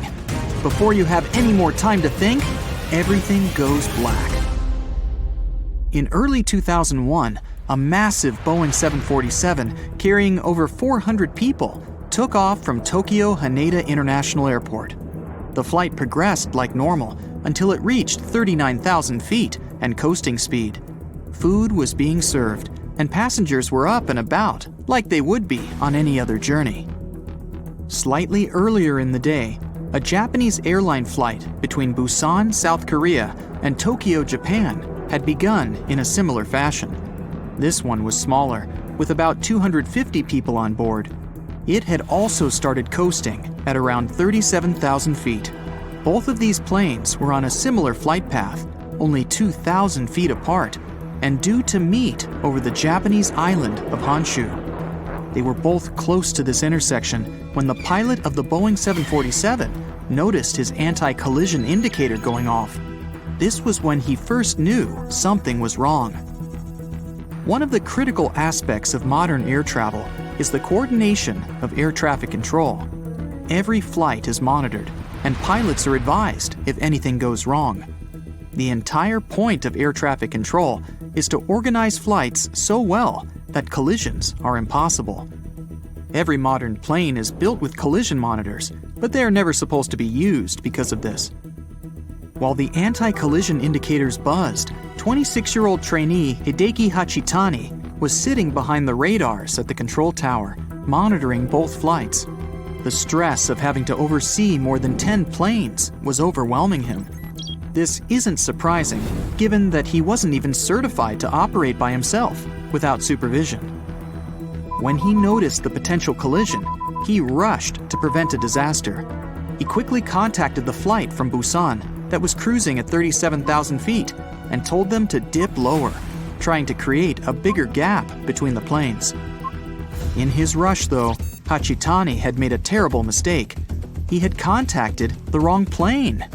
Before you have any more time to think, everything goes black. In early 2001, a massive Boeing 747 carrying over 400 people took off from Tokyo Haneda International Airport. The flight progressed like normal until it reached 39,000 feet and coasting speed. Food was being served, and passengers were up and about like they would be on any other journey. Slightly earlier in the day, a Japanese airline flight between Busan, South Korea, and Tokyo, Japan, had begun in a similar fashion. This one was smaller, with about 250 people on board. It had also started coasting at around 37,000 feet. Both of these planes were on a similar flight path, only 2,000 feet apart, and due to meet over the Japanese island of Honshu. They were both close to this intersection when the pilot of the Boeing 747 noticed his anti-collision indicator going off. This was when he first knew something was wrong. One of the critical aspects of modern air travel is the coordination of air traffic control. Every flight is monitored, and pilots are advised if anything goes wrong. The entire point of air traffic control is to organize flights so well that collisions are impossible. Every modern plane is built with collision monitors, but they are never supposed to be used because of this. While the anti-collision indicators buzzed, 26-year-old trainee Hideki Hachitani was sitting behind the radars at the control tower, monitoring both flights. The stress of having to oversee more than 10 planes was overwhelming him. This isn't surprising, given that he wasn't even certified to operate by himself without supervision. When he noticed the potential collision, he rushed to prevent a disaster. He quickly contacted the flight from Busan that was cruising at 37,000 feet and told them to dip lower, trying to create a bigger gap between the planes. In his rush, though, Hachitani had made a terrible mistake. He had contacted the wrong plane.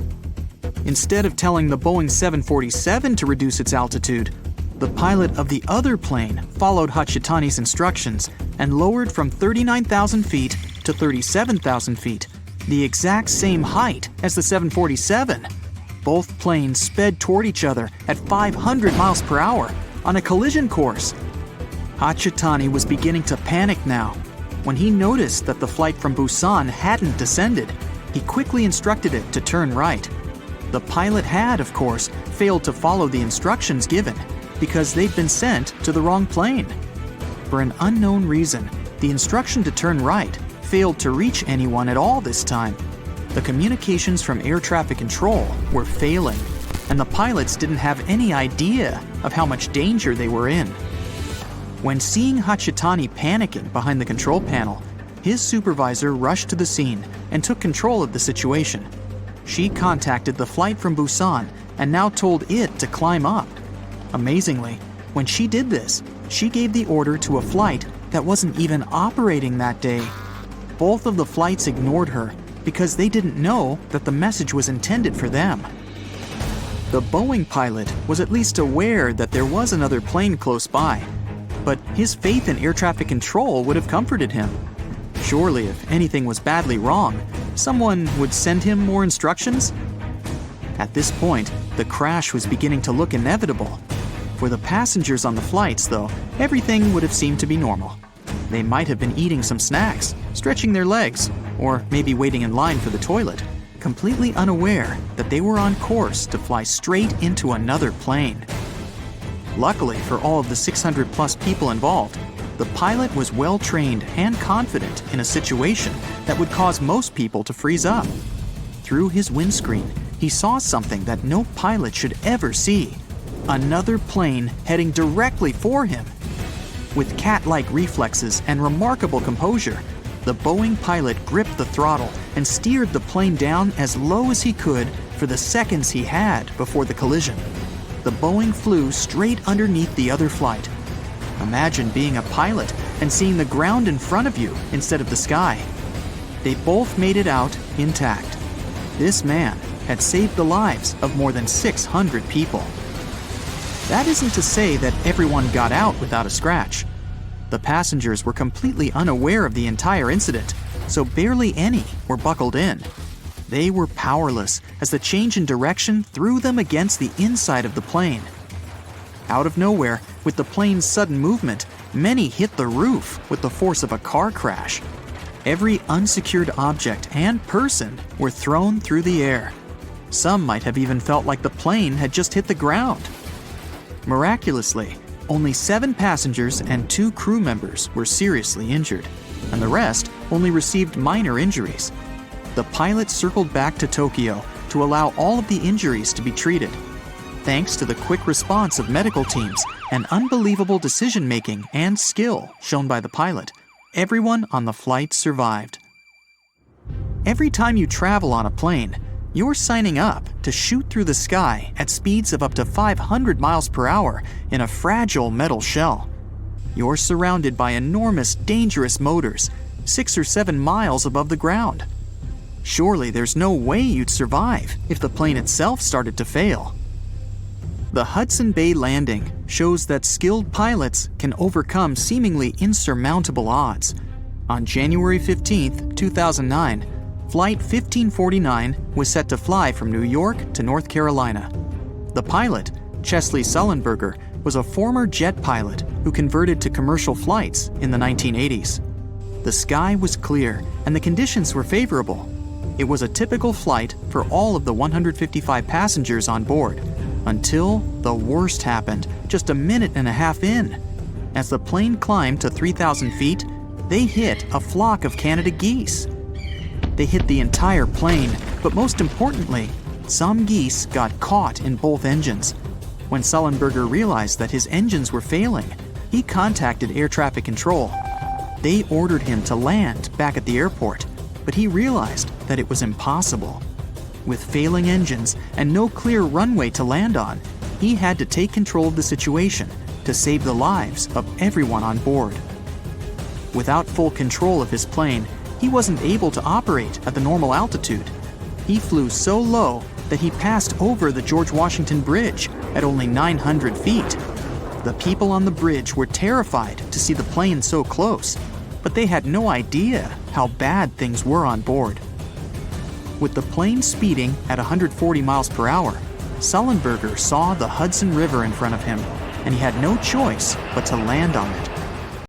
Instead of telling the Boeing 747 to reduce its altitude, the pilot of the other plane followed Hachitani's instructions and lowered from 39,000 feet to 37,000 feet, the exact same height as the 747. Both planes sped toward each other at 500 miles per hour on a collision course. Hachitani was beginning to panic now. When he noticed that the flight from Busan hadn't descended, he quickly instructed it to turn right. The pilot had, of course, failed to follow the instructions given because they'd been sent to the wrong plane. For an unknown reason, the instruction to turn right failed to reach anyone at all this time. The communications from air traffic control were failing, and the pilots didn't have any idea of how much danger they were in. When seeing Hachitani panicking behind the control panel, his supervisor rushed to the scene and took control of the situation. She contacted the flight from Busan and now told it to climb up. Amazingly, when she did this, she gave the order to a flight that wasn't even operating that day. Both of the flights ignored her because they didn't know that the message was intended for them. The Boeing pilot was at least aware that there was another plane close by, but his faith in air traffic control would have comforted him. Surely, if anything was badly wrong, someone would send him more instructions? At this point, the crash was beginning to look inevitable. For the passengers on the flights, though, everything would have seemed to be normal. They might have been eating some snacks, stretching their legs, or maybe waiting in line for the toilet, completely unaware that they were on course to fly straight into another plane. Luckily for all of the 600-plus people involved, the pilot was well-trained and confident in a situation that would cause most people to freeze up. Through his windscreen, he saw something that no pilot should ever see: another plane heading directly for him. With cat-like reflexes and remarkable composure, the Boeing pilot gripped the throttle and steered the plane down as low as he could for the seconds he had before the collision. The Boeing flew straight underneath the other flight. Imagine being a pilot and seeing the ground in front of you instead of the sky. They both made it out intact. This man had saved the lives of more than 600 people. That isn't to say that everyone got out without a scratch. The passengers were completely unaware of the entire incident, so barely any were buckled in. They were powerless as the change in direction threw them against the inside of the plane. Out of nowhere, with the plane's sudden movement, many hit the roof with the force of a car crash. Every unsecured object and person were thrown through the air. Some might have even felt like the plane had just hit the ground. Miraculously, only 7 passengers and 2 crew members were seriously injured, and the rest only received minor injuries. The pilot circled back to Tokyo to allow all of the injuries to be treated. Thanks to the quick response of medical teams and unbelievable decision-making and skill shown by the pilot, everyone on the flight survived. Every time you travel on a plane, you're signing up to shoot through the sky at speeds of up to 500 miles per hour in a fragile metal shell. You're surrounded by enormous, dangerous motors, 6 or 7 miles above the ground. Surely there's no way you'd survive if the plane itself started to fail. The Hudson Bay landing shows that skilled pilots can overcome seemingly insurmountable odds. On January 15, 2009, Flight 1549 was set to fly from New York to North Carolina. The pilot, Chesley Sullenberger, was a former jet pilot who converted to commercial flights in the 1980s. The sky was clear and the conditions were favorable. It was a typical flight for all of the 155 passengers on board, until the worst happened just a minute and a half in. As the plane climbed to 3,000 feet, they hit a flock of Canada geese. They hit the entire plane, but most importantly, some geese got caught in both engines. When Sullenberger realized that his engines were failing, he contacted air traffic control. They ordered him to land back at the airport, but he realized that it was impossible. With failing engines and no clear runway to land on, he had to take control of the situation to save the lives of everyone on board. Without full control of his plane, he wasn't able to operate at the normal altitude. He flew so low that he passed over the George Washington Bridge at only 900 feet. The people on the bridge were terrified to see the plane so close, but they had no idea how bad things were on board. With the plane speeding at 140 miles per hour, Sullenberger saw the Hudson River in front of him, and he had no choice but to land on it.